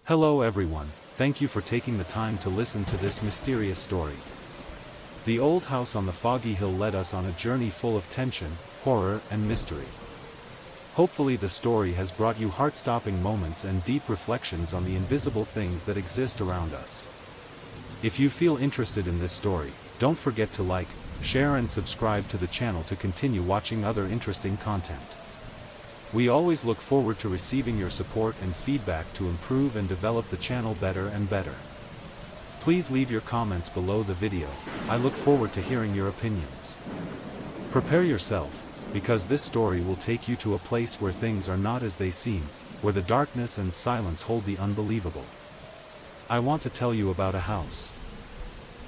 Hello everyone, thank you for taking the time to listen to this mysterious story. The old house on the foggy hill led us on a journey full of tension, horror and mystery. Hopefully the story has brought you heart-stopping moments and deep reflections on the invisible things that exist around us. If you feel interested in this story, don't forget to like, share and subscribe to the channel to continue watching other interesting content. We always look forward to receiving your support and feedback to improve and develop the channel better and better. Please leave your comments below the video. I look forward to hearing your opinions. Prepare yourself, because this story will take you to a place where things are not as they seem, where the darkness and silence hold the unbelievable. I want to tell you about a house.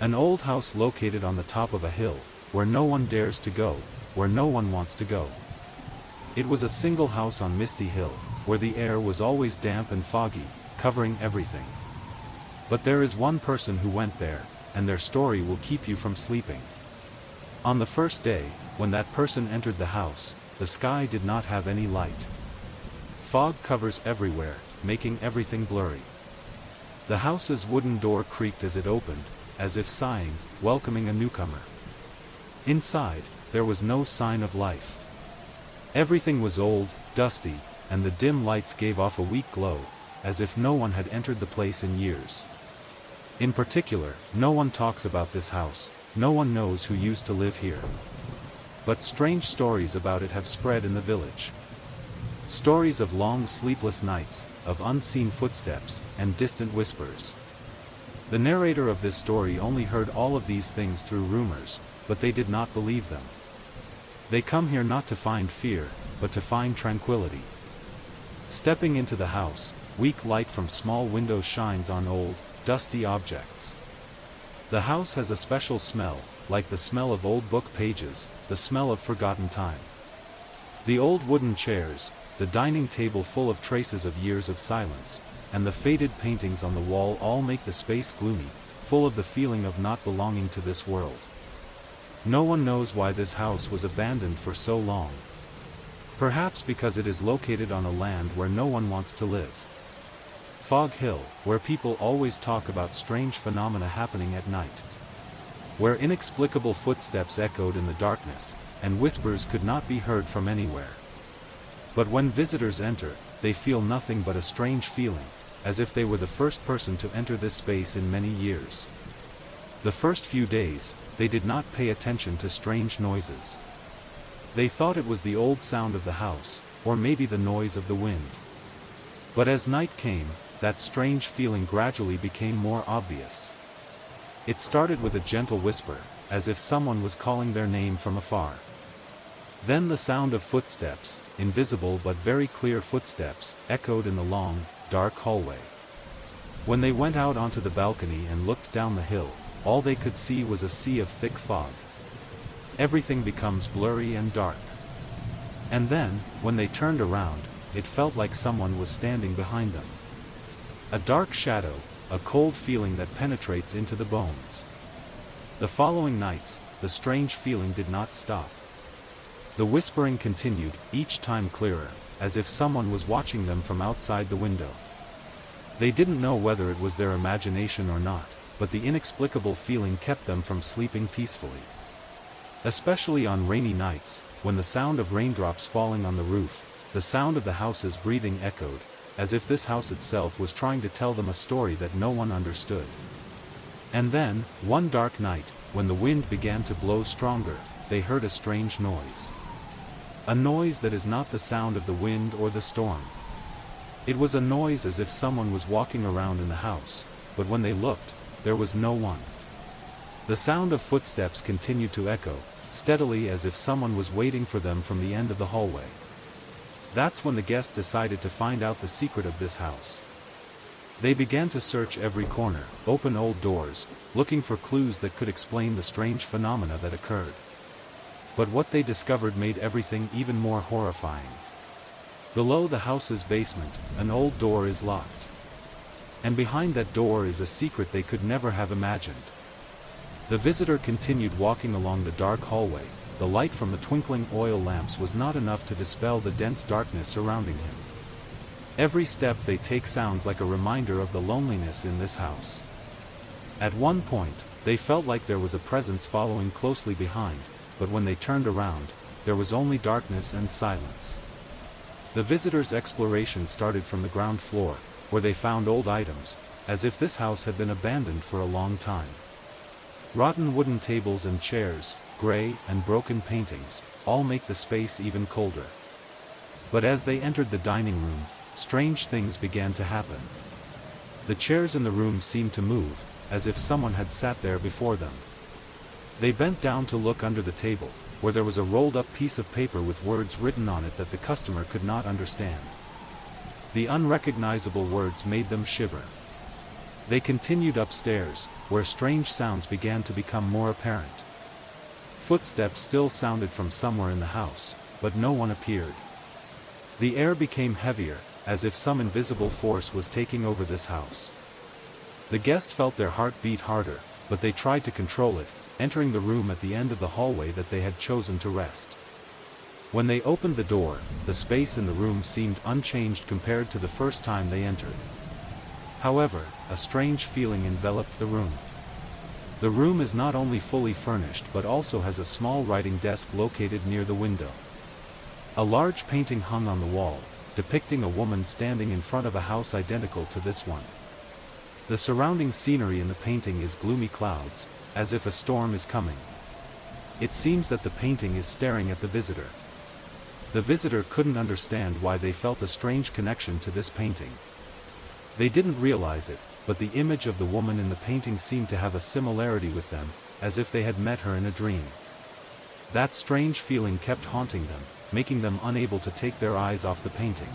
An old house located on the top of a hill, where no one dares to go, where no one wants to go. It was a single house on Misty Hill, where the air was always damp and foggy, covering everything. But there is one person who went there, and their story will keep you from sleeping. On the first day, when that person entered the house, the sky did not have any light. Fog covers everywhere, making everything blurry. The house's wooden door creaked as it opened, as if sighing, welcoming a newcomer. Inside, there was no sign of life. Everything was old, dusty, and the dim lights gave off a weak glow, as if no one had entered the place in years. In particular, no one talks about this house, no one knows who used to live here. But strange stories about it have spread in the village. Stories of long sleepless nights, of unseen footsteps, and distant whispers. The narrator of this story only heard all of these things through rumors, but they did not believe them. They come here not to find fear, but to find tranquility. Stepping into the house, weak light from small windows shines on old, dusty objects. The house has a special smell, like the smell of old book pages, the smell of forgotten time. The old wooden chairs, the dining table full of traces of years of silence, and the faded paintings on the wall all make the space gloomy, full of the feeling of not belonging to this world. No one knows why this house was abandoned for so long. Perhaps because it is located on a land where no one wants to live. Fog Hill, where people always talk about strange phenomena happening at night. Where inexplicable footsteps echoed in the darkness, and whispers could not be heard from anywhere. But when visitors enter, they feel nothing but a strange feeling, as if they were the first person to enter this space in many years. The first few days, they did not pay attention to strange noises. They thought it was the old sound of the house, or maybe the noise of the wind. But as night came, that strange feeling gradually became more obvious. It started with a gentle whisper, as if someone was calling their name from afar. Then the sound of footsteps, invisible but very clear footsteps, echoed in the long, dark hallway. When they went out onto the balcony and looked down the hill, all they could see was a sea of thick fog. Everything becomes blurry and dark. And then, when they turned around, it felt like someone was standing behind them. A dark shadow, a cold feeling that penetrates into the bones. The following nights, the strange feeling did not stop. The whispering continued, each time clearer, as if someone was watching them from outside the window. They didn't know whether it was their imagination or not, but the inexplicable feeling kept them from sleeping peacefully. Especially on rainy nights, when the sound of raindrops falling on the roof, the sound of the house's breathing echoed, as if this house itself was trying to tell them a story that no one understood. And then, one dark night, when the wind began to blow stronger, they heard a strange noise. A noise that is not the sound of the wind or the storm. It was a noise as if someone was walking around in the house, but when they looked, there was no one. The sound of footsteps continued to echo, steadily as if someone was waiting for them from the end of the hallway. That's when the guests decided to find out the secret of this house. They began to search every corner, open old doors, looking for clues that could explain the strange phenomena that occurred. But what they discovered made everything even more horrifying. Below the house's basement, an old door is locked. And behind that door is a secret they could never have imagined. The visitor continued walking along the dark hallway. The light from the twinkling oil lamps was not enough to dispel the dense darkness surrounding him. Every step they take sounds like a reminder of the loneliness in this house. At one point, they felt like there was a presence following closely behind, but when they turned around, there was only darkness and silence. The visitors' exploration started from the ground floor, where they found old items, as if this house had been abandoned for a long time. Rotten wooden tables and chairs, gray and broken paintings, all make the space even colder. But as they entered the dining room, strange things began to happen. The chairs in the room seemed to move, as if someone had sat there before them. They bent down to look under the table, where there was a rolled-up piece of paper with words written on it that the customer could not understand. The unrecognizable words made them shiver. They continued upstairs, where strange sounds began to become more apparent. Footsteps still sounded from somewhere in the house, but no one appeared. The air became heavier, as if some invisible force was taking over this house. The guest felt their heart beat harder, but they tried to control it, entering the room at the end of the hallway that they had chosen to rest. When they opened the door, the space in the room seemed unchanged compared to the first time they entered. However, a strange feeling enveloped the room. The room is not only fully furnished but also has a small writing desk located near the window. A large painting hung on the wall, depicting a woman standing in front of a house identical to this one. The surrounding scenery in the painting is gloomy clouds, as if a storm is coming. It seems that the painting is staring at the visitor. The visitor couldn't understand why they felt a strange connection to this painting. They didn't realize it, but the image of the woman in the painting seemed to have a similarity with them, as if they had met her in a dream. That strange feeling kept haunting them, making them unable to take their eyes off the painting.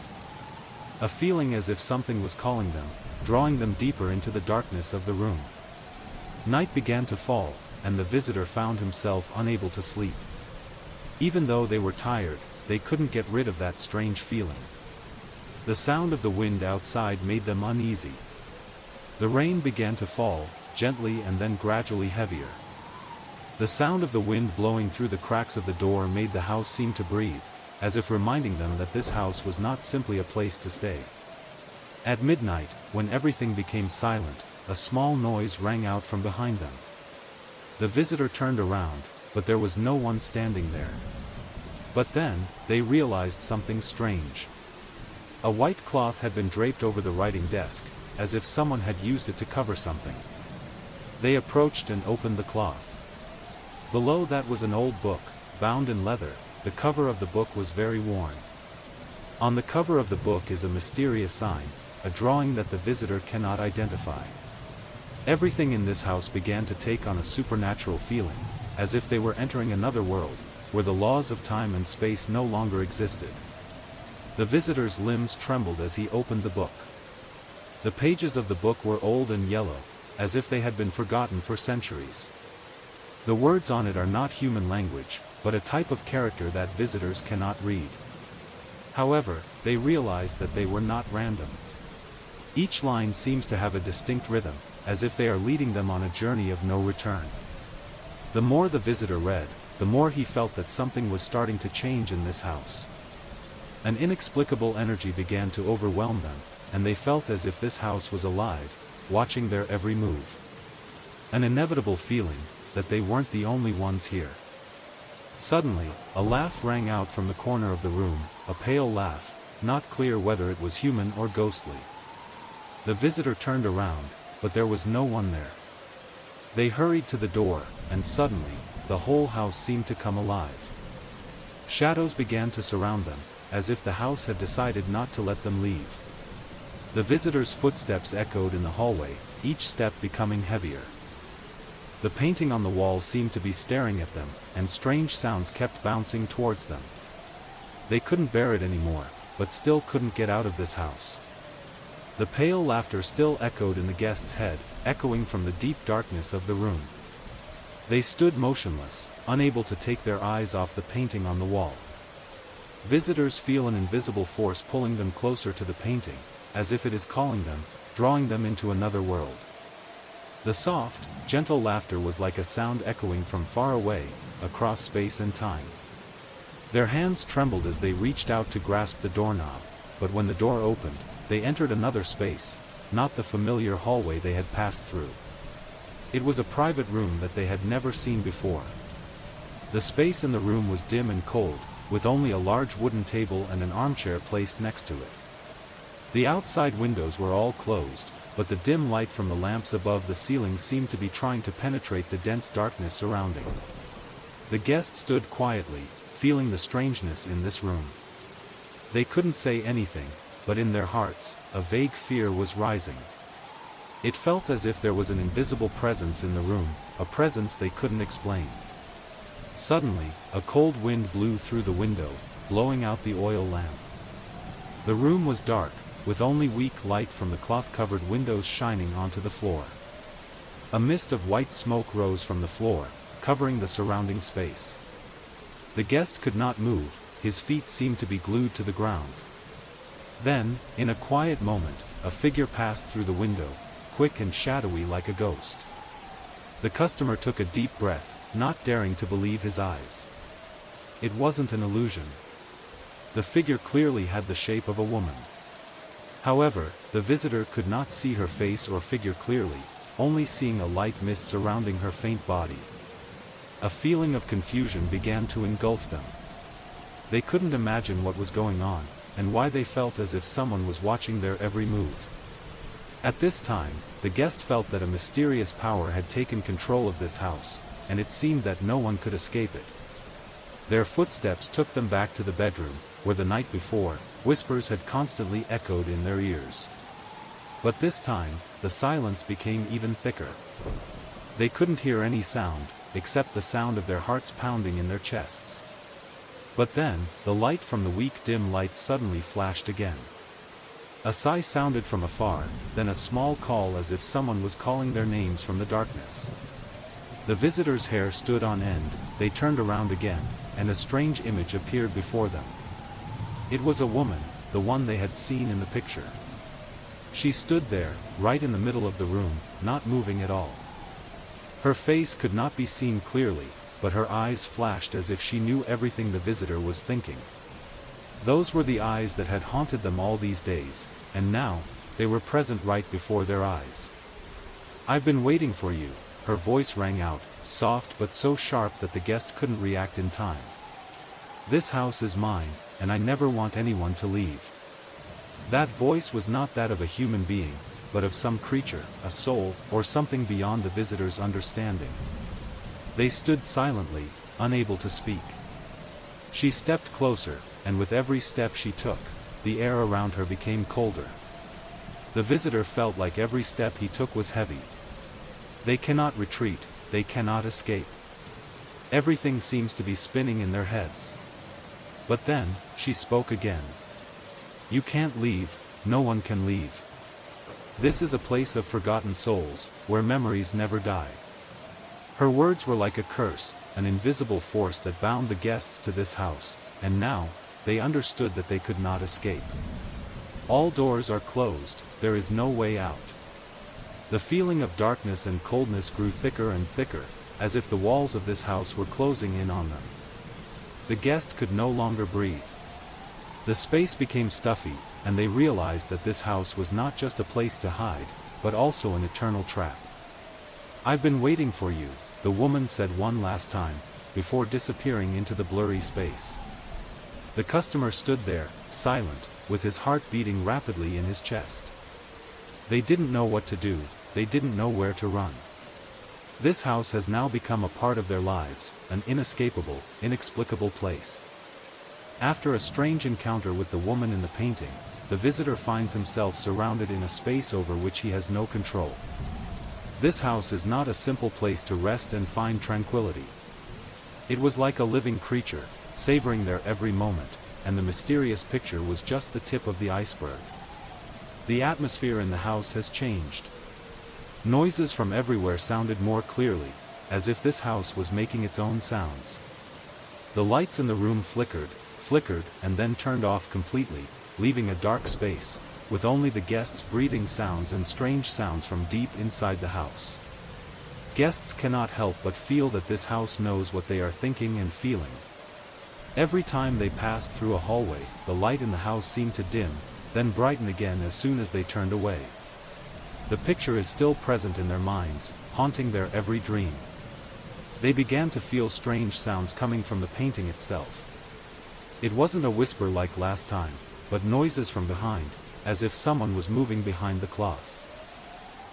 A feeling as if something was calling them, drawing them deeper into the darkness of the room. Night began to fall, and the visitor found himself unable to sleep. Even though they were tired, they couldn't get rid of that strange feeling. The sound of the wind outside made them uneasy. The rain began to fall, gently and then gradually heavier. The sound of the wind blowing through the cracks of the door made the house seem to breathe, as if reminding them that this house was not simply a place to stay. At midnight, when everything became silent, a small noise rang out from behind them. The visitor turned around, but there was no one standing there. But then, they realized something strange. A white cloth had been draped over the writing desk, as if someone had used it to cover something. They approached and opened the cloth. Below that was an old book, bound in leather. The cover of the book was very worn. On the cover of the book is a mysterious sign, a drawing that the visitor cannot identify. Everything in this house began to take on a supernatural feeling, as if they were entering another world, where the laws of time and space no longer existed. The visitor's limbs trembled as he opened the book. The pages of the book were old and yellow, as if they had been forgotten for centuries. The words on it are not human language, but a type of character that visitors cannot read. However, they realized that they were not random. Each line seems to have a distinct rhythm, as if they are leading them on a journey of no return. The more the visitor read, the more he felt that something was starting to change in this house. An inexplicable energy began to overwhelm them, and they felt as if this house was alive, watching their every move. An inevitable feeling, that they weren't the only ones here. Suddenly, a laugh rang out from the corner of the room, a pale laugh, not clear whether it was human or ghostly. The visitor turned around, but there was no one there. They hurried to the door, and suddenly, the whole house seemed to come alive. Shadows began to surround them, as if the house had decided not to let them leave. The visitor's footsteps echoed in the hallway, each step becoming heavier. The painting on the wall seemed to be staring at them, and strange sounds kept bouncing towards them. They couldn't bear it anymore, but still couldn't get out of this house. The pale laughter still echoed in the guest's head, echoing from the deep darkness of the room. They stood motionless, unable to take their eyes off the painting on the wall. Visitors feel an invisible force pulling them closer to the painting, as if it is calling them, drawing them into another world. The soft, gentle laughter was like a sound echoing from far away, across space and time. Their hands trembled as they reached out to grasp the doorknob, but when the door opened, they entered another space, not the familiar hallway they had passed through. It was a private room that they had never seen before. The space in the room was dim and cold, with only a large wooden table and an armchair placed next to it. The outside windows were all closed, but the dim light from the lamps above the ceiling seemed to be trying to penetrate the dense darkness surrounding. The guests stood quietly, feeling the strangeness in this room. They couldn't say anything, but in their hearts, a vague fear was rising. It felt as if there was an invisible presence in the room, a presence they couldn't explain. Suddenly, a cold wind blew through the window, blowing out the oil lamp. The room was dark, with only weak light from the cloth-covered windows shining onto the floor. A mist of white smoke rose from the floor, covering the surrounding space. The guest could not move, his feet seemed to be glued to the ground. Then, in a quiet moment, a figure passed through the window, quick and shadowy like a ghost. The customer took a deep breath, not daring to believe his eyes. It wasn't an illusion. The figure clearly had the shape of a woman. However, the visitor could not see her face or figure clearly, only seeing a light mist surrounding her faint body. A feeling of confusion began to engulf them. They couldn't imagine what was going on, and why they felt as if someone was watching their every move. At this time, the guest felt that a mysterious power had taken control of this house, and it seemed that no one could escape it. Their footsteps took them back to the bedroom, where the night before, whispers had constantly echoed in their ears. But this time, the silence became even thicker. They couldn't hear any sound, except the sound of their hearts pounding in their chests. But then, the light from the weak dim light suddenly flashed again. A sigh sounded from afar, then a small call as if someone was calling their names from the darkness. The visitor's hair stood on end, they turned around again, and a strange image appeared before them. It was a woman, the one they had seen in the picture. She stood there, right in the middle of the room, not moving at all. Her face could not be seen clearly, but her eyes flashed as if she knew everything the visitor was thinking. Those were the eyes that had haunted them all these days, and now, they were present right before their eyes. "I've been waiting for you," her voice rang out, soft but so sharp that the guest couldn't react in time. "This house is mine, and I never want anyone to leave." That voice was not that of a human being, but of some creature, a soul, or something beyond the visitor's understanding. They stood silently, unable to speak. She stepped closer, and with every step she took, the air around her became colder. The visitor felt like every step he took was heavy. They cannot retreat, they cannot escape. Everything seems to be spinning in their heads. But then, she spoke again. "You can't leave, no one can leave. This is a place of forgotten souls, where memories never die." Her words were like a curse, an invisible force that bound the guests to this house, and now, they understood that they could not escape. All doors are closed, there is no way out. The feeling of darkness and coldness grew thicker and thicker, as if the walls of this house were closing in on them. The guest could no longer breathe. The space became stuffy, and they realized that this house was not just a place to hide, but also an eternal trap. "I've been waiting for you," the woman said one last time, before disappearing into the blurry space. The customer stood there, silent, with his heart beating rapidly in his chest. They didn't know what to do, they didn't know where to run. This house has now become a part of their lives, an inescapable, inexplicable place. After a strange encounter with the woman in the painting, the visitor finds himself surrounded in a space over which he has no control. This house is not a simple place to rest and find tranquility. It was like a living creature, savoring their every moment, and the mysterious picture was just the tip of the iceberg. The atmosphere in the house has changed. Noises from everywhere sounded more clearly, as if this house was making its own sounds. The lights in the room flickered, and then turned off completely, leaving a dark space, with only the guests' breathing sounds and strange sounds from deep inside the house. Guests cannot help but feel that this house knows what they are thinking and feeling. Every time they passed through a hallway, the light in the house seemed to dim, then brighten again as soon as they turned away. The picture is still present in their minds, haunting their every dream. They began to feel strange sounds coming from the painting itself. It wasn't a whisper like last time, but noises from behind, as if someone was moving behind the cloth.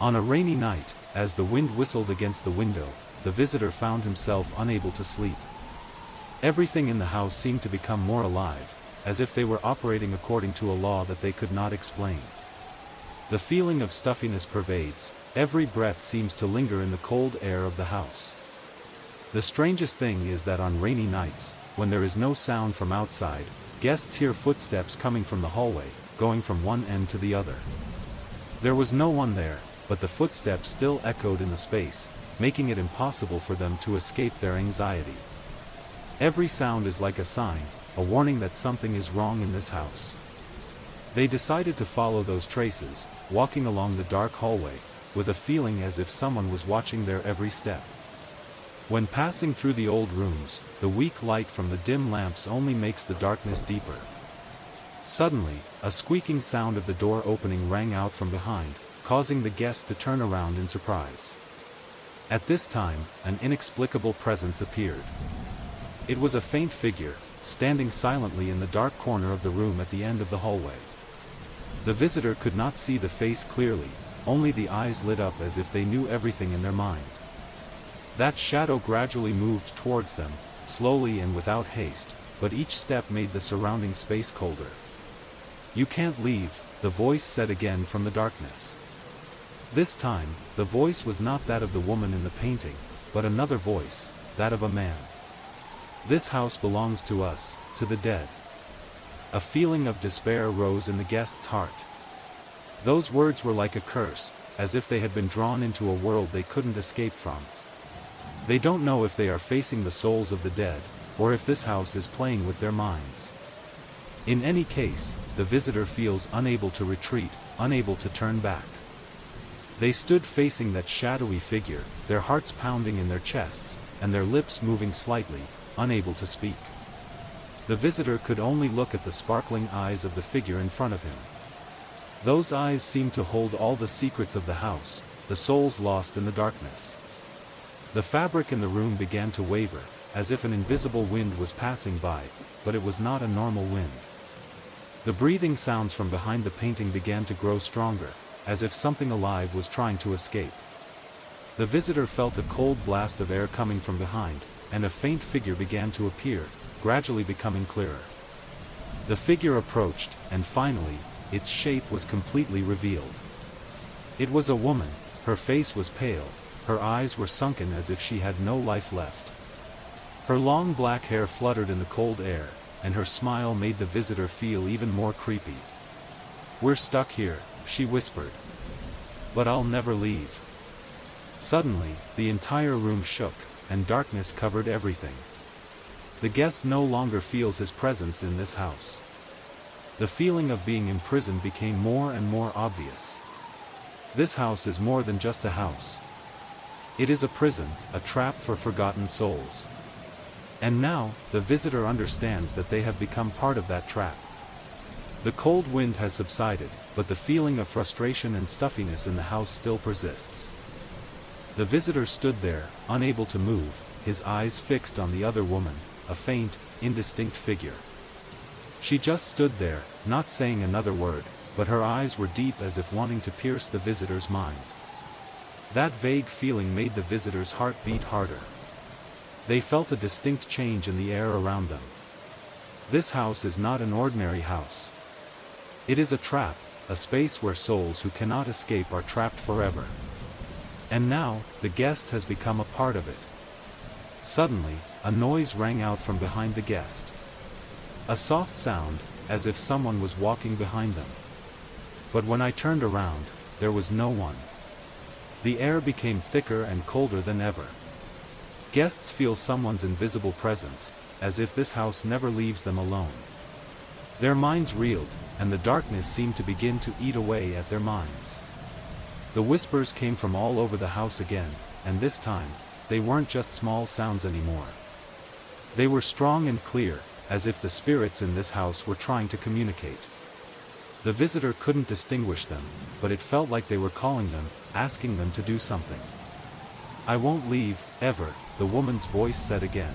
On a rainy night, as the wind whistled against the window, the visitor found himself unable to sleep. Everything in the house seemed to become more alive, as if they were operating according to a law that they could not explain. The feeling of stuffiness pervades, every breath seems to linger in the cold air of the house. The strangest thing is that on rainy nights, when there is no sound from outside, guests hear footsteps coming from the hallway, going from one end to the other. There was no one there, but the footsteps still echoed in the space, making it impossible for them to escape their anxiety. Every sound is like a sign, a warning that something is wrong in this house. They decided to follow those traces, walking along the dark hallway, with a feeling as if someone was watching their every step. When passing through the old rooms, the weak light from the dim lamps only makes the darkness deeper. Suddenly, a squeaking sound of the door opening rang out from behind, causing the guest to turn around in surprise. At this time, an inexplicable presence appeared. It was a faint figure, standing silently in the dark corner of the room at the end of the hallway. The visitor could not see the face clearly, only the eyes lit up as if they knew everything in their mind. That shadow gradually moved towards them, slowly and without haste, but each step made the surrounding space colder. "You can't leave," the voice said again from the darkness. This time, the voice was not that of the woman in the painting, but another voice, that of a man. "This house belongs to us, to the dead." A feeling of despair rose in the guest's heart. Those words were like a curse, as if they had been drawn into a world they couldn't escape from. They don't know if they are facing the souls of the dead, or if this house is playing with their minds. In any case, the visitor feels unable to retreat, unable to turn back. They stood facing that shadowy figure, their hearts pounding in their chests, and their lips moving slightly, unable to speak. The visitor could only look at the sparkling eyes of the figure in front of him. Those eyes seemed to hold all the secrets of the house, the souls lost in the darkness. The fabric in the room began to waver, as if an invisible wind was passing by, but it was not a normal wind. The breathing sounds from behind the painting began to grow stronger, as if something alive was trying to escape. The visitor felt a cold blast of air coming from behind, and a faint figure began to appear, gradually becoming clearer. The figure approached, and finally, its shape was completely revealed. It was a woman, her face was pale, her eyes were sunken as if she had no life left. Her long black hair fluttered in the cold air, and her smile made the visitor feel even more creepy. "We're stuck here," she whispered. "But I'll never leave." Suddenly, the entire room shook, and darkness covered everything. The guest no longer feels his presence in this house. The feeling of being imprisoned became more and more obvious. This house is more than just a house. It is a prison, a trap for forgotten souls. And now, the visitor understands that they have become part of that trap. The cold wind has subsided, but the feeling of frustration and stuffiness in the house still persists. The visitor stood there, unable to move, his eyes fixed on the other woman, a faint, indistinct figure. She just stood there, not saying another word, but her eyes were deep as if wanting to pierce the visitor's mind. That vague feeling made the visitor's heart beat harder. They felt a distinct change in the air around them. This house is not an ordinary house. It is a trap, a space where souls who cannot escape are trapped forever. And now, the guest has become a part of it. Suddenly, a noise rang out from behind the guest. A soft sound, as if someone was walking behind them. But when I turned around, there was no one. The air became thicker and colder than ever. Guests feel someone's invisible presence, as if this house never leaves them alone. Their minds reeled, and the darkness seemed to begin to eat away at their minds. The whispers came from all over the house again, and this time, they weren't just small sounds anymore. They were strong and clear, as if the spirits in this house were trying to communicate. The visitor couldn't distinguish them, but it felt like they were calling them, asking them to do something. "I won't leave, ever," the woman's voice said again.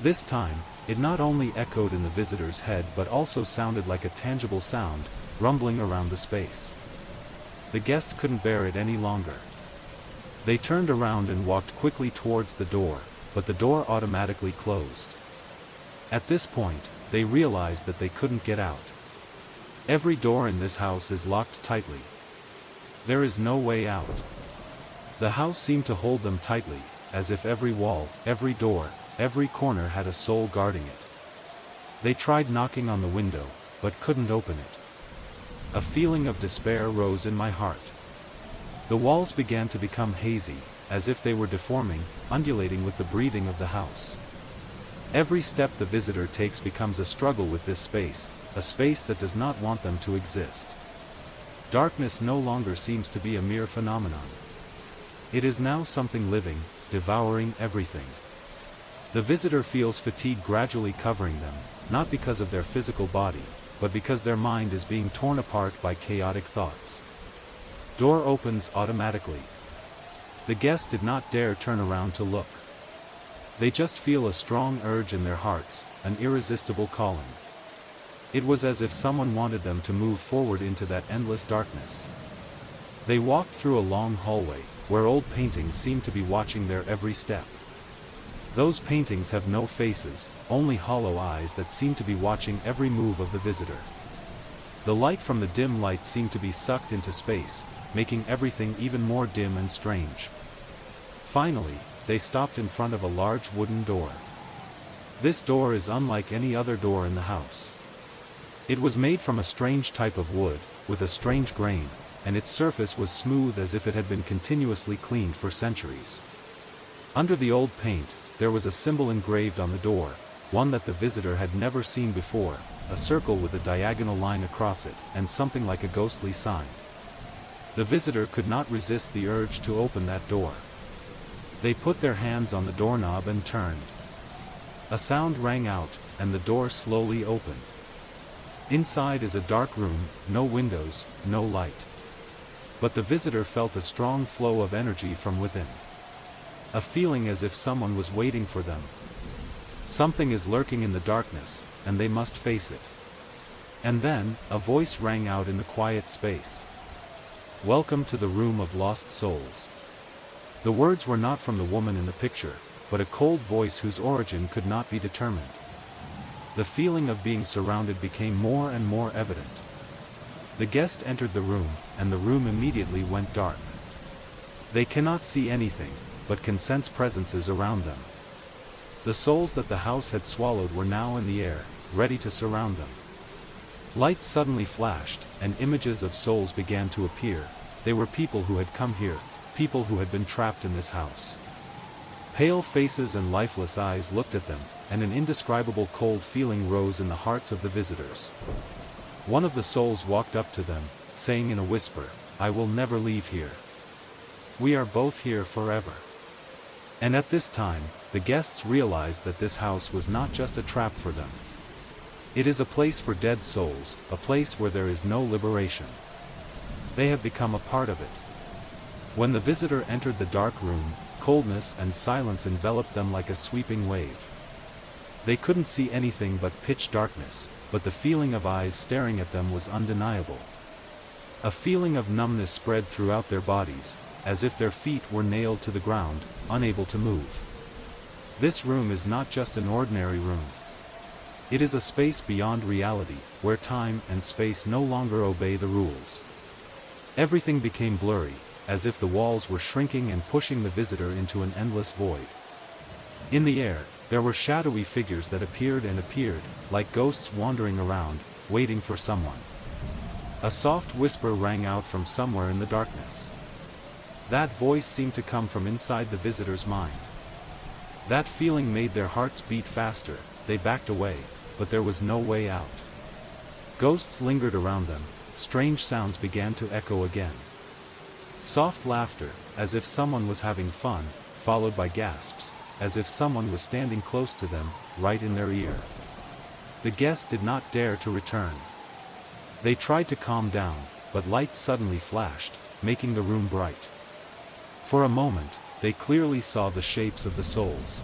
This time, it not only echoed in the visitor's head but also sounded like a tangible sound, rumbling around the space. The guest couldn't bear it any longer. They turned around and walked quickly towards the door, but the door automatically closed. At this point, they realized that they couldn't get out. Every door in this house is locked tightly. There is no way out. The house seemed to hold them tightly, as if every wall, every door, every corner had a soul guarding it. They tried knocking on the window, but couldn't open it. A feeling of despair rose in my heart. The walls began to become hazy, as if they were deforming, undulating with the breathing of the house. Every step the visitor takes becomes a struggle with this space, a space that does not want them to exist. Darkness no longer seems to be a mere phenomenon. It is now something living, devouring everything. The visitor feels fatigue gradually covering them, not because of their physical body, but because their mind is being torn apart by chaotic thoughts. Door opens automatically. The guest did not dare turn around to look. They just feel a strong urge in their hearts, an irresistible calling. It was as if someone wanted them to move forward into that endless darkness. They walked through a long hallway, where old paintings seemed to be watching their every step. Those paintings have no faces, only hollow eyes that seem to be watching every move of the visitor. The light from the dim light seemed to be sucked into space, making everything even more dim and strange. Finally, they stopped in front of a large wooden door. This door is unlike any other door in the house. It was made from a strange type of wood, with a strange grain, and its surface was smooth as if it had been continuously cleaned for centuries. Under the old paint, there was a symbol engraved on the door, one that the visitor had never seen before, a circle with a diagonal line across it, and something like a ghostly sign. The visitor could not resist the urge to open that door. They put their hands on the doorknob and turned. A sound rang out, and the door slowly opened. Inside is a dark room, no windows, no light. But the visitor felt a strong flow of energy from within. A feeling as if someone was waiting for them. Something is lurking in the darkness, and they must face it. And then, a voice rang out in the quiet space. "Welcome to the room of lost souls." The words were not from the woman in the picture, but a cold voice whose origin could not be determined. The feeling of being surrounded became more and more evident. The guest entered the room, and the room immediately went dark. They cannot see anything, but can sense presences around them. The souls that the house had swallowed were now in the air, ready to surround them. Lights suddenly flashed, and images of souls began to appear. They were people who had come here, people who had been trapped in this house. Pale faces and lifeless eyes looked at them, and an indescribable cold feeling rose in the hearts of the visitors. One of the souls walked up to them, saying in a whisper, "I will never leave here. We are both here forever." And at this time, the guests realized that this house was not just a trap for them. It is a place for dead souls, a place where there is no liberation. They have become a part of it. When the visitor entered the dark room, coldness and silence enveloped them like a sweeping wave. They couldn't see anything but pitch darkness, but the feeling of eyes staring at them was undeniable. A feeling of numbness spread throughout their bodies, as if their feet were nailed to the ground, unable to move. This room is not just an ordinary room. It is a space beyond reality, where time and space no longer obey the rules. Everything became blurry, as if the walls were shrinking and pushing the visitor into an endless void. In the air, there were shadowy figures that appeared and appeared, like ghosts wandering around, waiting for someone. A soft whisper rang out from somewhere in the darkness. That voice seemed to come from inside the visitor's mind. That feeling made their hearts beat faster. They backed away, but there was no way out. Ghosts lingered around them, strange sounds began to echo again. Soft laughter, as if someone was having fun, followed by gasps, as if someone was standing close to them, right in their ear. The guest did not dare to return. They tried to calm down, but lights suddenly flashed, making the room bright. For a moment, they clearly saw the shapes of the souls.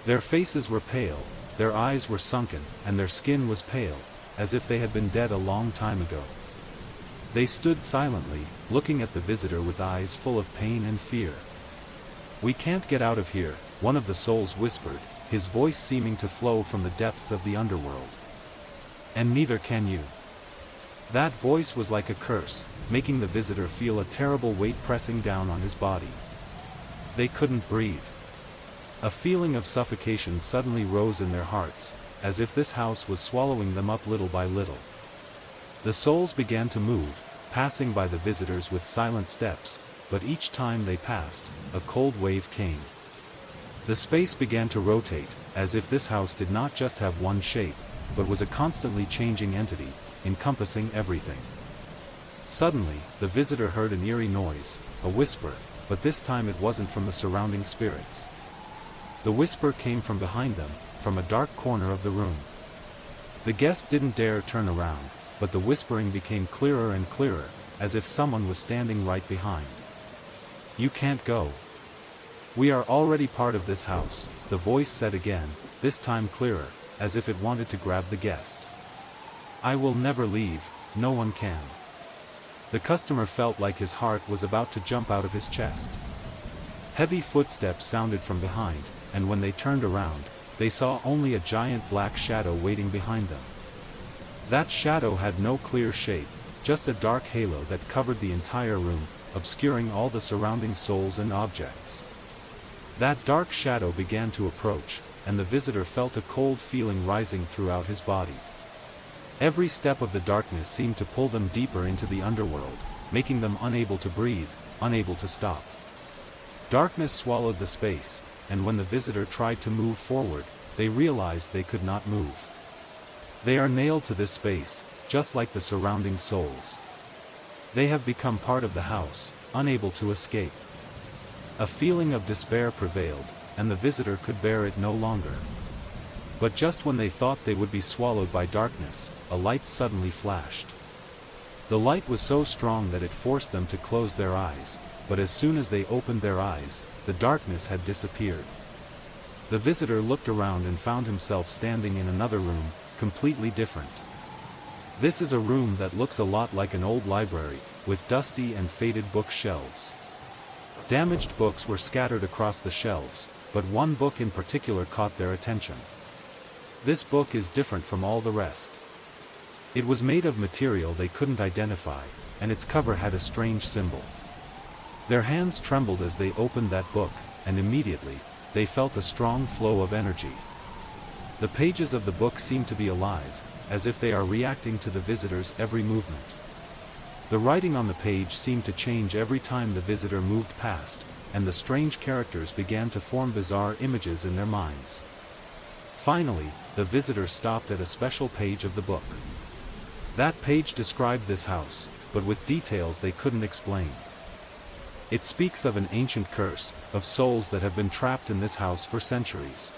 Their faces were pale, their eyes were sunken, and their skin was pale, as if they had been dead a long time ago. They stood silently, looking at the visitor with eyes full of pain and fear. "We can't get out of here," one of the souls whispered, his voice seeming to flow from the depths of the underworld. "And neither can you." That voice was like a curse, making the visitor feel a terrible weight pressing down on his body. They couldn't breathe. A feeling of suffocation suddenly rose in their hearts, as if this house was swallowing them up little by little. The souls began to move, passing by the visitors with silent steps, but each time they passed, a cold wave came. The space began to rotate, as if this house did not just have one shape, but was a constantly changing entity, encompassing everything. Suddenly, the visitor heard an eerie noise, a whisper, but this time it wasn't from the surrounding spirits. The whisper came from behind them, from a dark corner of the room. The guest didn't dare turn around, but the whispering became clearer and clearer, as if someone was standing right behind. "You can't go. We are already part of this house," the voice said again, this time clearer, as if it wanted to grab the guest. "I will never leave, no one can." The customer felt like his heart was about to jump out of his chest. Heavy footsteps sounded from behind, and when they turned around, they saw only a giant black shadow waiting behind them. That shadow had no clear shape, just a dark halo that covered the entire room, obscuring all the surrounding souls and objects. That dark shadow began to approach, and the visitor felt a cold feeling rising throughout his body. Every step of the darkness seemed to pull them deeper into the underworld, making them unable to breathe, unable to stop. Darkness swallowed the space, and when the visitor tried to move forward, they realized they could not move. They are nailed to this space, just like the surrounding souls. They have become part of the house, unable to escape. A feeling of despair prevailed, and the visitor could bear it no longer. But just when they thought they would be swallowed by darkness, a light suddenly flashed. The light was so strong that it forced them to close their eyes, but as soon as they opened their eyes, the darkness had disappeared. The visitor looked around and found himself standing in another room, completely different. This is a room that looks a lot like an old library, with dusty and faded bookshelves. Damaged books were scattered across the shelves, but one book in particular caught their attention. This book is different from all the rest. It was made of material they couldn't identify, and its cover had a strange symbol. Their hands trembled as they opened that book, and immediately, they felt a strong flow of energy. The pages of the book seemed to be alive, as if they are reacting to the visitor's every movement. The writing on the page seemed to change every time the visitor moved past, and the strange characters began to form bizarre images in their minds. Finally, the visitor stopped at a special page of the book. That page described this house, but with details they couldn't explain. It speaks of an ancient curse, of souls that have been trapped in this house for centuries.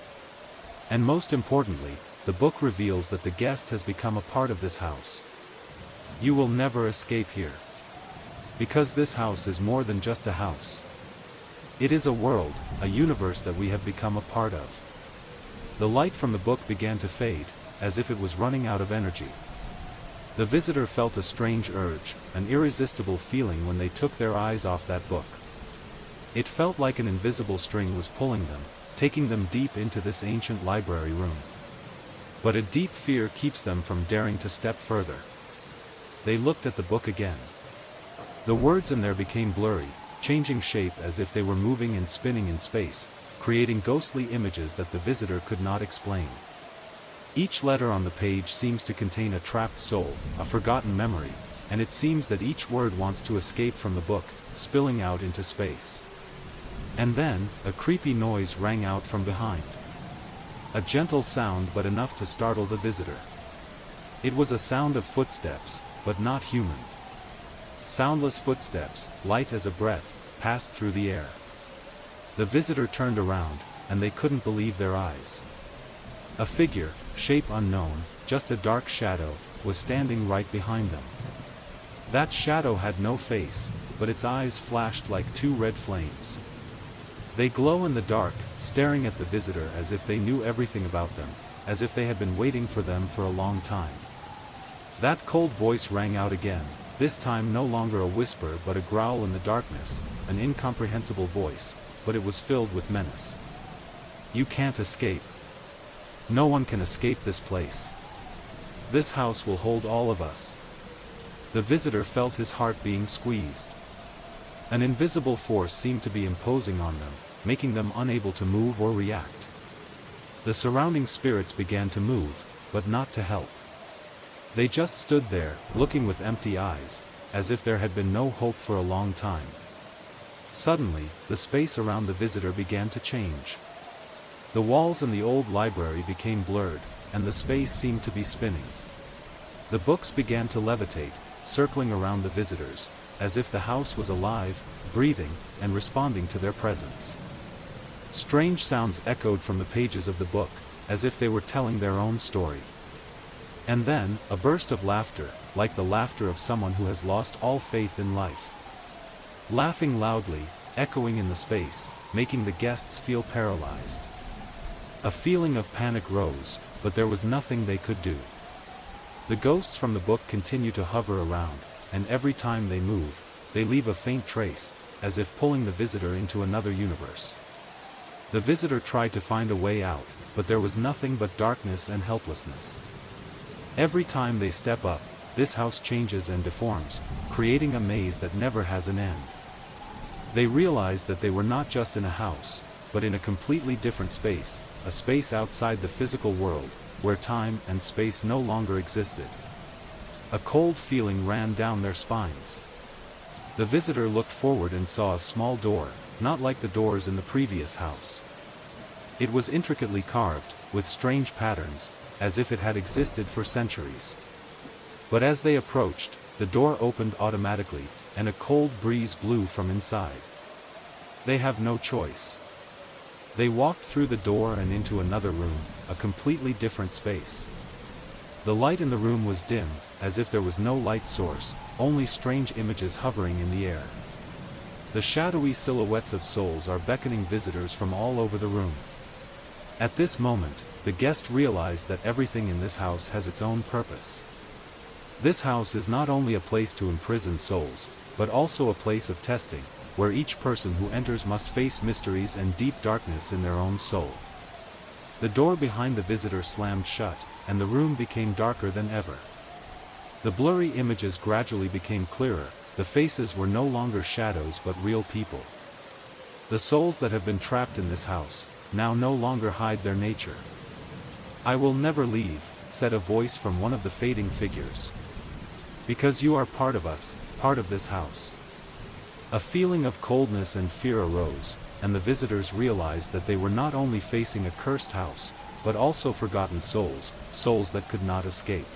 And most importantly, the book reveals that the guest has become a part of this house. You will never escape here. Because this house is more than just a house. It is a world, a universe that we have become a part of. The light from the book began to fade, as if it was running out of energy. The visitor felt a strange urge, an irresistible feeling when they took their eyes off that book. It felt like an invisible string was pulling them, taking them deep into this ancient library room. But a deep fear keeps them from daring to step further. They looked at the book again. The words in there became blurry, changing shape as if they were moving and spinning in space, creating ghostly images that the visitor could not explain. Each letter on the page seems to contain a trapped soul, a forgotten memory, and it seems that each word wants to escape from the book, spilling out into space. And then, a creepy noise rang out from behind. A gentle sound but enough to startle the visitor. It was a sound of footsteps, but not human. Soundless footsteps, light as a breath, passed through the air. The visitor turned around, and they couldn't believe their eyes. A figure, shape unknown, just a dark shadow, was standing right behind them. That shadow had no face, but its eyes flashed like two red flames. They glow in the dark, staring at the visitor as if they knew everything about them, as if they had been waiting for them for a long time. That cold voice rang out again, this time no longer a whisper but a growl in the darkness, an incomprehensible voice, but it was filled with menace. You can't escape. No one can escape this place. This house will hold all of us. The visitor felt his heart being squeezed. An invisible force seemed to be imposing on them, making them unable to move or react. The surrounding spirits began to move, but not to help. They just stood there, looking with empty eyes, as if there had been no hope for a long time. Suddenly, the space around the visitor began to change. The walls in the old library became blurred, and the space seemed to be spinning. The books began to levitate, circling around the visitors, as if the house was alive, breathing, and responding to their presence. Strange sounds echoed from the pages of the book, as if they were telling their own story. And then, a burst of laughter, like the laughter of someone who has lost all faith in life. Laughing loudly, echoing in the space, making the guests feel paralyzed. A feeling of panic rose, but there was nothing they could do. The ghosts from the book continue to hover around, and every time they move, they leave a faint trace, as if pulling the visitor into another universe. The visitor tried to find a way out, but there was nothing but darkness and helplessness. Every time they step up, this house changes and deforms, creating a maze that never has an end. They realized that they were not just in a house, but in a completely different space, a space outside the physical world, where time and space no longer existed. A cold feeling ran down their spines. The visitor looked forward and saw a small door, not like the doors in the previous house. It was intricately carved, with strange patterns, as if it had existed for centuries. But as they approached, the door opened automatically, and a cold breeze blew from inside. They have no choice. They walked through the door and into another room, a completely different space. The light in the room was dim, as if there was no light source, only strange images hovering in the air. The shadowy silhouettes of souls are beckoning visitors from all over the room. At this moment, the guest realized that everything in this house has its own purpose. This house is not only a place to imprison souls, but also a place of testing, where each person who enters must face mysteries and deep darkness in their own soul. The door behind the visitor slammed shut, and the room became darker than ever. The blurry images gradually became clearer, the faces were no longer shadows but real people. The souls that have been trapped in this house, now no longer hide their nature. I will never leave, said a voice from one of the fading figures. Because you are part of us, part of this house. A feeling of coldness and fear arose, and the visitors realized that they were not only facing a cursed house, but also forgotten souls, souls that could not escape.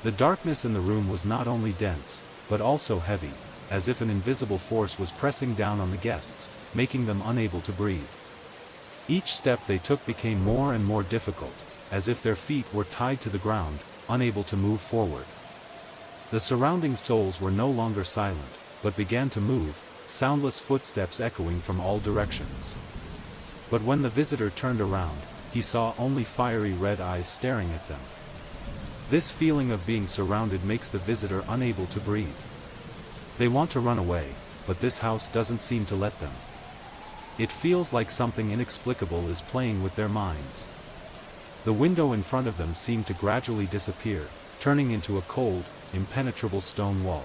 The darkness in the room was not only dense, but also heavy, as if an invisible force was pressing down on the guests, making them unable to breathe. Each step they took became more and more difficult, as if their feet were tied to the ground, unable to move forward. The surrounding souls were no longer silent, but began to move, soundless footsteps echoing from all directions. But when the visitor turned around, he saw only fiery red eyes staring at them. This feeling of being surrounded makes the visitor unable to breathe. They want to run away, but this house doesn't seem to let them. It feels like something inexplicable is playing with their minds. The window in front of them seemed to gradually disappear, turning into a cold, impenetrable stone wall.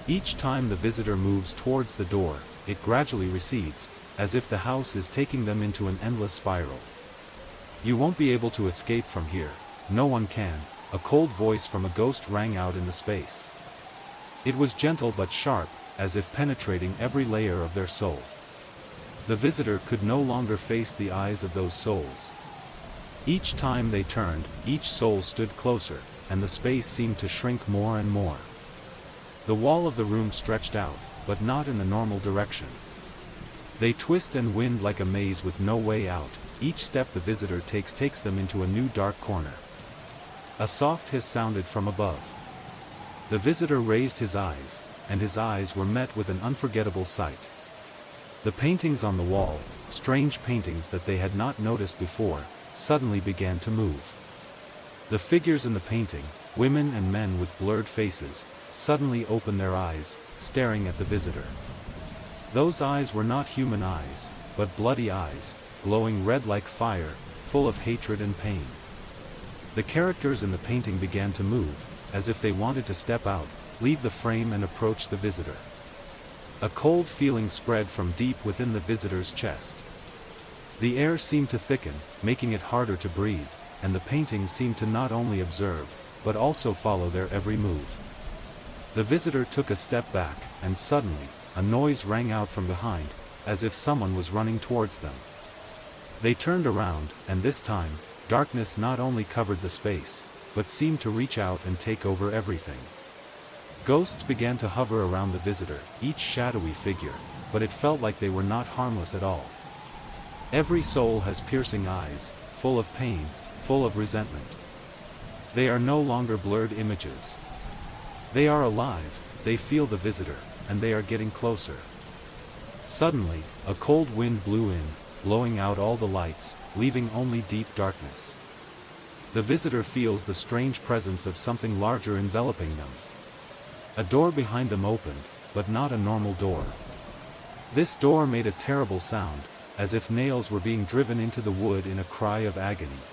Each time the visitor moves towards the door, it gradually recedes, as if the house is taking them into an endless spiral. You won't be able to escape from here, no one can, a cold voice from a ghost rang out in the space. It was gentle but sharp, as if penetrating every layer of their soul. The visitor could no longer face the eyes of those souls. Each time they turned, each soul stood closer, and the space seemed to shrink more and more. The wall of the room stretched out, but not in the normal direction. They twist and wind like a maze with no way out. Each step the visitor takes them into a new dark corner. A soft hiss sounded from above. The visitor raised his eyes, and his eyes were met with an unforgettable sight. The paintings on the wall, strange paintings that they had not noticed before, suddenly began to move. The figures in the painting, women and men with blurred faces, suddenly opened their eyes, staring at the visitor. Those eyes were not human eyes, but bloody eyes, glowing red like fire, full of hatred and pain. The characters in the painting began to move, as if they wanted to step out, leave the frame and approach the visitor. A cold feeling spread from deep within the visitor's chest. The air seemed to thicken, making it harder to breathe, and the painting seemed to not only observe, but also follow their every move. The visitor took a step back, and suddenly, a noise rang out from behind, as if someone was running towards them. They turned around, and this time, darkness not only covered the space, but seemed to reach out and take over everything. Ghosts began to hover around the visitor, each shadowy figure, but it felt like they were not harmless at all. Every soul has piercing eyes, full of pain, full of resentment. They are no longer blurred images. They are alive, they feel the visitor, and they are getting closer. Suddenly, a cold wind blew in, blowing out all the lights, leaving only deep darkness. The visitor feels the strange presence of something larger enveloping them. A door behind them opened, but not a normal door. This door made a terrible sound, as if nails were being driven into the wood in a cry of agony.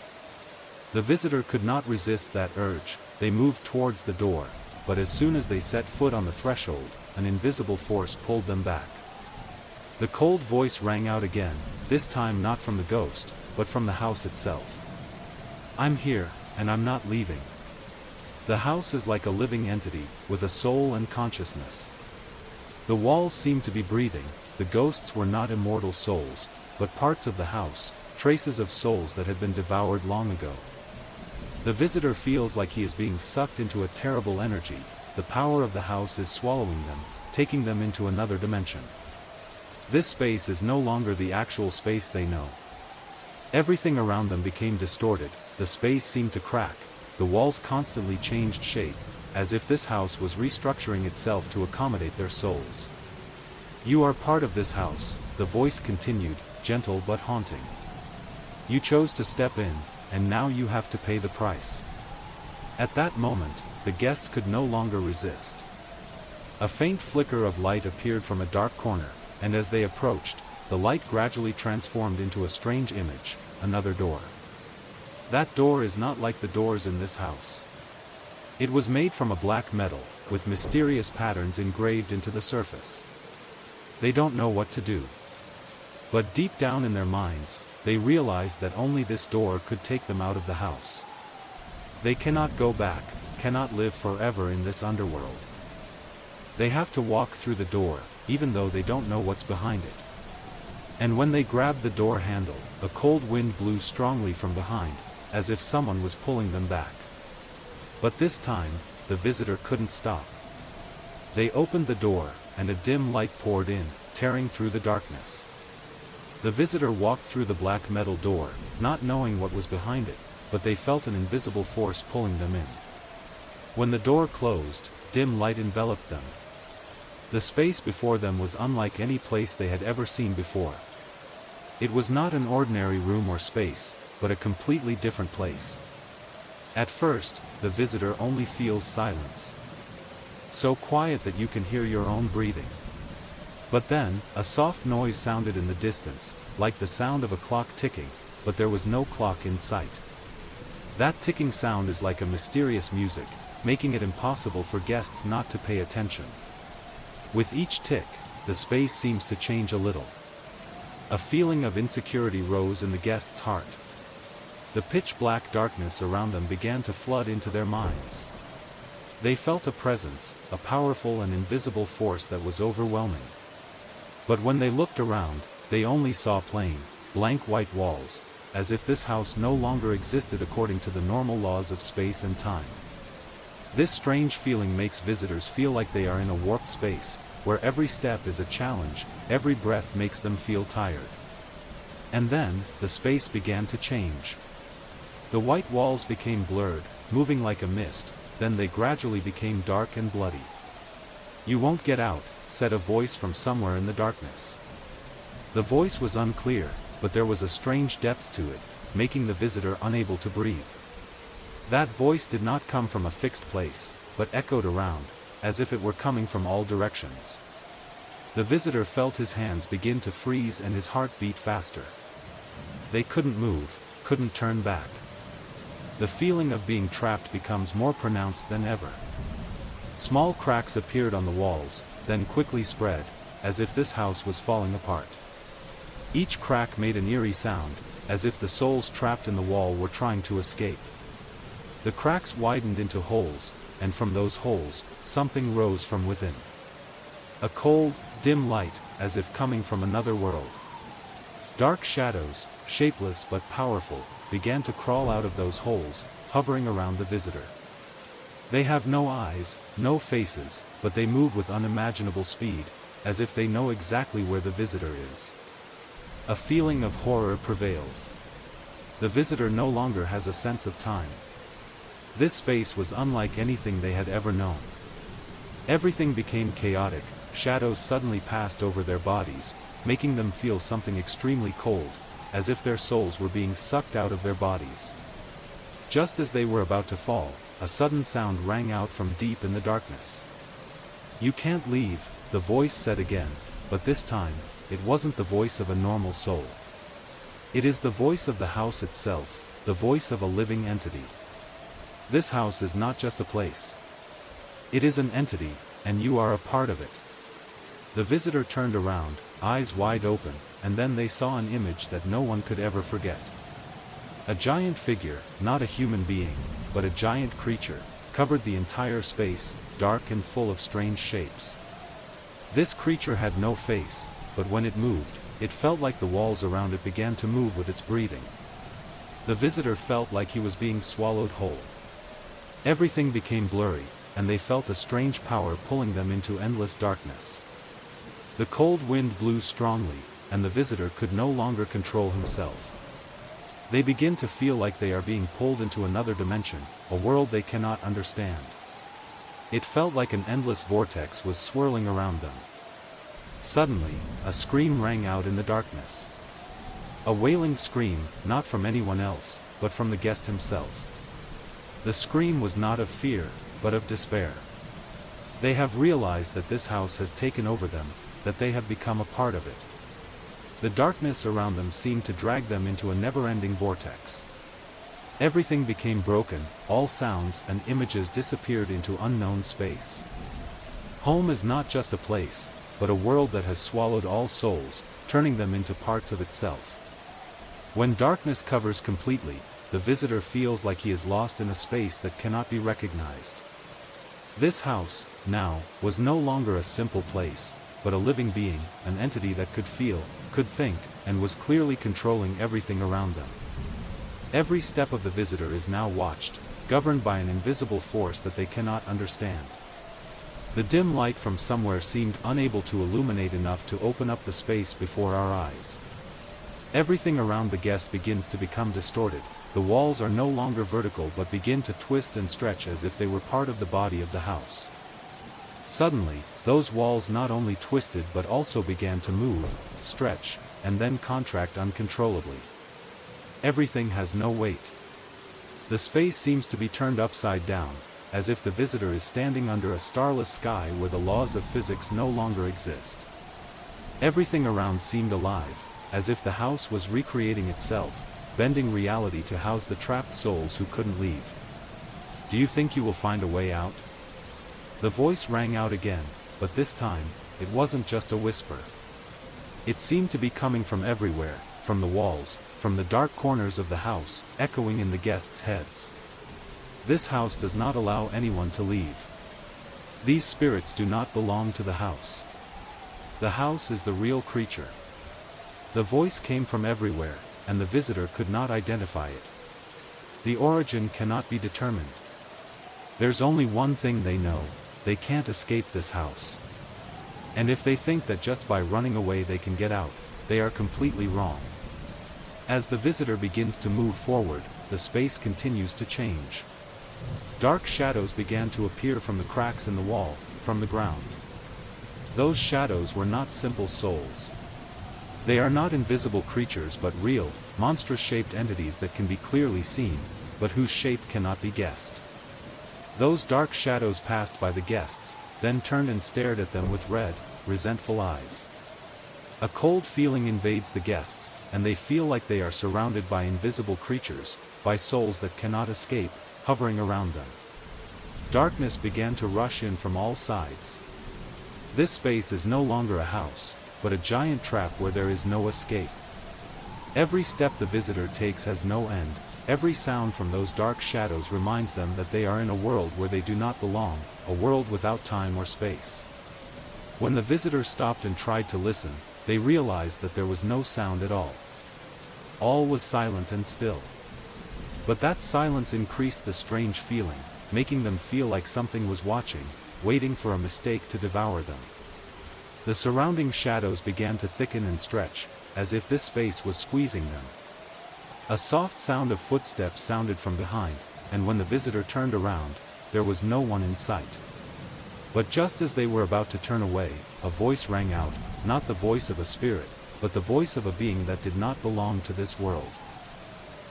The visitor could not resist that urge. They moved towards the door, but as soon as they set foot on the threshold, an invisible force pulled them back. The cold voice rang out again, this time not from the ghost, but from the house itself. "I'm here, and I'm not leaving." The house is like a living entity, with a soul and consciousness. The walls seemed to be breathing. The ghosts were not immortal souls, but parts of the house, traces of souls that had been devoured long ago. The visitor feels like he is being sucked into a terrible energy. The power of the house is swallowing them, taking them into another dimension. This space is no longer the actual space they know. Everything around them became distorted, the space seemed to crack, the walls constantly changed shape, as if this house was restructuring itself to accommodate their souls. "You are part of this house," the voice continued, gentle but haunting. "You chose to step in, and now you have to pay the price." At that moment, the guest could no longer resist. A faint flicker of light appeared from a dark corner, and as they approached, the light gradually transformed into a strange image, another door. That door is not like the doors in this house. It was made from a black metal, with mysterious patterns engraved into the surface. They don't know what to do. But deep down in their minds, they realized that only this door could take them out of the house. They cannot go back, cannot live forever in this underworld. They have to walk through the door, even though they don't know what's behind it. And when they grabbed the door handle, a cold wind blew strongly from behind, as if someone was pulling them back. But this time, the visitor couldn't stop. They opened the door, and a dim light poured in, tearing through the darkness. The visitor walked through the black metal door, not knowing what was behind it, but they felt an invisible force pulling them in. When the door closed, dim light enveloped them. The space before them was unlike any place they had ever seen before. It was not an ordinary room or space, but a completely different place. At first, the visitor only feels silence. So quiet that you can hear your own breathing. But then, a soft noise sounded in the distance, like the sound of a clock ticking, but there was no clock in sight. That ticking sound is like a mysterious music, making it impossible for guests not to pay attention. With each tick, the space seems to change a little. A feeling of insecurity rose in the guest's heart. The pitch-black darkness around them began to flood into their minds. They felt a presence, a powerful and invisible force that was overwhelming. But when they looked around, they only saw plain, blank white walls, as if this house no longer existed according to the normal laws of space and time. This strange feeling makes visitors feel like they are in a warped space, where every step is a challenge, every breath makes them feel tired. And then, the space began to change. The white walls became blurred, moving like a mist, then they gradually became dark and bloody. "You won't get out," said a voice from somewhere in the darkness. The voice was unclear, but there was a strange depth to it, making the visitor unable to breathe. That voice did not come from a fixed place, but echoed around, as if it were coming from all directions. The visitor felt his hands begin to freeze and his heart beat faster. They couldn't move, couldn't turn back. The feeling of being trapped becomes more pronounced than ever. Small cracks appeared on the walls, then quickly spread, as if this house was falling apart. Each crack made an eerie sound, as if the souls trapped in the wall were trying to escape. The cracks widened into holes, and from those holes, something rose from within. A cold, dim light, as if coming from another world. Dark shadows, shapeless but powerful, began to crawl out of those holes, hovering around the visitor. They have no eyes, no faces, but they move with unimaginable speed, as if they know exactly where the visitor is. A feeling of horror prevailed. The visitor no longer has a sense of time. This space was unlike anything they had ever known. Everything became chaotic, shadows suddenly passed over their bodies, making them feel something extremely cold, as if their souls were being sucked out of their bodies. Just as they were about to fall, a sudden sound rang out from deep in the darkness. "You can't leave," the voice said again, but this time, it wasn't the voice of a normal soul. It is the voice of the house itself, the voice of a living entity. This house is not just a place. It is an entity, and you are a part of it. The visitor turned around, eyes wide open, and then they saw an image that no one could ever forget. A giant figure, not a human being, but a giant creature, covered the entire space, dark and full of strange shapes. This creature had no face, but when it moved, it felt like the walls around it began to move with its breathing. The visitor felt like he was being swallowed whole. Everything became blurry, and they felt a strange power pulling them into endless darkness. The cold wind blew strongly, and the visitor could no longer control himself. They begin to feel like they are being pulled into another dimension, a world they cannot understand. It felt like an endless vortex was swirling around them. Suddenly, a scream rang out in the darkness. A wailing scream, not from anyone else, but from the guest himself. The scream was not of fear, but of despair. They have realized that this house has taken over them, that they have become a part of it. The darkness around them seemed to drag them into a never-ending vortex. Everything became broken, all sounds and images disappeared into unknown space. Home is not just a place, but a world that has swallowed all souls, turning them into parts of itself. When darkness covers completely, the visitor feels like he is lost in a space that cannot be recognized. This house, now, was no longer a simple place, but a living being, an entity that could feel, could think, and was clearly controlling everything around them. Every step of the visitor is now watched, governed by an invisible force that they cannot understand. The dim light from somewhere seemed unable to illuminate enough to open up the space before our eyes. Everything around the guest begins to become distorted. The walls are no longer vertical but begin to twist and stretch as if they were part of the body of the house. Suddenly, those walls not only twisted but also began to move, stretch, and then contract uncontrollably. Everything has no weight. The space seems to be turned upside down, as if the visitor is standing under a starless sky where the laws of physics no longer exist. Everything around seemed alive, as if the house was recreating itself, bending reality to house the trapped souls who couldn't leave. "Do you think you will find a way out?" The voice rang out again, but this time, it wasn't just a whisper. It seemed to be coming from everywhere, from the walls, from the dark corners of the house, echoing in the guests' heads. This house does not allow anyone to leave. These spirits do not belong to the house. The house is the real creature. The voice came from everywhere, and the visitor could not identify it. The origin cannot be determined. There's only one thing they know: they can't escape this house. And if they think that just by running away they can get out, they are completely wrong. As the visitor begins to move forward, the space continues to change. Dark shadows began to appear from the cracks in the wall, from the ground. Those shadows were not simple souls. They are not invisible creatures but real, monstrous-shaped entities that can be clearly seen, but whose shape cannot be guessed. Those dark shadows passed by the guests, then turned and stared at them with red, resentful eyes. A cold feeling invades the guests, and they feel like they are surrounded by invisible creatures, by souls that cannot escape, hovering around them. Darkness began to rush in from all sides. This space is no longer a house, but a giant trap where there is no escape. Every step the visitor takes has no end. Every sound from those dark shadows reminds them that they are in a world where they do not belong, a world without time or space. When the visitor stopped and tried to listen, they realized that there was no sound at all. All was silent and still. But that silence increased the strange feeling, making them feel like something was watching, waiting for a mistake to devour them. The surrounding shadows began to thicken and stretch, as if this space was squeezing them. A soft sound of footsteps sounded from behind, and when the visitor turned around, there was no one in sight. But just as they were about to turn away, a voice rang out, not the voice of a spirit, but the voice of a being that did not belong to this world.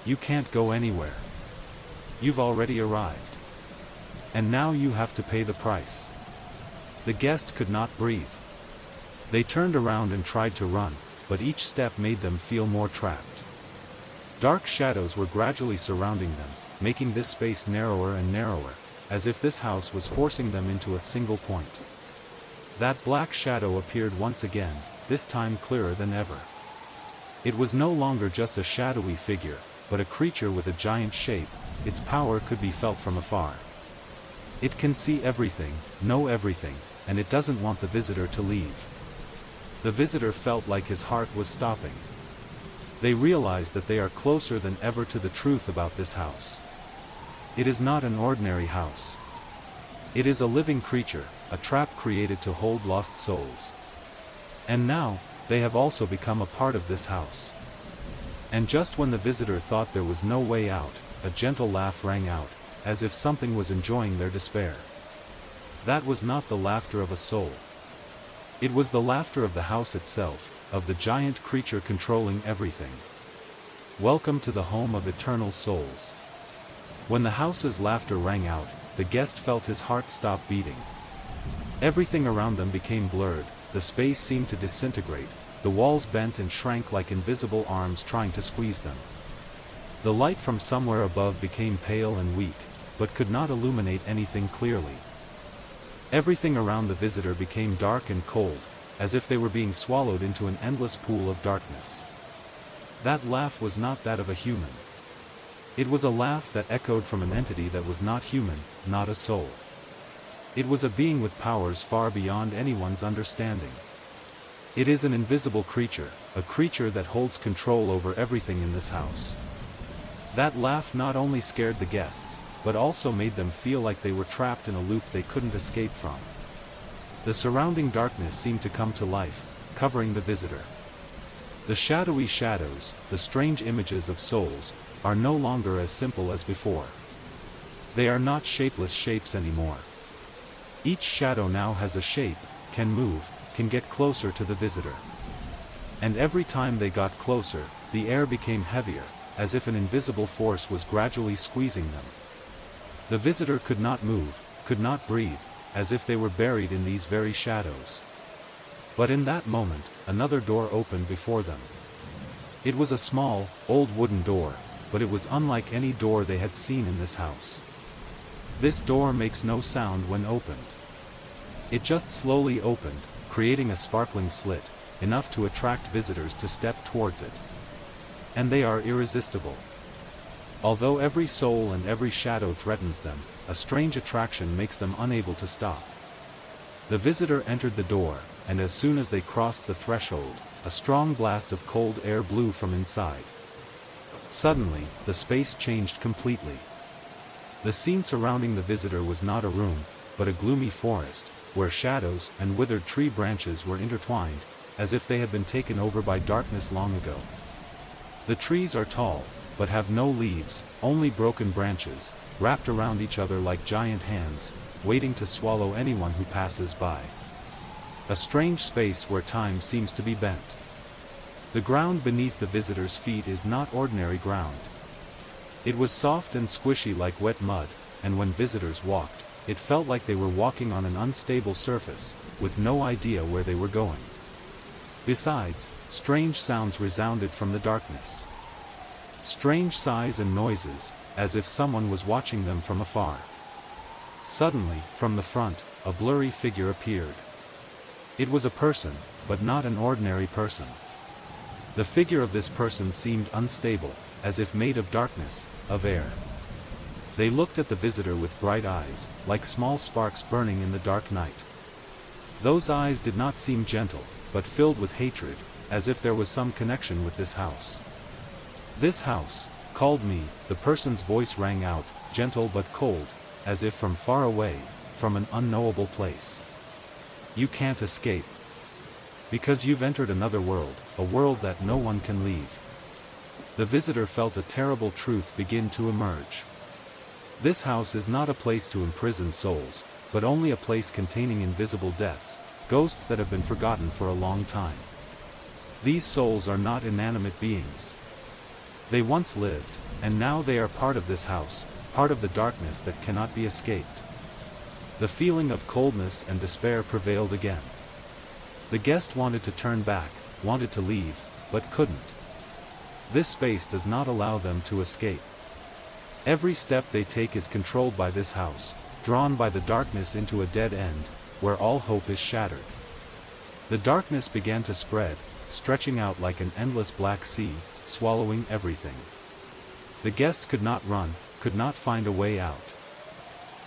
You can't go anywhere. You've already arrived. And now you have to pay the price. The guest could not breathe. They turned around and tried to run, but each step made them feel more trapped. Dark shadows were gradually surrounding them, making this space narrower and narrower, as if this house was forcing them into a single point. That black shadow appeared once again, this time clearer than ever. It was no longer just a shadowy figure, but a creature with a giant shape. Its power could be felt from afar. It can see everything, know everything, and it doesn't want the visitor to leave. The visitor felt like his heart was stopping. They realized that they are closer than ever to the truth about this house. It is not an ordinary house. It is a living creature, a trap created to hold lost souls. And now, they have also become a part of this house. And just when the visitor thought there was no way out, a gentle laugh rang out, as if something was enjoying their despair. That was not the laughter of a soul. It was the laughter of the house itself, of the giant creature controlling everything. Welcome to the home of eternal souls. When the house's laughter rang out, the guest felt his heart stop beating. Everything around them became blurred, the space seemed to disintegrate, the walls bent and shrank like invisible arms trying to squeeze them. The light from somewhere above became pale and weak, but could not illuminate anything clearly. Everything around the visitor became dark and cold, as if they were being swallowed into an endless pool of darkness. That laugh was not that of a human. It was a laugh that echoed from an entity that was not human, not a soul. It was a being with powers far beyond anyone's understanding. It is an invisible creature, a creature that holds control over everything in this house. That laugh not only scared the guests, but also made them feel like they were trapped in a loop they couldn't escape from. The surrounding darkness seemed to come to life, covering the visitor. The shadowy shadows, the strange images of souls, are no longer as simple as before. They are not shapeless shapes anymore. Each shadow now has a shape, can move, can get closer to the visitor. And every time they got closer, the air became heavier, as if an invisible force was gradually squeezing them. The visitor could not move, could not breathe, as if they were buried in these very shadows. But in that moment, another door opened before them. It was a small, old wooden door, but it was unlike any door they had seen in this house. This door makes no sound when opened. It just slowly opened, creating a sparkling slit, enough to attract visitors to step towards it. And they are irresistible. Although every soul and every shadow threatens them, a strange attraction makes them unable to stop. The visitor entered the door, and as soon as they crossed the threshold, a strong blast of cold air blew from inside. Suddenly, the space changed completely. The scene surrounding the visitor was not a room, but a gloomy forest, where shadows and withered tree branches were intertwined, as if they had been taken over by darkness long ago. The trees are tall, but have no leaves, only broken branches, wrapped around each other like giant hands, waiting to swallow anyone who passes by. A strange space where time seems to be bent. The ground beneath the visitors' feet is not ordinary ground. It was soft and squishy like wet mud, and when visitors walked, it felt like they were walking on an unstable surface, with no idea where they were going. Besides, strange sounds resounded from the darkness. Strange sighs and noises, as if someone was watching them from afar. Suddenly, from the front, a blurry figure appeared. It was a person, but not an ordinary person. The figure of this person seemed unstable, as if made of darkness, of air. They looked at the visitor with bright eyes, like small sparks burning in the dark night. Those eyes did not seem gentle, but filled with hatred, as if there was some connection with this house. This house called me, the person's voice rang out, gentle but cold, as if from far away, from an unknowable place. You can't escape. Because you've entered another world, a world that no one can leave. The visitor felt a terrible truth begin to emerge. This house is not a place to imprison souls, but only a place containing invisible deaths, ghosts that have been forgotten for a long time. These souls are not inanimate beings. They once lived, and now they are part of this house, part of the darkness that cannot be escaped. The feeling of coldness and despair prevailed again. The guest wanted to turn back, wanted to leave, but couldn't. This space does not allow them to escape. Every step they take is controlled by this house, drawn by the darkness into a dead end, where all hope is shattered. The darkness began to spread, stretching out like an endless black sea, swallowing everything. The guest could not run, could not find a way out.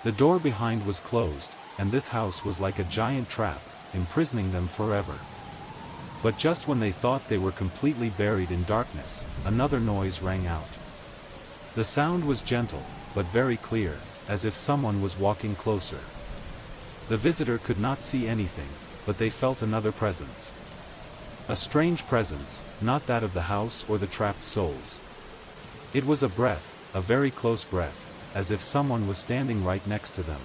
The door behind was closed, and this house was like a giant trap, imprisoning them forever. But just when they thought they were completely buried in darkness, another noise rang out. The sound was gentle, but very clear, as if someone was walking closer. The visitor could not see anything, but they felt another presence. A strange presence, not that of the house or the trapped souls. It was a breath, a very close breath, as if someone was standing right next to them.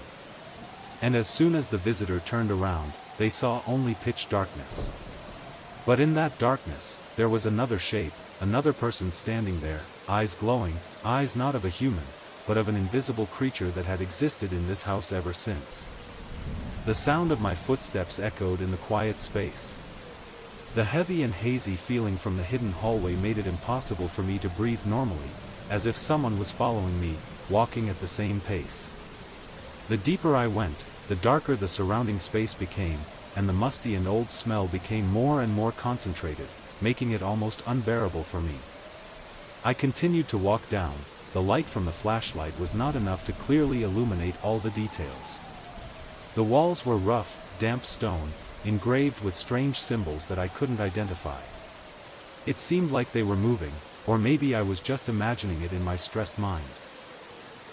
And as soon as the visitor turned around, they saw only pitch darkness. But in that darkness, there was another shape, another person standing there, eyes glowing, eyes not of a human, but of an invisible creature that had existed in this house ever since. The sound of my footsteps echoed in the quiet space. The heavy and hazy feeling from the hidden hallway made it impossible for me to breathe normally, as if someone was following me, walking at the same pace. The deeper I went, the darker the surrounding space became, and the musty and old smell became more and more concentrated, making it almost unbearable for me. I continued to walk down. The light from the flashlight was not enough to clearly illuminate all the details. The walls were rough, damp stone, engraved with strange symbols that I couldn't identify. It seemed like they were moving, or maybe I was just imagining it in my stressed mind.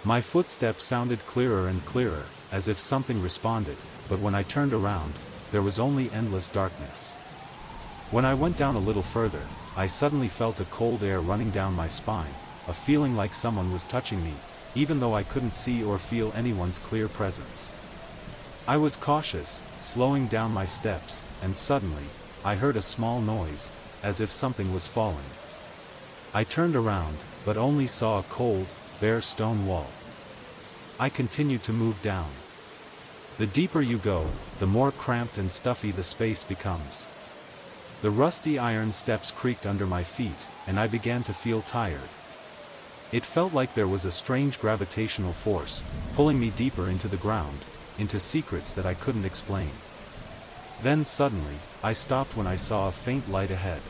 My footsteps sounded clearer and clearer, as if something responded, but when I turned around, there was only endless darkness. When I went down a little further, I suddenly felt a cold air running down my spine, a feeling like someone was touching me, even though I couldn't see or feel anyone's clear presence. I was cautious, slowing down my steps, and suddenly, I heard a small noise, as if something was falling. I turned around, but only saw a cold, bare stone wall. I continued to move down. The deeper you go, the more cramped and stuffy the space becomes. The rusty iron steps creaked under my feet, and I began to feel tired. It felt like there was a strange gravitational force, pulling me deeper into the ground, into secrets that I couldn't explain. Then suddenly, I stopped when I saw a faint light ahead.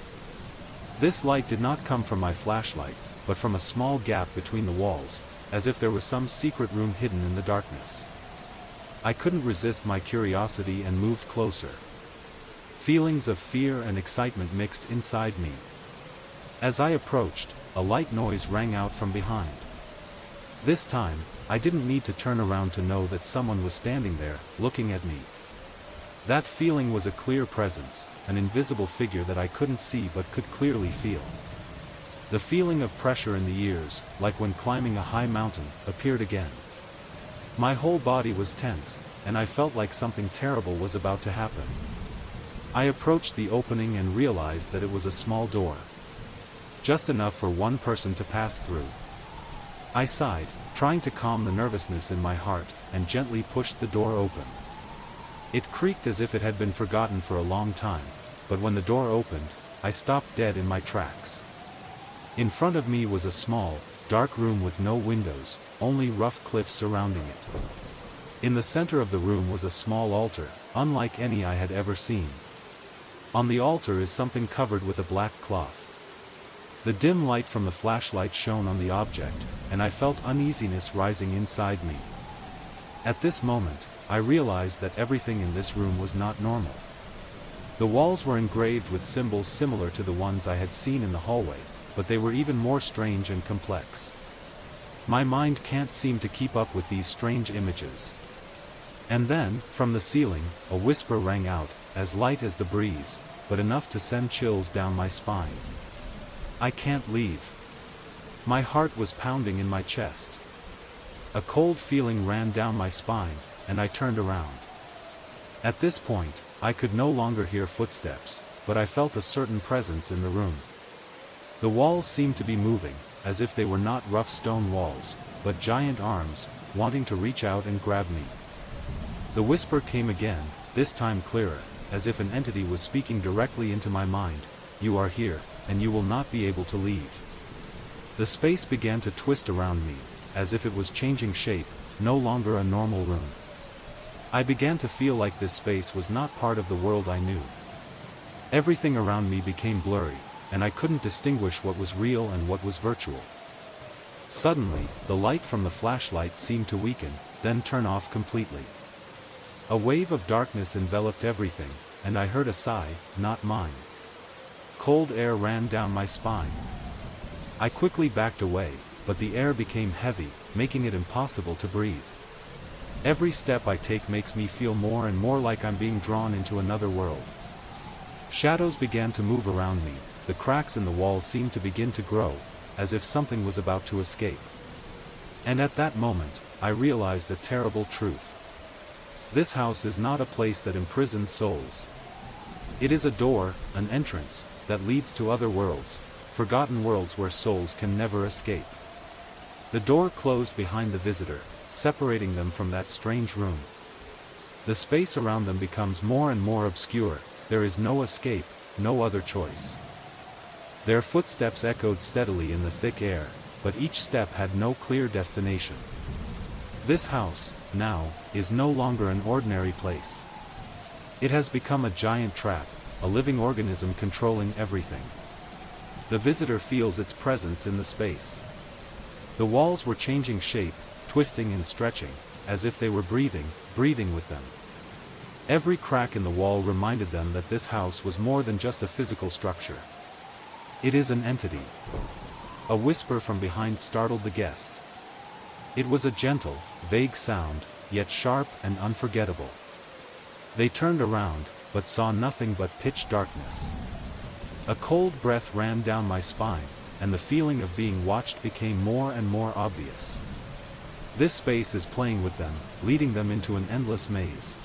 This light did not come from my flashlight, but from a small gap between the walls, as if there was some secret room hidden in the darkness. I couldn't resist my curiosity and moved closer. Feelings of fear and excitement mixed inside me. As I approached, a light noise rang out from behind. This time, I didn't need to turn around to know that someone was standing there, looking at me. That feeling was a clear presence, an invisible figure that I couldn't see but could clearly feel. The feeling of pressure in the ears, like when climbing a high mountain, appeared again. My whole body was tense, and I felt like something terrible was about to happen. I approached the opening and realized that it was a small door. Just enough for one person to pass through. I sighed, trying to calm the nervousness in my heart, and gently pushed the door open. It creaked as if it had been forgotten for a long time, but when the door opened, I stopped dead in my tracks. In front of me was a small, dark room with no windows, only rough cliffs surrounding it. In the center of the room was a small altar, unlike any I had ever seen. On the altar is something covered with a black cloth. The dim light from the flashlight shone on the object, and I felt uneasiness rising inside me. At this moment, I realized that everything in this room was not normal. The walls were engraved with symbols similar to the ones I had seen in the hallway, but they were even more strange and complex. My mind can't seem to keep up with these strange images. And then, from the ceiling, a whisper rang out, as light as the breeze, but enough to send chills down my spine. I can't leave. My heart was pounding in my chest. A cold feeling ran down my spine, and I turned around. At this point, I could no longer hear footsteps, but I felt a certain presence in the room. The walls seemed to be moving, as if they were not rough stone walls, but giant arms, wanting to reach out and grab me. The whisper came again, this time clearer, as if an entity was speaking directly into my mind. You are here, and you will not be able to leave. The space began to twist around me, as if it was changing shape, no longer a normal room. I began to feel like this space was not part of the world I knew. Everything around me became blurry, and I couldn't distinguish what was real and what was virtual. Suddenly, the light from the flashlight seemed to weaken, then turn off completely. A wave of darkness enveloped everything, and I heard a sigh, not mine. Cold air ran down my spine. I quickly backed away, but the air became heavy, making it impossible to breathe. Every step I take makes me feel more and more like I'm being drawn into another world. Shadows began to move around me, the cracks in the wall seemed to begin to grow, as if something was about to escape. And at that moment, I realized a terrible truth. This house is not a place that imprisons souls. It is a door, an entrance, that leads to other worlds, forgotten worlds where souls can never escape. The door closed behind the visitor, separating them from that strange room. The space around them becomes more and more obscure, there is no escape, no other choice. Their footsteps echoed steadily in the thick air, but each step had no clear destination. This house, now, is no longer an ordinary place. It has become a giant trap, a living organism controlling everything. The visitor feels its presence in the space. The walls were changing shape, twisting and stretching, as if they were breathing with them. Every crack in the wall reminded them that this house was more than just a physical structure. It is an entity. A whisper from behind startled the guest. It was a gentle, vague sound, yet sharp and unforgettable. They turned around, but saw nothing but pitch darkness. A cold breath ran down my spine, and the feeling of being watched became more and more obvious. This space is playing with them, leading them into an endless maze.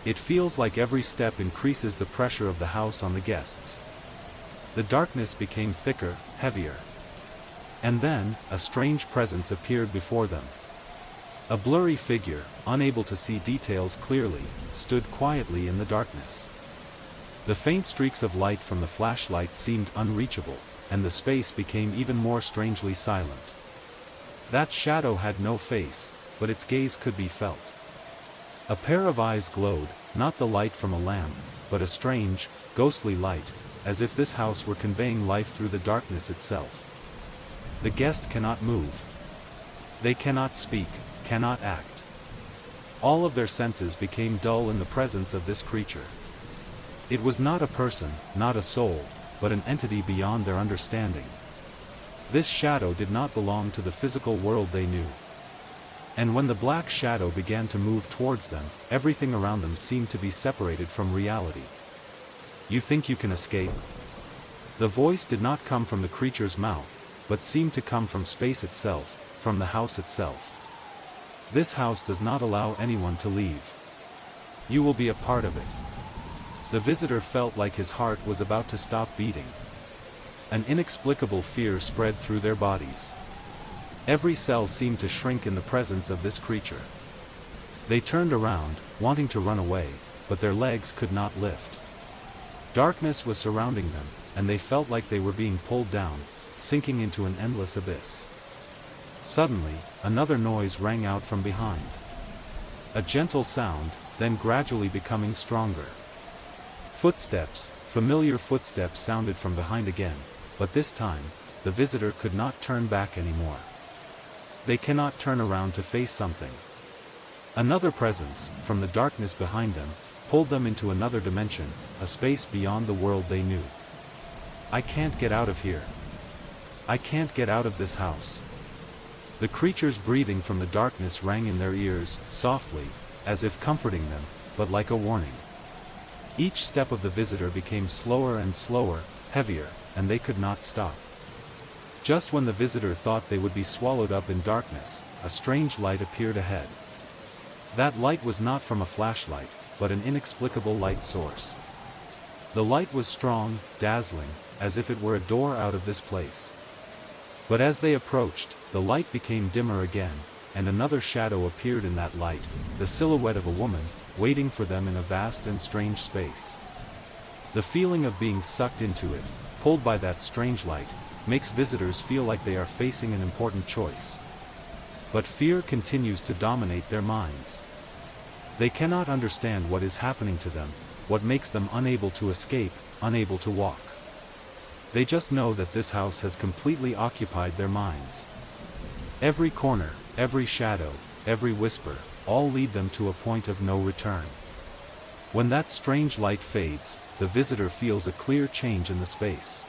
It feels like every step increases the pressure of the house on the guests. The darkness became thicker, heavier. And then, a strange presence appeared before them. A blurry figure, unable to see details clearly, stood quietly in the darkness. The faint streaks of light from the flashlight seemed unreachable, and the space became even more strangely silent. That shadow had no face, but its gaze could be felt. A pair of eyes glowed, not the light from a lamp, but a strange, ghostly light, as if this house were conveying life through the darkness itself. The guest cannot move. They cannot speak, cannot act. All of their senses became dull in the presence of this creature. It was not a person, not a soul, but an entity beyond their understanding. This shadow did not belong to the physical world they knew. And when the black shadow began to move towards them, everything around them seemed to be separated from reality. You think you can escape? The voice did not come from the creature's mouth, but seemed to come from space itself, from the house itself. This house does not allow anyone to leave. You will be a part of it. The visitor felt like his heart was about to stop beating. An inexplicable fear spread through their bodies. Every cell seemed to shrink in the presence of this creature. They turned around, wanting to run away, but their legs could not lift. Darkness was surrounding them, and they felt like they were being pulled down, sinking into an endless abyss. Suddenly, another noise rang out from behind. A gentle sound, then gradually becoming stronger. Footsteps, familiar footsteps sounded from behind again, but this time, the visitor could not turn back anymore. They cannot turn around to face something. Another presence, from the darkness behind them, pulled them into another dimension, a space beyond the world they knew. I can't get out of here. I can't get out of this house. The creature's breathing from the darkness rang in their ears, softly, as if comforting them, but like a warning. Each step of the visitor became slower and slower, heavier, and they could not stop. Just when the visitor thought they would be swallowed up in darkness, a strange light appeared ahead. That light was not from a flashlight, but an inexplicable light source. The light was strong, dazzling, as if it were a door out of this place. But as they approached, the light became dimmer again, and another shadow appeared in that light, the silhouette of a woman, waiting for them in a vast and strange space. The feeling of being sucked into it, pulled by that strange light, makes visitors feel like they are facing an important choice. But fear continues to dominate their minds. They cannot understand what is happening to them, what makes them unable to escape, unable to walk. They just know that this house has completely occupied their minds. Every corner, every shadow, every whisper, all lead them to a point of no return. When that strange light fades, the visitor feels a clear change in the space.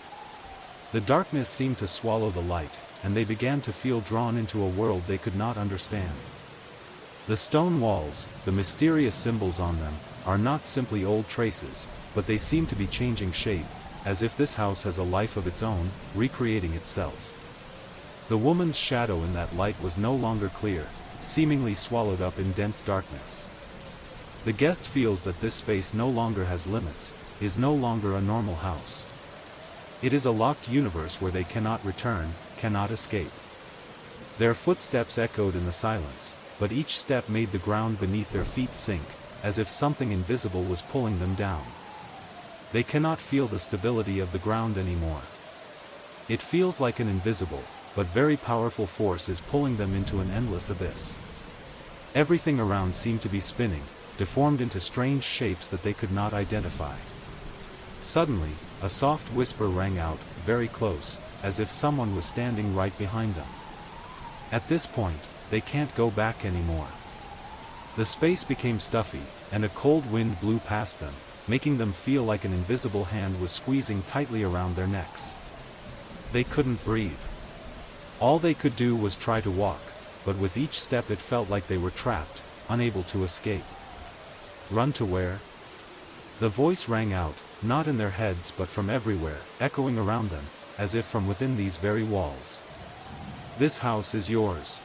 The darkness seemed to swallow the light, and they began to feel drawn into a world they could not understand. The stone walls, the mysterious symbols on them, are not simply old traces, but they seem to be changing shape, as if this house has a life of its own, recreating itself. The woman's shadow in that light was no longer clear, seemingly swallowed up in dense darkness. The guest feels that this space no longer has limits, is no longer a normal house. It is a locked universe where they cannot return, cannot escape. Their footsteps echoed in the silence, but each step made the ground beneath their feet sink, as if something invisible was pulling them down. They cannot feel the stability of the ground anymore. It feels like an invisible, but very powerful force is pulling them into an endless abyss. Everything around seemed to be spinning, deformed into strange shapes that they could not identify. Suddenly, a soft whisper rang out, very close, as if someone was standing right behind them. At this point, they can't go back anymore. The space became stuffy, and a cold wind blew past them, making them feel like an invisible hand was squeezing tightly around their necks. They couldn't breathe. All they could do was try to walk, but with each step it felt like they were trapped, unable to escape. Run to where? The voice rang out, not in their heads but from everywhere, echoing around them, as if from within these very walls. This house is yours.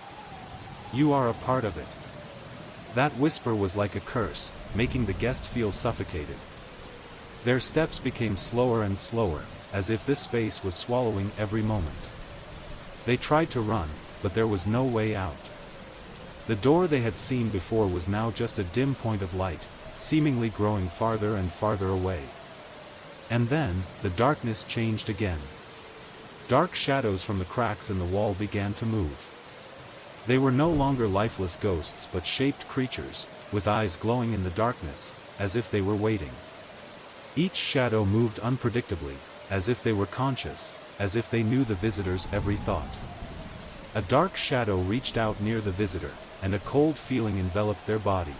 You are a part of it. That whisper was like a curse, making the guest feel suffocated. Their steps became slower and slower, as if this space was swallowing every moment. They tried to run, but there was no way out. The door they had seen before was now just a dim point of light, seemingly growing farther and farther away. And then, the darkness changed again. Dark shadows from the cracks in the wall began to move. They were no longer lifeless ghosts but shaped creatures, with eyes glowing in the darkness, as if they were waiting. Each shadow moved unpredictably, as if they were conscious, as if they knew the visitor's every thought. A dark shadow reached out near the visitor, and a cold feeling enveloped their body.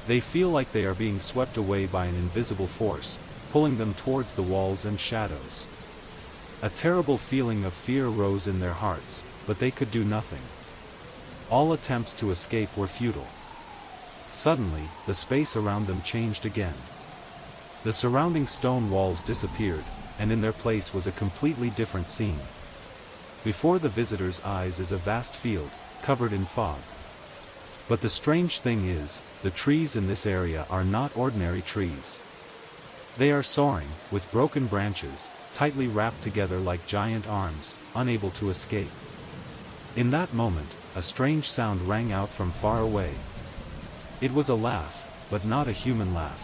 They feel like they are being swept away by an invisible force, pulling them towards the walls and shadows. A terrible feeling of fear rose in their hearts, but they could do nothing. All attempts to escape were futile. Suddenly, the space around them changed again. The surrounding stone walls disappeared, and in their place was a completely different scene. Before the visitor's eyes is a vast field, covered in fog. But the strange thing is, the trees in this area are not ordinary trees. They are soaring, with broken branches, tightly wrapped together like giant arms, unable to escape. In that moment, a strange sound rang out from far away. It was a laugh, but not a human laugh.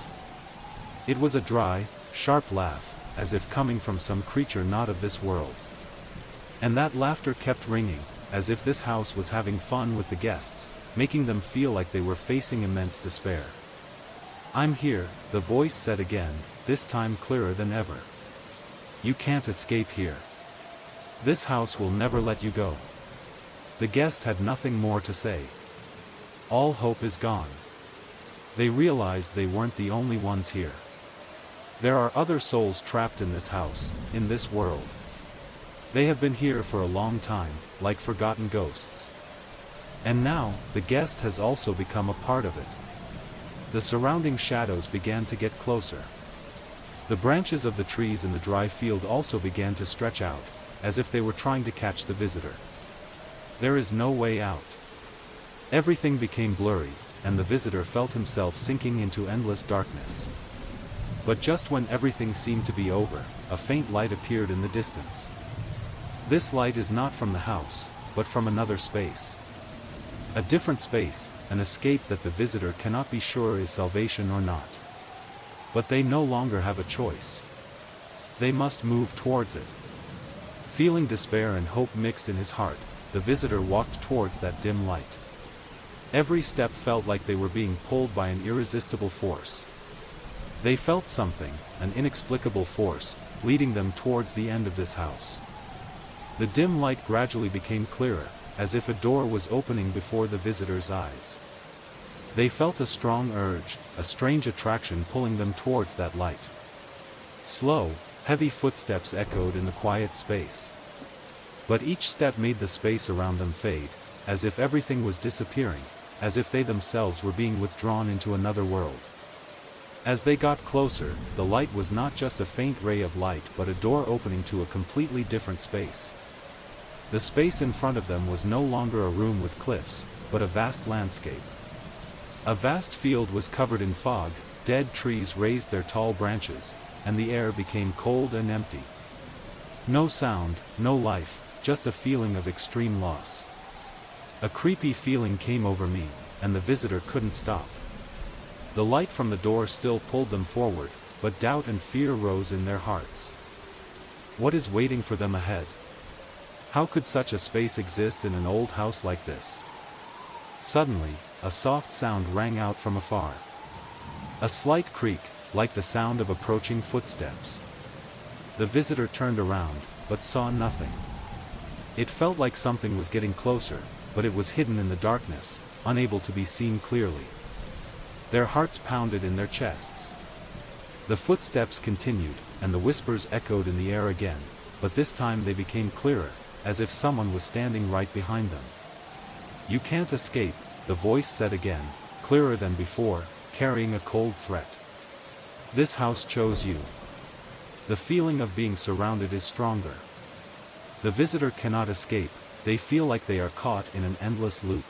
It was a dry, sharp laugh, as if coming from some creature not of this world. And that laughter kept ringing, as if this house was having fun with the guests, making them feel like they were facing immense despair. "I'm here," the voice said again, this time clearer than ever. "You can't escape here. This house will never let you go." The guest had nothing more to say. All hope is gone. They realized they weren't the only ones here. There are other souls trapped in this house, in this world. They have been here for a long time, like forgotten ghosts. And now, the guest has also become a part of it. The surrounding shadows began to get closer. The branches of the trees in the dry field also began to stretch out, as if they were trying to catch the visitor. There is no way out. Everything became blurry, and the visitor felt himself sinking into endless darkness. But just when everything seemed to be over, a faint light appeared in the distance. This light is not from the house, but from another space. A different space, an escape that the visitor cannot be sure is salvation or not. But they no longer have a choice. They must move towards it. Feeling despair and hope mixed in his heart, the visitor walked towards that dim light. Every step felt like they were being pulled by an irresistible force. They felt something, an inexplicable force, leading them towards the end of this house. The dim light gradually became clearer, as if a door was opening before the visitor's eyes. They felt a strong urge, a strange attraction pulling them towards that light. Slow, heavy footsteps echoed in the quiet space. But each step made the space around them fade, as if everything was disappearing, as if they themselves were being withdrawn into another world. As they got closer, the light was not just a faint ray of light but a door opening to a completely different space. The space in front of them was no longer a room with cliffs, but a vast landscape. A vast field was covered in fog, dead trees raised their tall branches, and the air became cold and empty. No sound, no life, just a feeling of extreme loss. A creepy feeling came over me, and the visitor couldn't stop. The light from the door still pulled them forward, but doubt and fear rose in their hearts. What is waiting for them ahead? How could such a space exist in an old house like this? Suddenly, a soft sound rang out from afar. A slight creak, like the sound of approaching footsteps. The visitor turned around, but saw nothing. It felt like something was getting closer, but it was hidden in the darkness, unable to be seen clearly. Their hearts pounded in their chests. The footsteps continued, and the whispers echoed in the air again, but this time they became clearer, as if someone was standing right behind them. "You can't escape," the voice said again, clearer than before, carrying a cold threat. "This house chose you." The feeling of being surrounded is stronger. The visitor cannot escape, they feel like they are caught in an endless loop.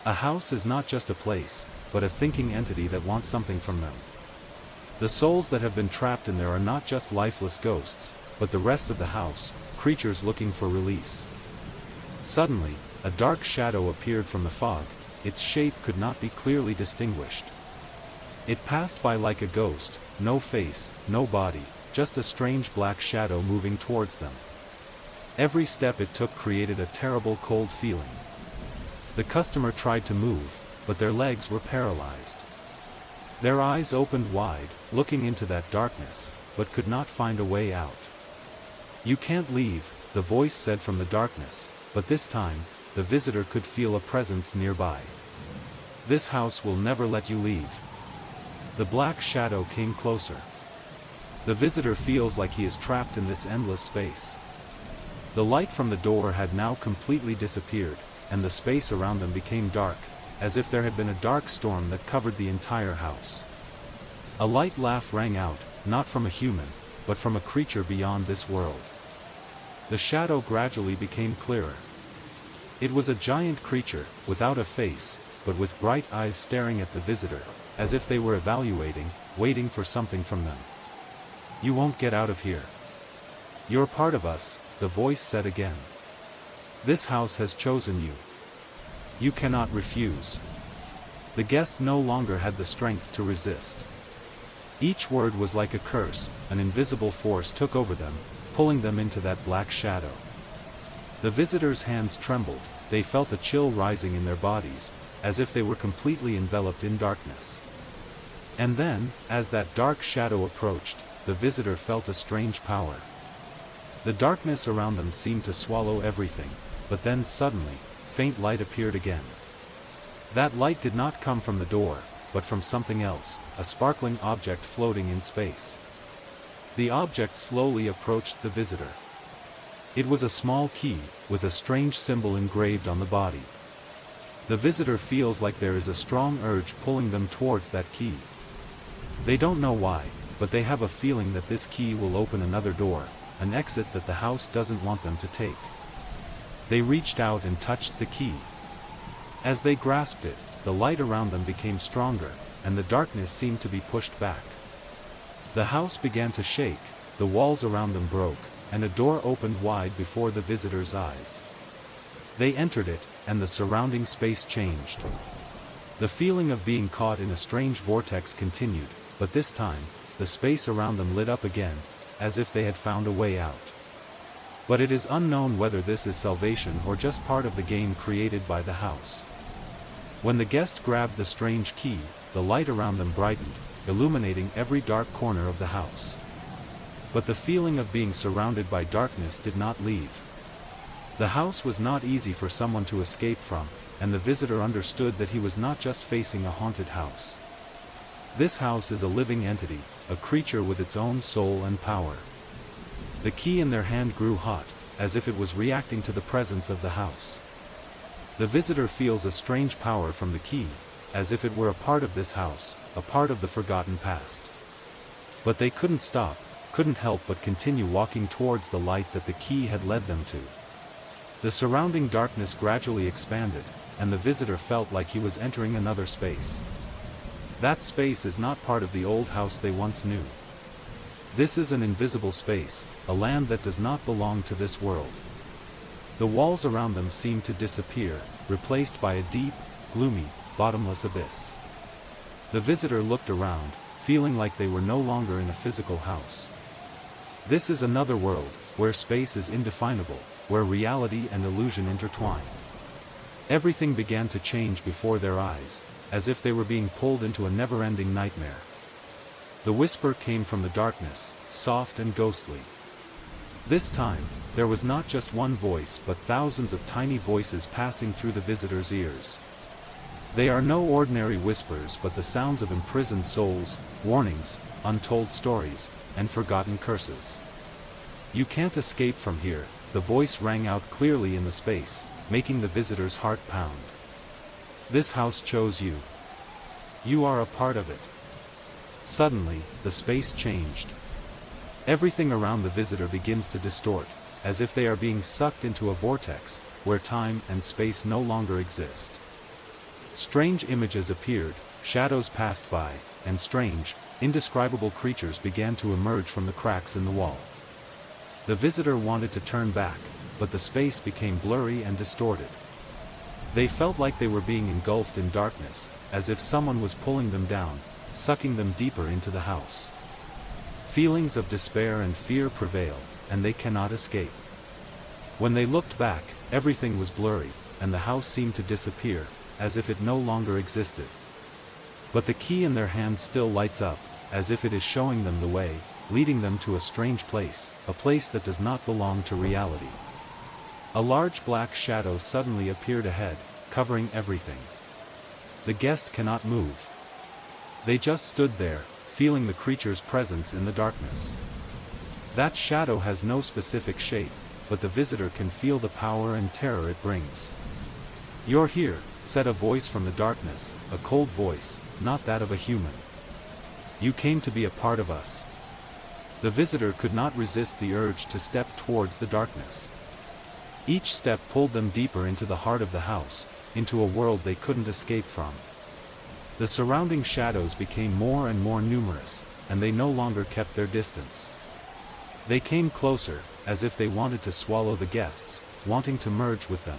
A house is not just a place, but a thinking entity that wants something from them. The souls that have been trapped in there are not just lifeless ghosts, but the rest of the house, creatures looking for release. Suddenly, a dark shadow appeared from the fog, its shape could not be clearly distinguished. It passed by like a ghost, no face, no body, just a strange black shadow moving towards them. Every step it took created a terrible cold feeling. The customer tried to move, but their legs were paralyzed. Their eyes opened wide, looking into that darkness, but could not find a way out. "You can't leave," the voice said from the darkness, but this time, the visitor could feel a presence nearby. "This house will never let you leave." The black shadow came closer. The visitor feels like he is trapped in this endless space. The light from the door had now completely disappeared, and the space around them became dark, as if there had been a dark storm that covered the entire house. A light laugh rang out, not from a human, but from a creature beyond this world. The shadow gradually became clearer. It was a giant creature, without a face, but with bright eyes staring at the visitor, as if they were evaluating, waiting for something from them. "You won't get out of here. You're part of us," the voice said again. "This house has chosen you. You cannot refuse." The guest no longer had the strength to resist. Each word was like a curse. An invisible force took over them, pulling them into that black shadow. The visitors' hands trembled, they felt a chill rising in their bodies, as if they were completely enveloped in darkness. And then, as that dark shadow approached, the visitor felt a strange power. The darkness around them seemed to swallow everything, but then suddenly, faint light appeared again. That light did not come from the door, but from something else, a sparkling object floating in space. The object slowly approached the visitor. It was a small key, with a strange symbol engraved on the body. The visitor feels like there is a strong urge pulling them towards that key. They don't know why, but they have a feeling that this key will open another door, an exit that the house doesn't want them to take. They reached out and touched the key. As they grasped it, the light around them became stronger, and the darkness seemed to be pushed back. The house began to shake, the walls around them broke, and a door opened wide before the visitors' eyes. They entered it, and the surrounding space changed. The feeling of being caught in a strange vortex continued, but this time, the space around them lit up again, as if they had found a way out. But it is unknown whether this is salvation or just part of the game created by the house. When the guest grabbed the strange key, the light around them brightened, illuminating every dark corner of the house. But the feeling of being surrounded by darkness did not leave. The house was not easy for someone to escape from, and the visitor understood that he was not just facing a haunted house. This house is a living entity, a creature with its own soul and power. The key in their hand grew hot, as if it was reacting to the presence of the house. The visitor feels a strange power from the key, as if it were a part of this house, a part of the forgotten past. But they couldn't stop, couldn't help but continue walking towards the light that the key had led them to. The surrounding darkness gradually expanded, and the visitor felt like he was entering another space. That space is not part of the old house they once knew. This is an invisible space, a land that does not belong to this world. The walls around them seemed to disappear, replaced by a deep, gloomy, bottomless abyss. The visitor looked around, feeling like they were no longer in a physical house. This is another world, where space is indefinable, where reality and illusion intertwine. Everything began to change before their eyes, as if they were being pulled into a never-ending nightmare. The whisper came from the darkness, soft and ghostly. This time, there was not just one voice but thousands of tiny voices passing through the visitor's ears. They are no ordinary whispers but the sounds of imprisoned souls, warnings, untold stories, and forgotten curses. "You can't escape from here," the voice rang out clearly in the space, making the visitor's heart pound. "This house chose you. You are a part of it." Suddenly, the space changed. Everything around the visitor begins to distort, as if they are being sucked into a vortex, where time and space no longer exist. Strange images appeared, shadows passed by, and strange, indescribable creatures began to emerge from the cracks in the wall. The visitor wanted to turn back, but the space became blurry and distorted. They felt like they were being engulfed in darkness, as if someone was pulling them down, sucking them deeper into the house. Feelings of despair and fear prevail, and they cannot escape. When they looked back, everything was blurry, and the house seemed to disappear, as if it no longer existed. But the key in their hand still lights up, as if it is showing them the way, leading them to a strange place, a place that does not belong to reality. A large black shadow suddenly appeared ahead, covering everything. The guest cannot move. They just stood there, feeling the creature's presence in the darkness. That shadow has no specific shape, but the visitor can feel the power and terror it brings. "You're here," said a voice from the darkness, a cold voice, not that of a human. "You came to be a part of us. The visitor could not resist the urge to step towards the darkness. Each step pulled them deeper into the heart of the house, into a world they couldn't escape from. The surrounding shadows became more and more numerous, and they no longer kept their distance. They came closer, as if they wanted to swallow the guests, wanting to merge with them.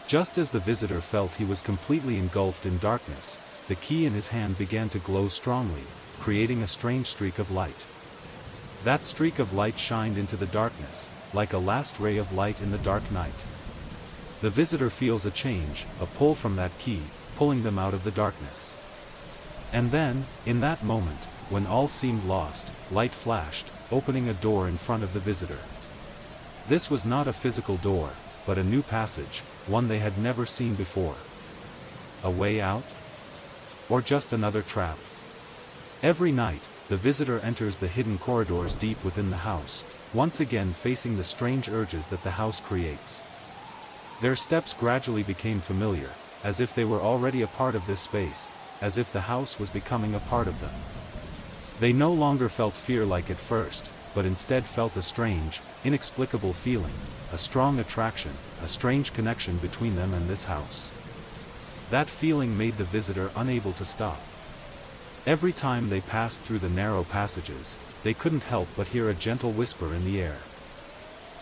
Just as the visitor felt he was completely engulfed in darkness, the key in his hand began to glow strongly, creating a strange streak of light. That streak of light shined into the darkness, like a last ray of light in the dark night. The visitor feels a change, a pull from that key, pulling them out of the darkness. And then, in that moment, when all seemed lost, light flashed, opening a door in front of the visitor. This was not a physical door, but a new passage, one they had never seen before. A way out? Or just another trap? Every night, the visitor enters the hidden corridors deep within the house, once again facing the strange urges that the house creates. Their steps gradually became familiar, as if they were already a part of this space, as if the house was becoming a part of them. They no longer felt fear like at first, but instead felt a strange, inexplicable feeling, a strong attraction, a strange connection between them and this house. That feeling made the visitor unable to stop. Every time they passed through the narrow passages, they couldn't help but hear a gentle whisper in the air.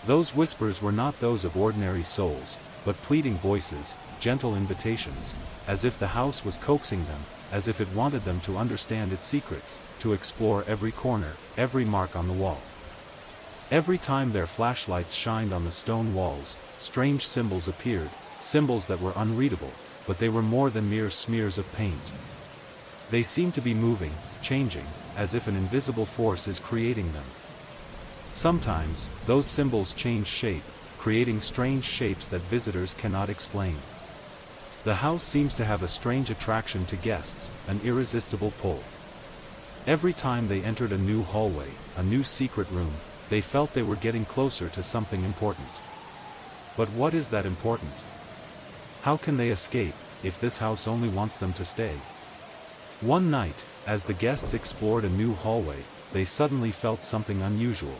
Those whispers were not those of ordinary souls, but pleading voices, gentle invitations, as if the house was coaxing them, as if it wanted them to understand its secrets, to explore every corner, every mark on the wall. Every time their flashlights shined on the stone walls, strange symbols appeared, symbols that were unreadable, but they were more than mere smears of paint. They seemed to be moving, changing, as if an invisible force is creating them. Sometimes, those symbols change shape, creating strange shapes that visitors cannot explain. The house seems to have a strange attraction to guests, an irresistible pull. Every time they entered a new hallway, a new secret room, they felt they were getting closer to something important. But what is that important? How can they escape, if this house only wants them to stay? One night, as the guests explored a new hallway, they suddenly felt something unusual.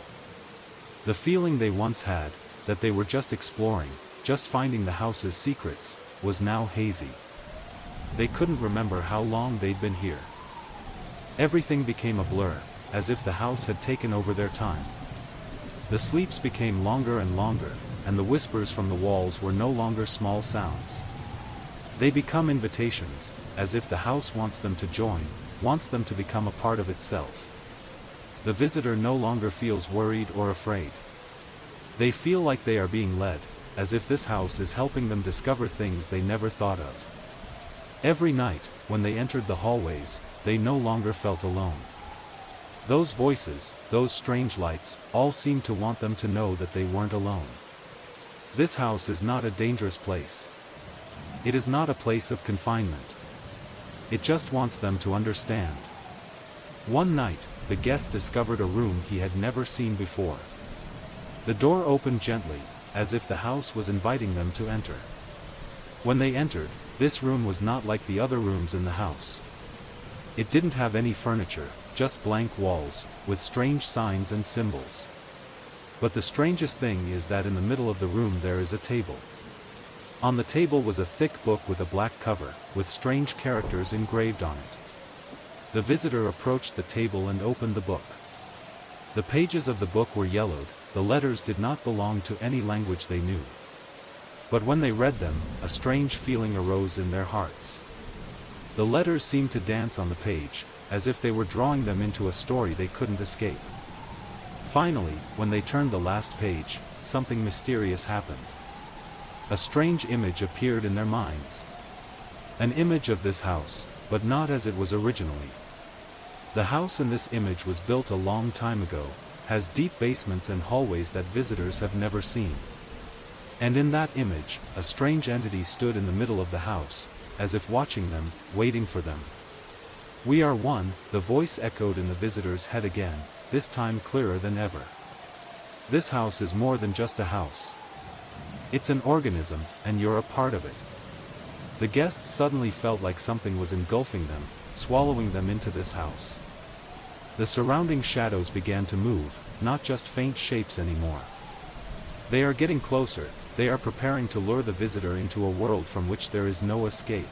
The feeling they once had, that they were just exploring, just finding the house's secrets, was now hazy. They couldn't remember how long they'd been here. Everything became a blur, as if the house had taken over their time. The sleeps became longer and longer, and the whispers from the walls were no longer small sounds. They become invitations, as if the house wants them to join, wants them to become a part of itself. The visitor no longer feels worried or afraid. They feel like they are being led, as if this house is helping them discover things they never thought of. Every night, when they entered the hallways, they no longer felt alone. Those voices, those strange lights, all seemed to want them to know that they weren't alone. This house is not a dangerous place. It is not a place of confinement. It just wants them to understand. One night, the guest discovered a room he had never seen before. The door opened gently, as if the house was inviting them to enter. When they entered, this room was not like the other rooms in the house. It didn't have any furniture, just blank walls, with strange signs and symbols. But the strangest thing is that in the middle of the room there is a table. On the table was a thick book with a black cover, with strange characters engraved on it. The visitor approached the table and opened the book. The pages of the book were yellowed, the letters did not belong to any language they knew. But when they read them, a strange feeling arose in their hearts. The letters seemed to dance on the page, as if they were drawing them into a story they couldn't escape. Finally, when they turned the last page, something mysterious happened. A strange image appeared in their minds. An image of this house, but not as it was originally. The house in this image was built a long time ago, has deep basements and hallways that visitors have never seen. And in that image, a strange entity stood in the middle of the house, as if watching them, waiting for them. "We are one," the voice echoed in the visitor's head again, this time clearer than ever. "This house is more than just a house. It's an organism, and you're a part of it." The guests suddenly felt like something was engulfing them, swallowing them into this house. The surrounding shadows began to move, not just faint shapes anymore. They are getting closer, they are preparing to lure the visitor into a world from which there is no escape.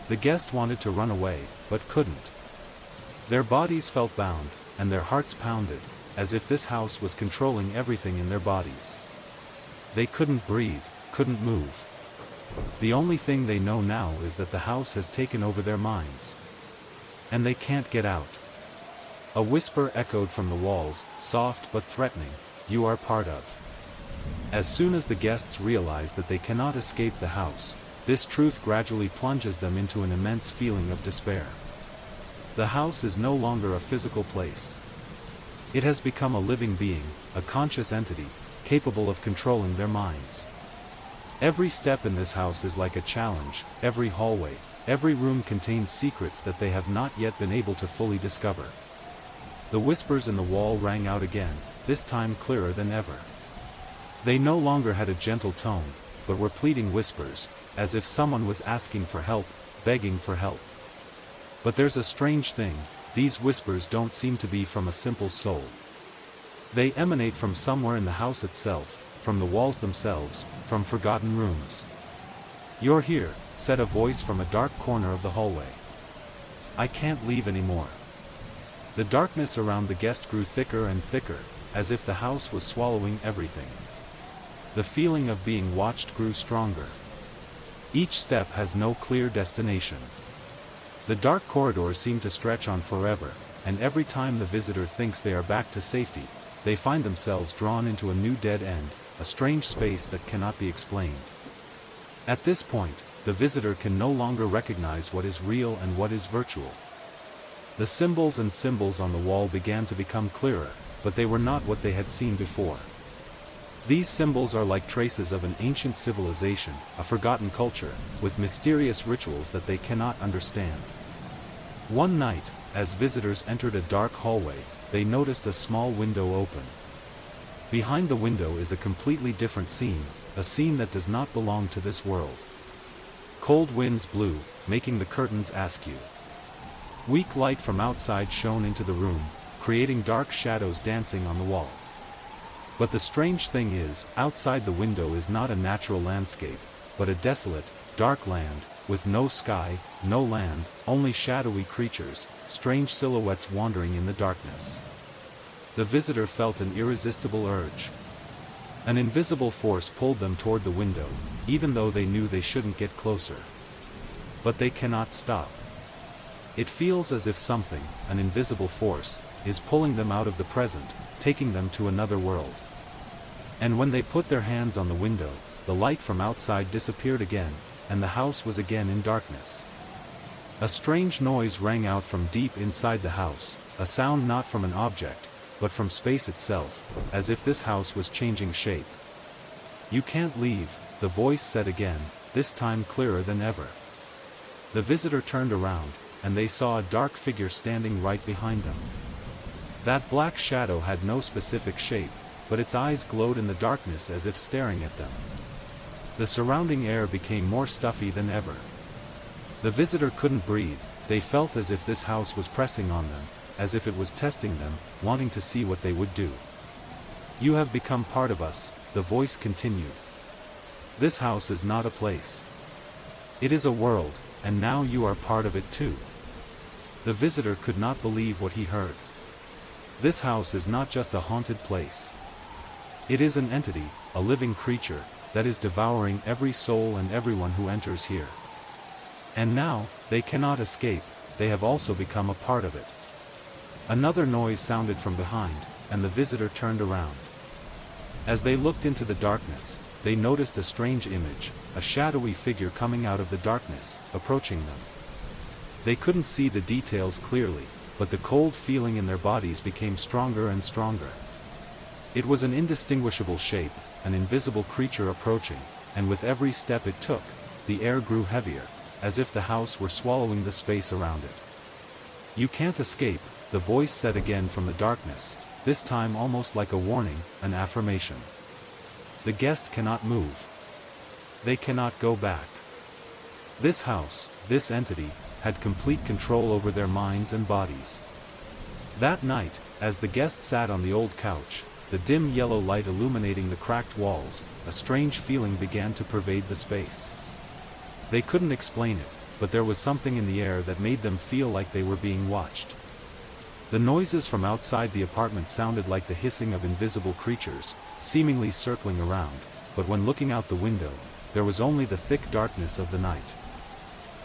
The guest wanted to run away, but couldn't. Their bodies felt bound, and their hearts pounded, as if this house was controlling everything in their bodies. They couldn't breathe, couldn't move. The only thing they know now is that the house has taken over their minds. And they can't get out. A whisper echoed from the walls, soft but threatening, "You are part of." As soon as the guests realize that they cannot escape the house, this truth gradually plunges them into an immense feeling of despair. The house is no longer a physical place. It has become a living being, a conscious entity, capable of controlling their minds. Every step in this house is like a challenge, every hallway, every room contains secrets that they have not yet been able to fully discover. The whispers in the wall rang out again, this time clearer than ever. They no longer had a gentle tone, but were pleading whispers, as if someone was asking for help, begging for help. But there's a strange thing, these whispers don't seem to be from a simple soul. They emanate from somewhere in the house itself, from the walls themselves, from forgotten rooms. "You're here," said a voice from a dark corner of the hallway. "I can't leave anymore." The darkness around the guest grew thicker and thicker, as if the house was swallowing everything. The feeling of being watched grew stronger. Each step has no clear destination. The dark corridors seem to stretch on forever, and every time the visitor thinks they are back to safety, they find themselves drawn into a new dead end, a strange space that cannot be explained. At this point, the visitor can no longer recognize what is real and what is virtual. The symbols on the wall began to become clearer, but they were not what they had seen before. These symbols are like traces of an ancient civilization, a forgotten culture, with mysterious rituals that they cannot understand. One night, as visitors entered a dark hallway, they noticed a small window open. Behind the window is a completely different scene, a scene that does not belong to this world. Cold winds blew, making the curtains askew. Weak light from outside shone into the room, creating dark shadows dancing on the wall. But the strange thing is, outside the window is not a natural landscape, but a desolate, dark land, with no sky, no land, only shadowy creatures, strange silhouettes wandering in the darkness. The visitor felt an irresistible urge. An invisible force pulled them toward the window, even though they knew they shouldn't get closer. But they cannot stop. It feels as if something, an invisible force, is pulling them out of the present, taking them to another world. And when they put their hands on the window, the light from outside disappeared again, and the house was again in darkness. A strange noise rang out from deep inside the house, a sound not from an object, but from space itself, as if this house was changing shape. "You can't leave," the voice said again, this time clearer than ever. The visitor turned around, and they saw a dark figure standing right behind them. That black shadow had no specific shape, but its eyes glowed in the darkness as if staring at them. The surrounding air became more stuffy than ever. The visitor couldn't breathe, they felt as if this house was pressing on them, as if it was testing them, wanting to see what they would do. "You have become part of us," the voice continued. "This house is not a place. It is a world, and now you are part of it too." The visitor could not believe what he heard. This house is not just a haunted place. It is an entity, a living creature, that is devouring every soul and everyone who enters here. And now, they cannot escape, they have also become a part of it. Another noise sounded from behind, and the visitor turned around. As they looked into the darkness, they noticed a strange image, a shadowy figure coming out of the darkness, approaching them. They couldn't see the details clearly, but the cold feeling in their bodies became stronger and stronger. It was an indistinguishable shape, an invisible creature approaching, and with every step it took, the air grew heavier, as if the house were swallowing the space around it. "You can't escape," the voice said again from the darkness, this time almost like a warning, an affirmation. "The guest cannot move. They cannot go back." This house, this entity, had complete control over their minds and bodies. That night, as the guest sat on the old couch, the dim yellow light illuminating the cracked walls, a strange feeling began to pervade the space. They couldn't explain it, but there was something in the air that made them feel like they were being watched. The noises from outside the apartment sounded like the hissing of invisible creatures, seemingly circling around, but when looking out the window, there was only the thick darkness of the night.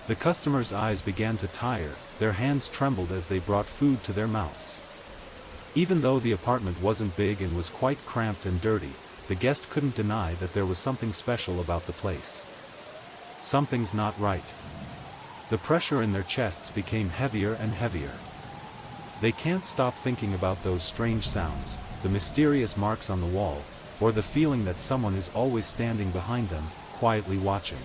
The customers' eyes began to tire, their hands trembled as they brought food to their mouths. Even though the apartment wasn't big and was quite cramped and dirty, the guest couldn't deny that there was something special about the place. Something's not right. The pressure in their chests became heavier and heavier. They can't stop thinking about those strange sounds, the mysterious marks on the wall, or the feeling that someone is always standing behind them, quietly watching.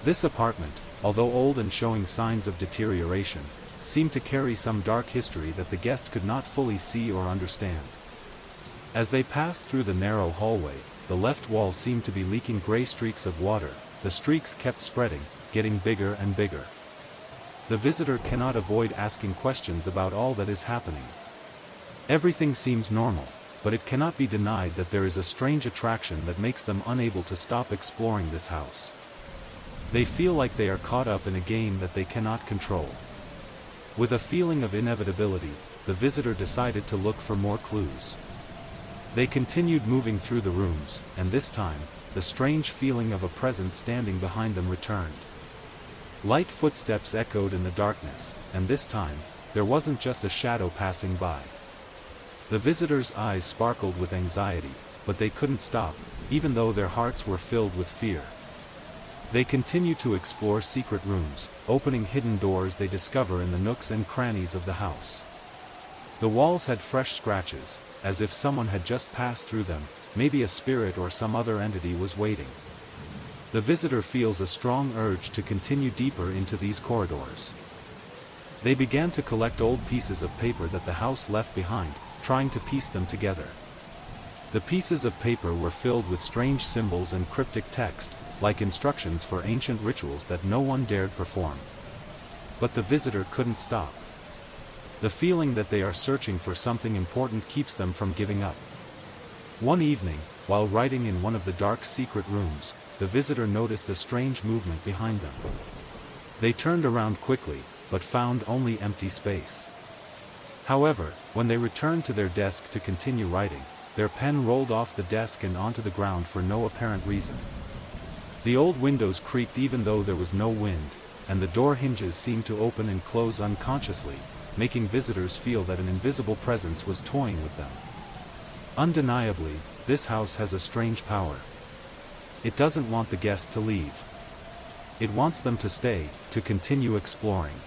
This apartment, although old and showing signs of deterioration, seemed to carry some dark history that the guest could not fully see or understand. As they passed through the narrow hallway, the left wall seemed to be leaking gray streaks of water. The streaks kept spreading, getting bigger and bigger. The visitor cannot avoid asking questions about all that is happening. Everything seems normal, but it cannot be denied that there is a strange attraction that makes them unable to stop exploring this house. They feel like they are caught up in a game that they cannot control. With a feeling of inevitability, the visitor decided to look for more clues. They continued moving through the rooms, and this time, the strange feeling of a presence standing behind them returned. Light footsteps echoed in the darkness, and this time, there wasn't just a shadow passing by. The visitors' eyes sparkled with anxiety, but they couldn't stop, even though their hearts were filled with fear. They continue to explore secret rooms, opening hidden doors they discover in the nooks and crannies of the house. The walls had fresh scratches, as if someone had just passed through them, maybe a spirit or some other entity was waiting. The visitor feels a strong urge to continue deeper into these corridors. They began to collect old pieces of paper that the house left behind, trying to piece them together. The pieces of paper were filled with strange symbols and cryptic text, like instructions for ancient rituals that no one dared perform. But the visitor couldn't stop. The feeling that they are searching for something important keeps them from giving up. One evening, while writing in one of the dark secret rooms, the visitor noticed a strange movement behind them. They turned around quickly, but found only empty space. However, when they returned to their desk to continue writing, their pen rolled off the desk and onto the ground for no apparent reason. The old windows creaked even though there was no wind, and the door hinges seemed to open and close unconsciously, making visitors feel that an invisible presence was toying with them. Undeniably, this house has a strange power. It doesn't want the guests to leave. It wants them to stay, to continue exploring.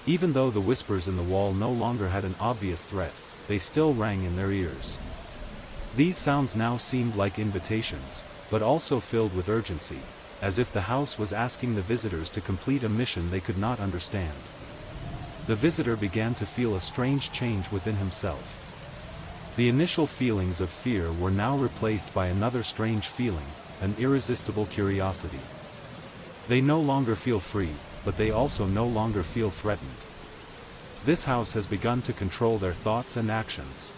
Even though the whispers in the wall no longer had an obvious threat, they still rang in their ears. These sounds now seemed like invitations, but also filled with urgency, as if the house was asking the visitors to complete a mission they could not understand. The visitor began to feel a strange change within himself. The initial feelings of fear were now replaced by another strange feeling, an irresistible curiosity. They no longer feel free, but they also no longer feel threatened. This house has begun to control their thoughts and actions.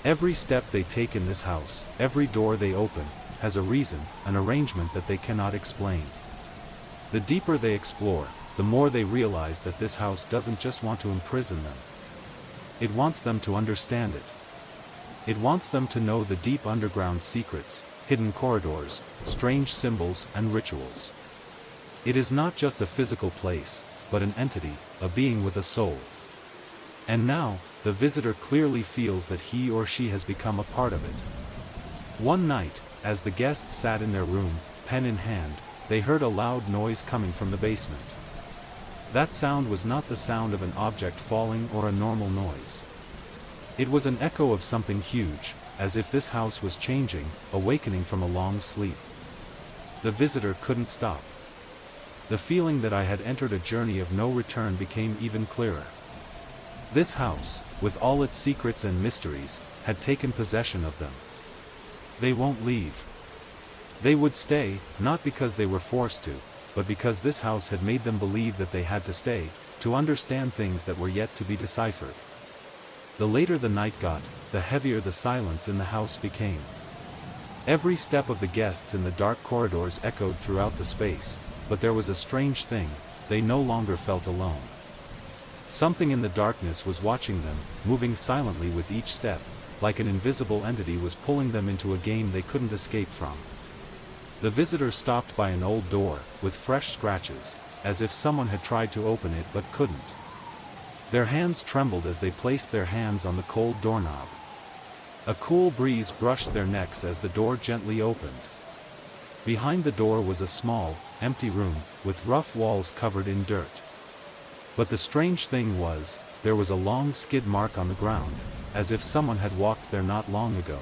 Every step they take in this house, every door they open, has a reason, an arrangement that they cannot explain. The deeper they explore, the more they realize that this house doesn't just want to imprison them. It wants them to understand it. It wants them to know the deep underground secrets, hidden corridors, strange symbols and rituals. It is not just a physical place, but an entity, a being with a soul. And now, the visitor clearly feels that he or she has become a part of it. One night, as the guests sat in their room, pen in hand, they heard a loud noise coming from the basement. That sound was not the sound of an object falling or a normal noise. It was an echo of something huge, as if this house was changing, awakening from a long sleep. The visitor couldn't stop. The feeling that I had entered a journey of no return became even clearer. This house, with all its secrets and mysteries, had taken possession of them. They won't leave. They would stay, not because they were forced to, but because this house had made them believe that they had to stay, to understand things that were yet to be deciphered. The later the night got, the heavier the silence in the house became. Every step of the guests in the dark corridors echoed throughout the space, but there was a strange thing: they no longer felt alone. Something in the darkness was watching them, moving silently with each step, like an invisible entity was pulling them into a game they couldn't escape from. The visitor stopped by an old door, with fresh scratches, as if someone had tried to open it but couldn't. Their hands trembled as they placed their hands on the cold doorknob. A cool breeze brushed their necks as the door gently opened. Behind the door was a small, empty room, with rough walls covered in dirt. But the strange thing was, there was a long skid mark on the ground, as if someone had walked there not long ago.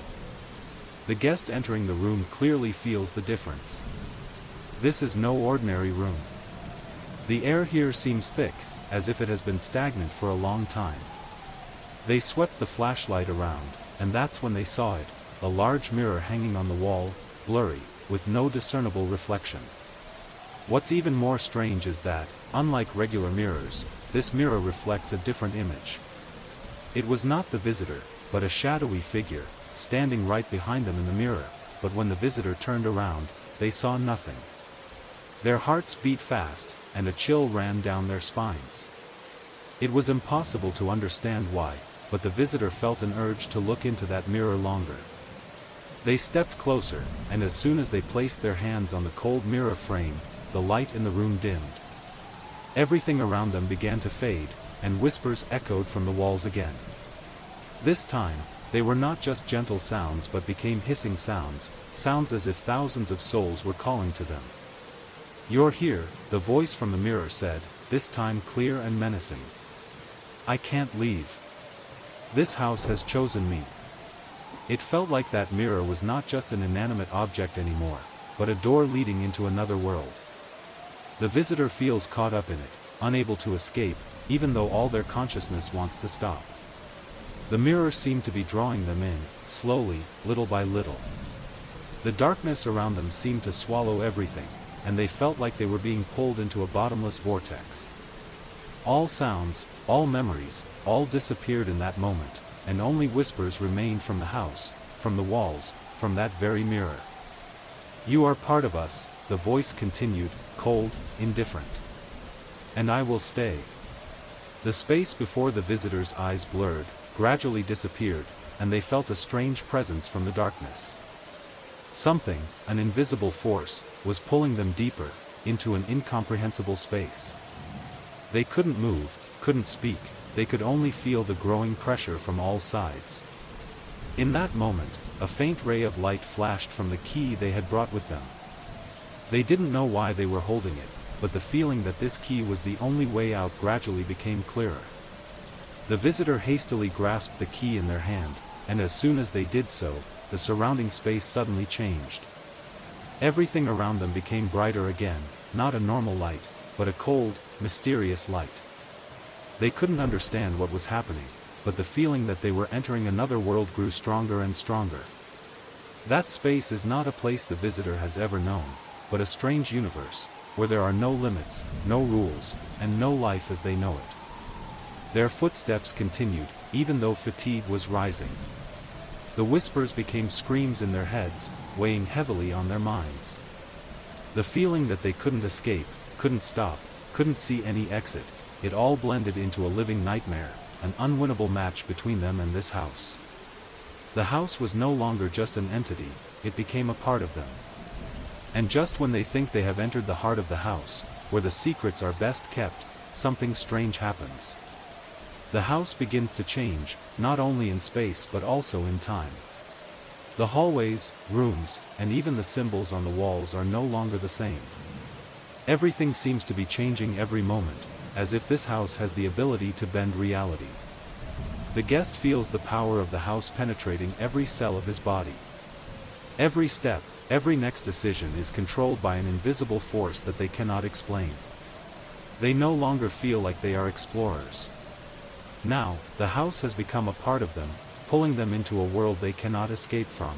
The guest entering the room clearly feels the difference. This is no ordinary room. The air here seems thick, as if it has been stagnant for a long time. They swept the flashlight around, and that's when they saw it, a large mirror hanging on the wall, blurry, with no discernible reflection. What's even more strange is that, unlike regular mirrors, this mirror reflects a different image. It was not the visitor, but a shadowy figure, standing right behind them in the mirror, but when the visitor turned around, they saw nothing. Their hearts beat fast, and a chill ran down their spines. It was impossible to understand why, but the visitor felt an urge to look into that mirror longer. They stepped closer, and as soon as they placed their hands on the cold mirror frame, the light in the room dimmed. Everything around them began to fade, and whispers echoed from the walls again. This time, they were not just gentle sounds but became hissing sounds, sounds as if thousands of souls were calling to them. "You're here," the voice from the mirror said, this time clear and menacing. "I can't leave. This house has chosen me." It felt like that mirror was not just an inanimate object anymore, but a door leading into another world. The visitor feels caught up in it, unable to escape, even though all their consciousness wants to stop. The mirror seemed to be drawing them in, slowly, little by little. The darkness around them seemed to swallow everything, and they felt like they were being pulled into a bottomless vortex. All sounds, all memories, all disappeared in that moment, and only whispers remained from the house, from the walls, from that very mirror. "You are part of us," the voice continued, cold, indifferent. "And I will stay." The space before the visitor's eyes blurred, gradually disappeared, and they felt a strange presence from the darkness. Something, an invisible force, was pulling them deeper, into an incomprehensible space. They couldn't move, couldn't speak, they could only feel the growing pressure from all sides. In that moment, a faint ray of light flashed from the key they had brought with them. They didn't know why they were holding it, but the feeling that this key was the only way out gradually became clearer. The visitor hastily grasped the key in their hand, and as soon as they did so, the surrounding space suddenly changed. Everything around them became brighter again, not a normal light, but a cold, mysterious light. They couldn't understand what was happening, but the feeling that they were entering another world grew stronger and stronger. That space is not a place the visitor has ever known, but a strange universe, where there are no limits, no rules, and no life as they know it. Their footsteps continued, even though fatigue was rising. The whispers became screams in their heads, weighing heavily on their minds. The feeling that they couldn't escape, couldn't stop, couldn't see any exit, it all blended into a living nightmare, an unwinnable match between them and this house. The house was no longer just an entity, it became a part of them. And just when they think they have entered the heart of the house, where the secrets are best kept, something strange happens. The house begins to change, not only in space but also in time. The hallways, rooms, and even the symbols on the walls are no longer the same. Everything seems to be changing every moment, as if this house has the ability to bend reality. The guest feels the power of the house penetrating every cell of his body. Every step, every next decision is controlled by an invisible force that they cannot explain. They no longer feel like they are explorers. Now, the house has become a part of them, pulling them into a world they cannot escape from.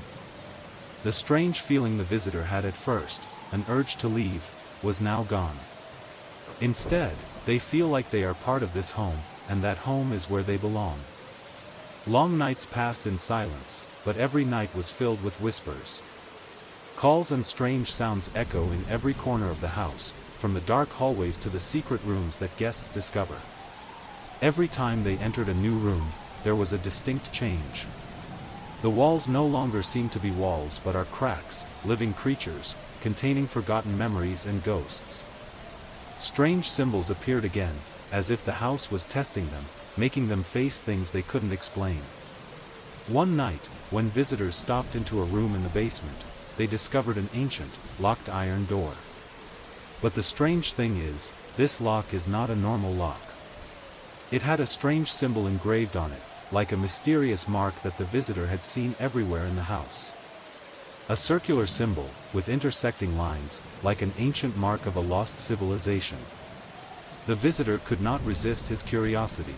The strange feeling the visitor had at first, an urge to leave, was now gone. Instead, they feel like they are part of this home, and that home is where they belong. Long nights passed in silence, but every night was filled with whispers. Calls and strange sounds echo in every corner of the house, from the dark hallways to the secret rooms that guests discover. Every time they entered a new room, there was a distinct change. The walls no longer seem to be walls but are cracks, living creatures, containing forgotten memories and ghosts. Strange symbols appeared again, as if the house was testing them, making them face things they couldn't explain. One night, when visitors stopped into a room in the basement, they discovered an ancient, locked iron door. But the strange thing is, this lock is not a normal lock. It had a strange symbol engraved on it, like a mysterious mark that the visitor had seen everywhere in the house. A circular symbol, with intersecting lines, like an ancient mark of a lost civilization. The visitor could not resist his curiosity.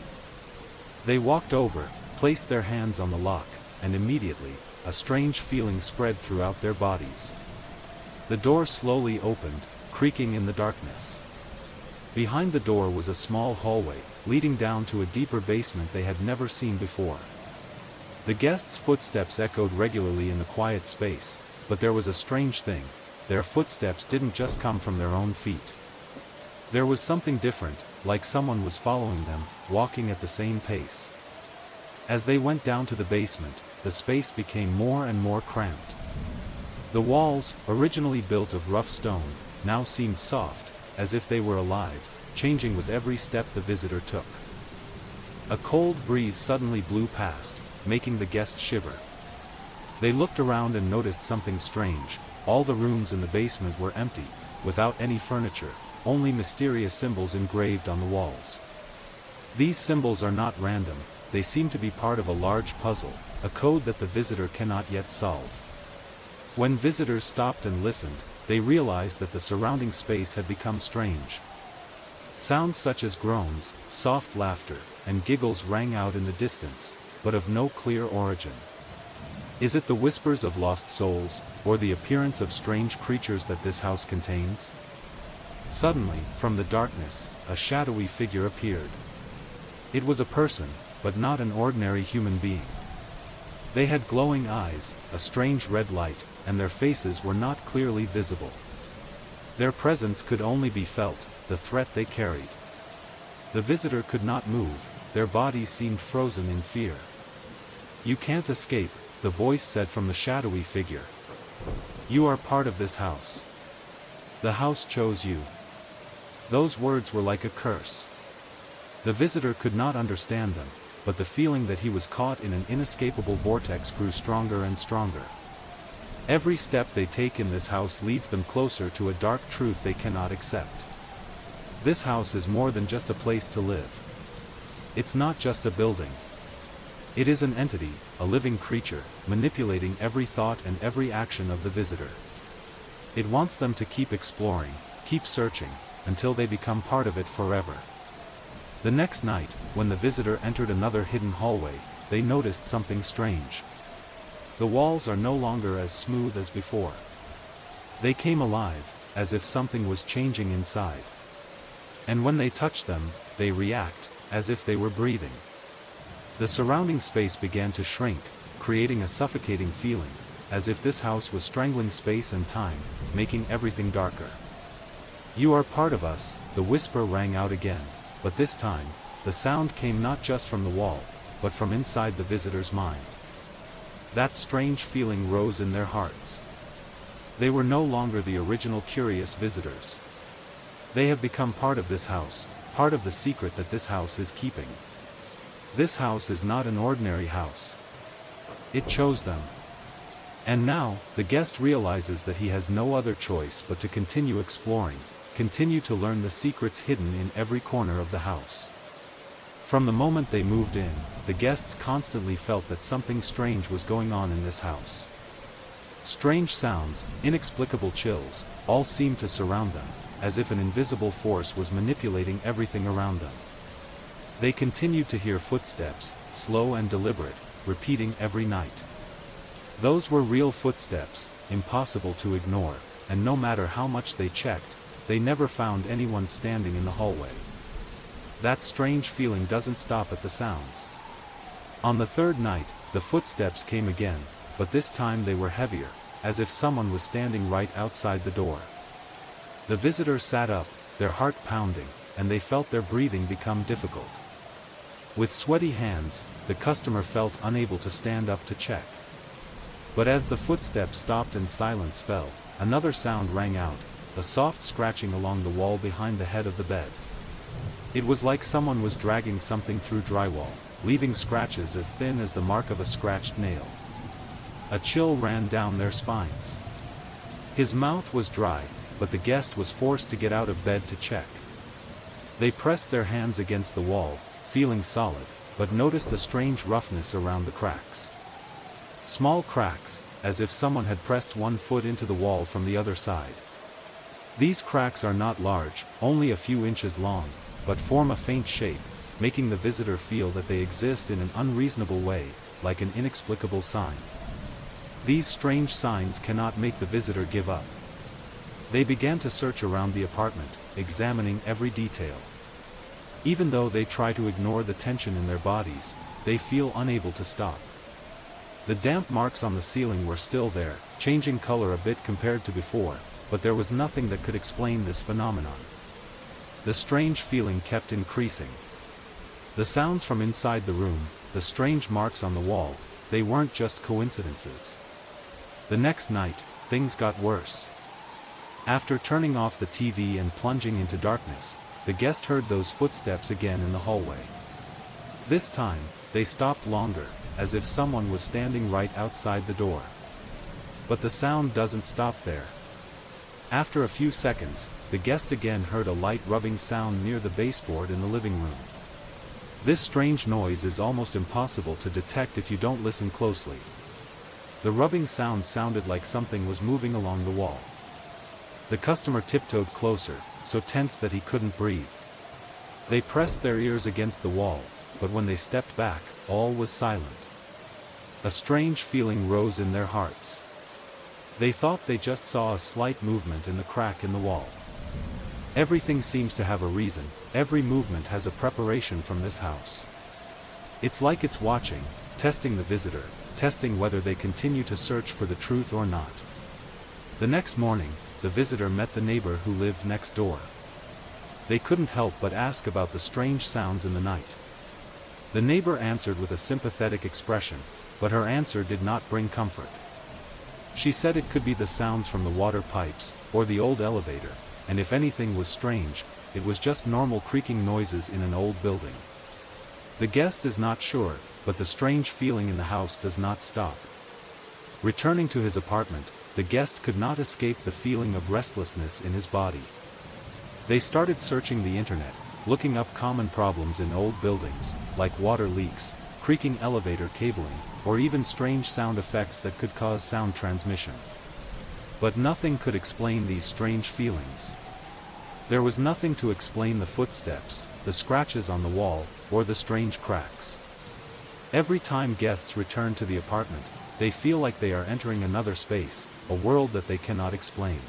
They walked over, placed their hands on the lock, and immediately, a strange feeling spread throughout their bodies. The door slowly opened, creaking in the darkness. Behind the door was a small hallway, leading down to a deeper basement they had never seen before. The guests' footsteps echoed regularly in the quiet space, but there was a strange thing: their footsteps didn't just come from their own feet. There was something different, like someone was following them, walking at the same pace. As they went down to the basement, the space became more and more cramped. The walls, originally built of rough stone, now seemed soft, as if they were alive, changing with every step the visitor took. A cold breeze suddenly blew past, making the guests shiver. They looked around and noticed something strange: all the rooms in the basement were empty, without any furniture, only mysterious symbols engraved on the walls. These symbols are not random, they seem to be part of a large puzzle, a code that the visitor cannot yet solve. When visitors stopped and listened, they realized that the surrounding space had become strange. Sounds such as groans, soft laughter, and giggles rang out in the distance, but of no clear origin. Is it the whispers of lost souls, or the appearance of strange creatures that this house contains? Suddenly, from the darkness, a shadowy figure appeared. It was a person, but not an ordinary human being. They had glowing eyes, a strange red light, and their faces were not clearly visible. Their presence could only be felt, the threat they carried. The visitor could not move, their bodies seemed frozen in fear. "You can't escape," the voice said from the shadowy figure. "You are part of this house. The house chose you." Those words were like a curse. The visitor could not understand them, but the feeling that he was caught in an inescapable vortex grew stronger and stronger. Every step they take in this house leads them closer to a dark truth they cannot accept. This house is more than just a place to live. It's not just a building. It is an entity, a living creature, manipulating every thought and every action of the visitor. It wants them to keep exploring, keep searching, until they become part of it forever. The next night, when the visitor entered another hidden hallway, they noticed something strange. The walls are no longer as smooth as before. They came alive, as if something was changing inside. And when they touch them, they react, as if they were breathing. The surrounding space began to shrink, creating a suffocating feeling, as if this house was strangling space and time, making everything darker. "You are part of us," the whisper rang out again, but this time, the sound came not just from the wall, but from inside the visitor's mind. That strange feeling rose in their hearts. They were no longer the original curious visitors. They have become part of this house, part of the secret that this house is keeping. This house is not an ordinary house. It chose them. And now, the guest realizes that he has no other choice but to continue exploring, continue to learn the secrets hidden in every corner of the house. From the moment they moved in, the guests constantly felt that something strange was going on in this house. Strange sounds, inexplicable chills, all seemed to surround them, as if an invisible force was manipulating everything around them. They continued to hear footsteps, slow and deliberate, repeating every night. Those were real footsteps, impossible to ignore, and no matter how much they checked, they never found anyone standing in the hallway. That strange feeling doesn't stop at the sounds. On the third night, the footsteps came again, but this time they were heavier, as if someone was standing right outside the door. The visitor sat up, their heart pounding, and they felt their breathing become difficult. With sweaty hands, the customer felt unable to stand up to check. But as the footsteps stopped and silence fell, another sound rang out, a soft scratching along the wall behind the head of the bed. It was like someone was dragging something through drywall, leaving scratches as thin as the mark of a scratched nail. A chill ran down their spines. His mouth was dry, but the guest was forced to get out of bed to check. They pressed their hands against the wall, feeling solid, but noticed a strange roughness around the cracks. Small cracks, as if someone had pressed one foot into the wall from the other side. These cracks are not large, only a few inches long, but form a faint shape, making the visitor feel that they exist in an unreasonable way, like an inexplicable sign. These strange signs cannot make the visitor give up. They began to search around the apartment, examining every detail. Even though they try to ignore the tension in their bodies, they feel unable to stop. The damp marks on the ceiling were still there, changing color a bit compared to before, but there was nothing that could explain this phenomenon. The strange feeling kept increasing. The sounds from inside the room, the strange marks on the wall, they weren't just coincidences. The next night, things got worse. After turning off the TV and plunging into darkness, the guest heard those footsteps again in the hallway. This time, they stopped longer, as if someone was standing right outside the door. But the sound doesn't stop there. After a few seconds, the guest again heard a light rubbing sound near the baseboard in the living room. This strange noise is almost impossible to detect if you don't listen closely. The rubbing sound sounded like something was moving along the wall. The customer tiptoed closer, so tense that he couldn't breathe. They pressed their ears against the wall, but when they stepped back, all was silent. A strange feeling rose in their hearts. They thought they just saw a slight movement in the crack in the wall. Everything seems to have a reason, every movement has a preparation from this house. It's like it's watching, testing the visitor, testing whether they continue to search for the truth or not. The next morning, the visitor met the neighbor who lived next door. They couldn't help but ask about the strange sounds in the night. The neighbor answered with a sympathetic expression, but her answer did not bring comfort. She said it could be the sounds from the water pipes, or the old elevator, and if anything was strange, it was just normal creaking noises in an old building. The guest is not sure, but the strange feeling in the house does not stop. Returning to his apartment, the guest could not escape the feeling of restlessness in his body. They started searching the internet, looking up common problems in old buildings, like water leaks, creaking elevator cabling, or even strange sound effects that could cause sound transmission. But nothing could explain these strange feelings. There was nothing to explain the footsteps, the scratches on the wall, or the strange cracks. Every time guests return to the apartment, they feel like they are entering another space, a world that they cannot explain.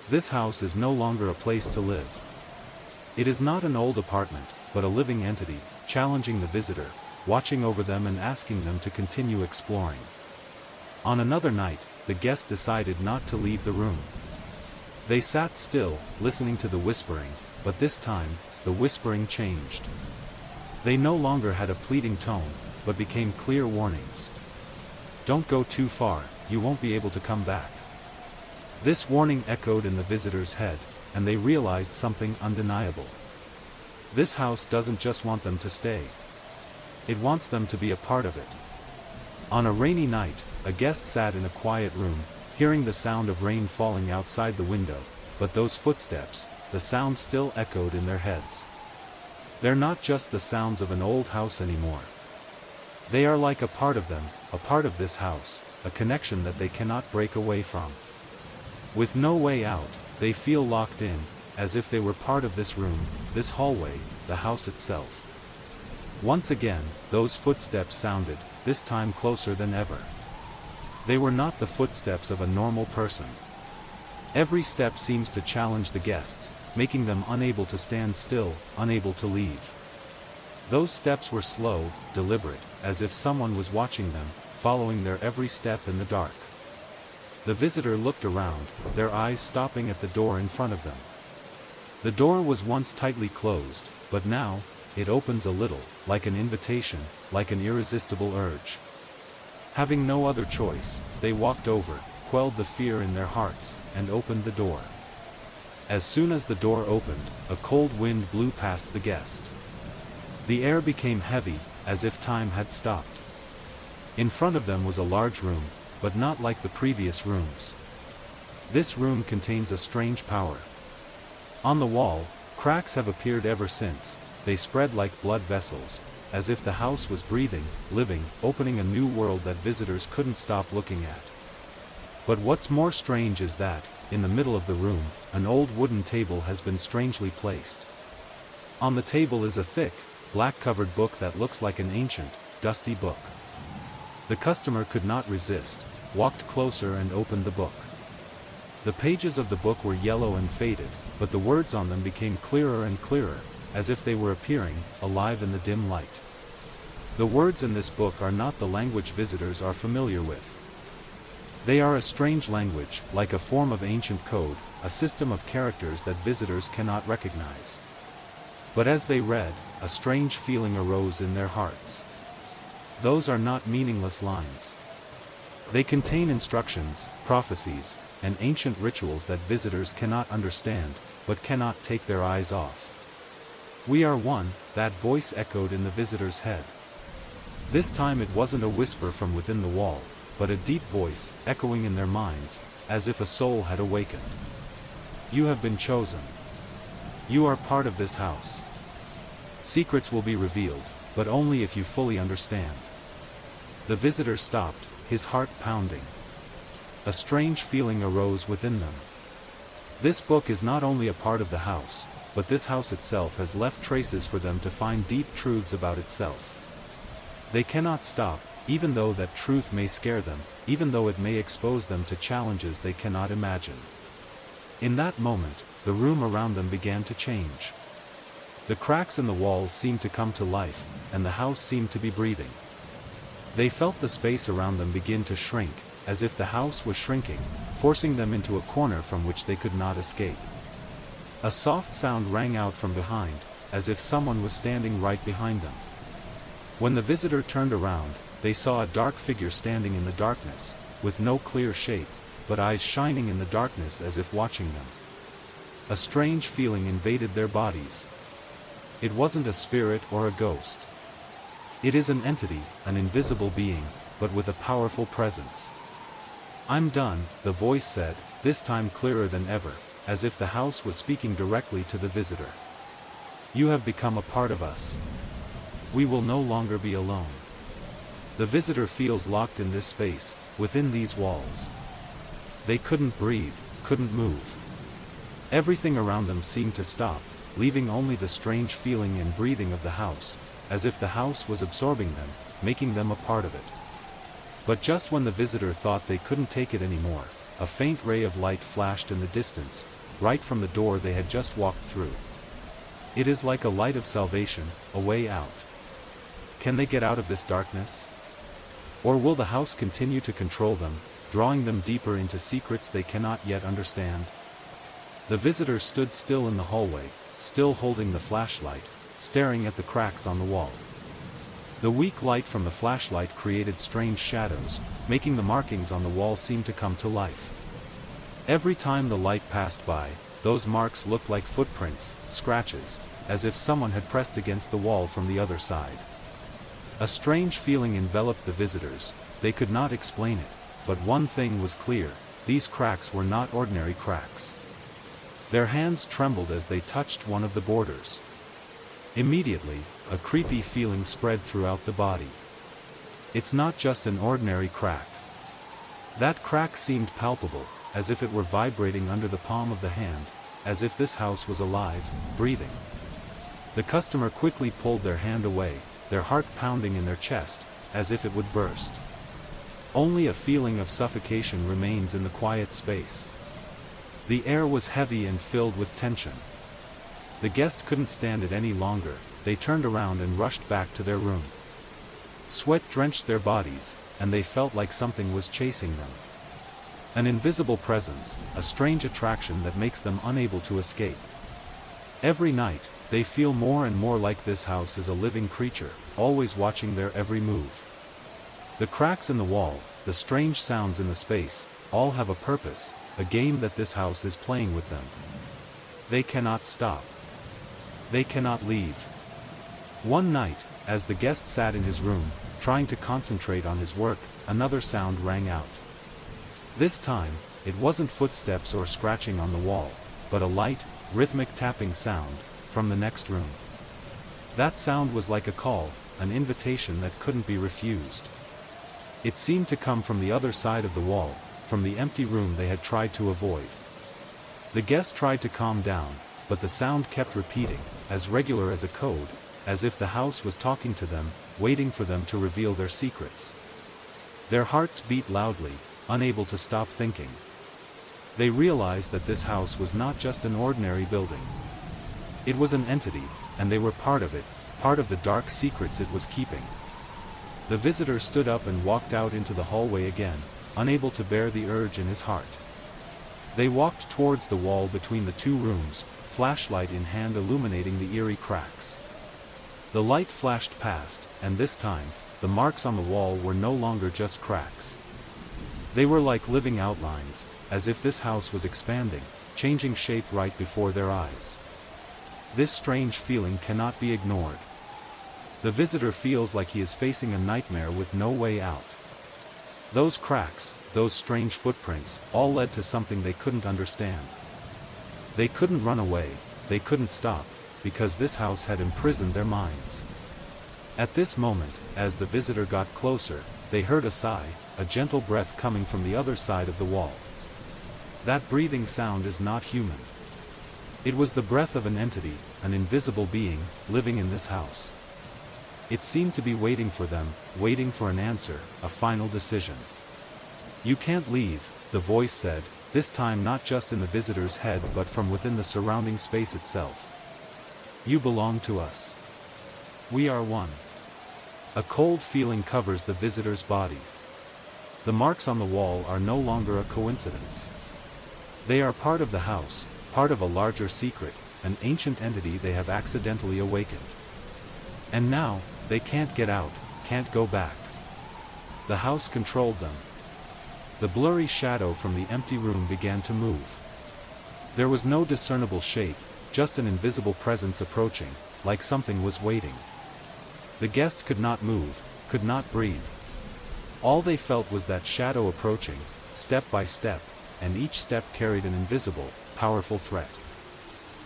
This house is no longer a place to live. It is not an old apartment, but a living entity, challenging the visitor, watching over them and asking them to continue exploring. On another night, the guest decided not to leave the room. They sat still, listening to the whispering, but this time, the whispering changed. They no longer had a pleading tone, but became clear warnings. Don't go too far, you won't be able to come back. This warning echoed in the visitor's head, and they realized something undeniable. This house doesn't just want them to stay. It wants them to be a part of it. On a rainy night, a guest sat in a quiet room, hearing the sound of rain falling outside the window, but those footsteps, the sound still echoed in their heads. They're not just the sounds of an old house anymore. They are like a part of them, a part of this house, a connection that they cannot break away from. With no way out, they feel locked in, as if they were part of this room, this hallway, the house itself. Once again, those footsteps sounded, this time closer than ever. They were not the footsteps of a normal person. Every step seems to challenge the guests, making them unable to stand still, unable to leave. Those steps were slow, deliberate, as if someone was watching them, following their every step in the dark. The visitor looked around, their eyes stopping at the door in front of them. The door was once tightly closed, but now, it opens a little, like an invitation, like an irresistible urge. Having no other choice, they walked over, quelled the fear in their hearts, and opened the door. As soon as the door opened, a cold wind blew past the guest. The air became heavy, as if time had stopped. In front of them was a large room, but not like the previous rooms. This room contains a strange power. On the wall, cracks have appeared ever since, they spread like blood vessels, as if the house was breathing, living, opening a new world that visitors couldn't stop looking at. But what's more strange is that, in the middle of the room, an old wooden table has been strangely placed. On the table is a thick, black-covered book that looks like an ancient, dusty book. The customer could not resist, walked closer and opened the book. The pages of the book were yellow and faded, but the words on them became clearer and clearer, as if they were appearing, alive in the dim light. The words in this book are not the language visitors are familiar with. They are a strange language, like a form of ancient code, a system of characters that visitors cannot recognize. But as they read, a strange feeling arose in their hearts. Those are not meaningless lines. They contain instructions, prophecies, and ancient rituals that visitors cannot understand, but cannot take their eyes off. "We are one," that voice echoed in the visitor's head. This time it wasn't a whisper from within the wall, but a deep voice, echoing in their minds, as if a soul had awakened. "You have been chosen. You are part of this house. Secrets will be revealed, but only if you fully understand." The visitor stopped, his heart pounding. A strange feeling arose within them. This book is not only a part of the house, but this house itself has left traces for them to find deep truths about itself. They cannot stop, even though that truth may scare them, even though it may expose them to challenges they cannot imagine. In that moment, the room around them began to change. The cracks in the walls seemed to come to life, and the house seemed to be breathing. They felt the space around them begin to shrink, as if the house was shrinking, forcing them into a corner from which they could not escape. A soft sound rang out from behind, as if someone was standing right behind them. When the visitor turned around, they saw a dark figure standing in the darkness, with no clear shape, but eyes shining in the darkness as if watching them. A strange feeling invaded their bodies. It wasn't a spirit or a ghost. It is an entity, an invisible being, but with a powerful presence. "I'm done," the voice said, this time clearer than ever, as if the house was speaking directly to the visitor. "You have become a part of us. We will no longer be alone." The visitor feels locked in this space, within these walls. They couldn't breathe, couldn't move. Everything around them seemed to stop, leaving only the strange feeling and breathing of the house, as if the house was absorbing them, making them a part of it. But just when the visitor thought they couldn't take it anymore, a faint ray of light flashed in the distance, right from the door they had just walked through. It is like a light of salvation, a way out. Can they get out of this darkness? Or will the house continue to control them, drawing them deeper into secrets they cannot yet understand? The visitor stood still in the hallway, still holding the flashlight, staring at the cracks on the wall. The weak light from the flashlight created strange shadows, making the markings on the wall seem to come to life. Every time the light passed by, those marks looked like footprints, scratches, as if someone had pressed against the wall from the other side. A strange feeling enveloped the visitors, they could not explain it, but one thing was clear, these cracks were not ordinary cracks. Their hands trembled as they touched one of the borders. Immediately, a creepy feeling spread throughout the body. It's not just an ordinary crack. That crack seemed palpable, as if it were vibrating under the palm of the hand, as if this house was alive, breathing. The customer quickly pulled their hand away, their heart pounding in their chest, as if it would burst. Only a feeling of suffocation remains in the quiet space. The air was heavy and filled with tension. The guest couldn't stand it any longer. They turned around and rushed back to their room. Sweat drenched their bodies, and they felt like something was chasing them. An invisible presence, a strange attraction that makes them unable to escape. Every night, they feel more and more like this house is a living creature, always watching their every move. The cracks in the wall, the strange sounds in the space, all have a purpose, a game that this house is playing with them. They cannot stop. They cannot leave. One night, as the guest sat in his room, trying to concentrate on his work, another sound rang out. This time, it wasn't footsteps or scratching on the wall, but a light, rhythmic tapping sound, from the next room. That sound was like a call, an invitation that couldn't be refused. It seemed to come from the other side of the wall, from the empty room they had tried to avoid. The guest tried to calm down, but the sound kept repeating, as regular as a code, as if the house was talking to them, waiting for them to reveal their secrets. Their hearts beat loudly, unable to stop thinking. They realized that this house was not just an ordinary building. It was an entity, and they were part of it, part of the dark secrets it was keeping. The visitor stood up and walked out into the hallway again, unable to bear the urge in his heart. They walked towards the wall between the two rooms, flashlight in hand illuminating the eerie cracks. The light flashed past, and this time, the marks on the wall were no longer just cracks. They were like living outlines, as if this house was expanding, changing shape right before their eyes. This strange feeling cannot be ignored. The visitor feels like he is facing a nightmare with no way out. Those cracks, those strange footprints, all led to something they couldn't understand. They couldn't run away, they couldn't stop, because this house had imprisoned their minds. At this moment, as the visitor got closer, they heard a sigh, a gentle breath coming from the other side of the wall. That breathing sound is not human. It was the breath of an entity, an invisible being, living in this house. It seemed to be waiting for them, waiting for an answer, a final decision. "You can't leave," the voice said, this time not just in the visitor's head but from within the surrounding space itself. "You belong to us. We are one." A cold feeling covers the visitor's body. The marks on the wall are no longer a coincidence. They are part of the house, part of a larger secret, an ancient entity they have accidentally awakened. And now, they can't get out, can't go back. The house controlled them. The blurry shadow from the empty room began to move. There was no discernible shape, just an invisible presence approaching, like something was waiting. The guest could not move, could not breathe. All they felt was that shadow approaching, step by step, and each step carried an invisible, powerful threat.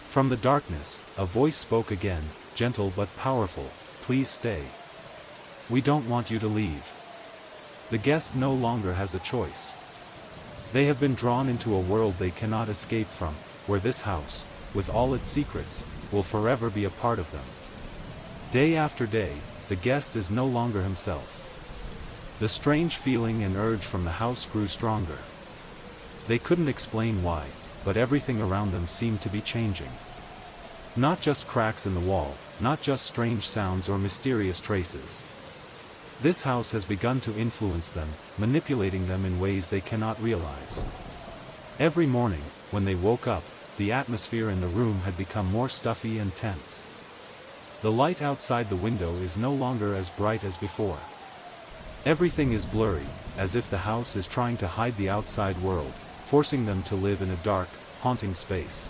From the darkness, a voice spoke again, gentle but powerful, "Please stay. We don't want you to leave." The guest no longer has a choice. They have been drawn into a world they cannot escape from, where this house, with all its secrets, will forever be a part of them. Day after day, the guest is no longer himself. The strange feeling and urge from the house grew stronger. They couldn't explain why, but everything around them seemed to be changing. Not just cracks in the wall, not just strange sounds or mysterious traces. This house has begun to influence them, manipulating them in ways they cannot realize. Every morning, when they woke up, the atmosphere in the room had become more stuffy and tense. The light outside the window is no longer as bright as before. Everything is blurry, as if the house is trying to hide the outside world, forcing them to live in a dark, haunting space.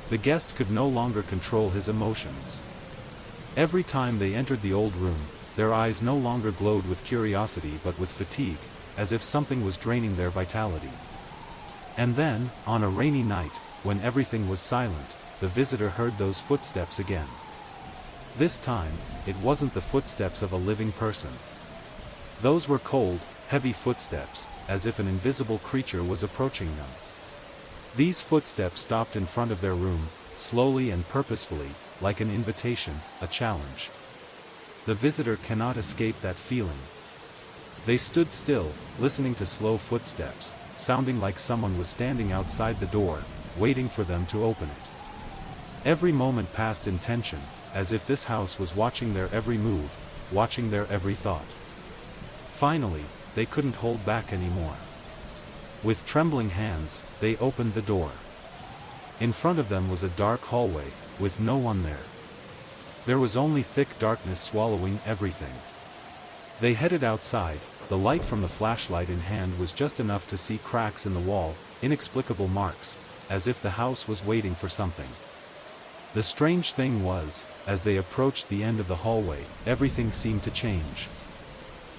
The guest could no longer control his emotions. Every time they entered the old room, their eyes no longer glowed with curiosity but with fatigue, as if something was draining their vitality. And then, on a rainy night, when everything was silent, the visitor heard those footsteps again. This time, it wasn't the footsteps of a living person. Those were cold, heavy footsteps, as if an invisible creature was approaching them. These footsteps stopped in front of their room, slowly and purposefully, like an invitation, a challenge. The visitor cannot escape that feeling. They stood still, listening to slow footsteps, sounding like someone was standing outside the door, waiting for them to open it. Every moment passed in tension, as if this house was watching their every move, watching their every thought. Finally, they couldn't hold back anymore. With trembling hands, they opened the door. In front of them was a dark hallway, with no one there. There was only thick darkness swallowing everything. They headed outside. The light from the flashlight in hand was just enough to see cracks in the wall, inexplicable marks, as if the house was waiting for something. The strange thing was, as they approached the end of the hallway, everything seemed to change.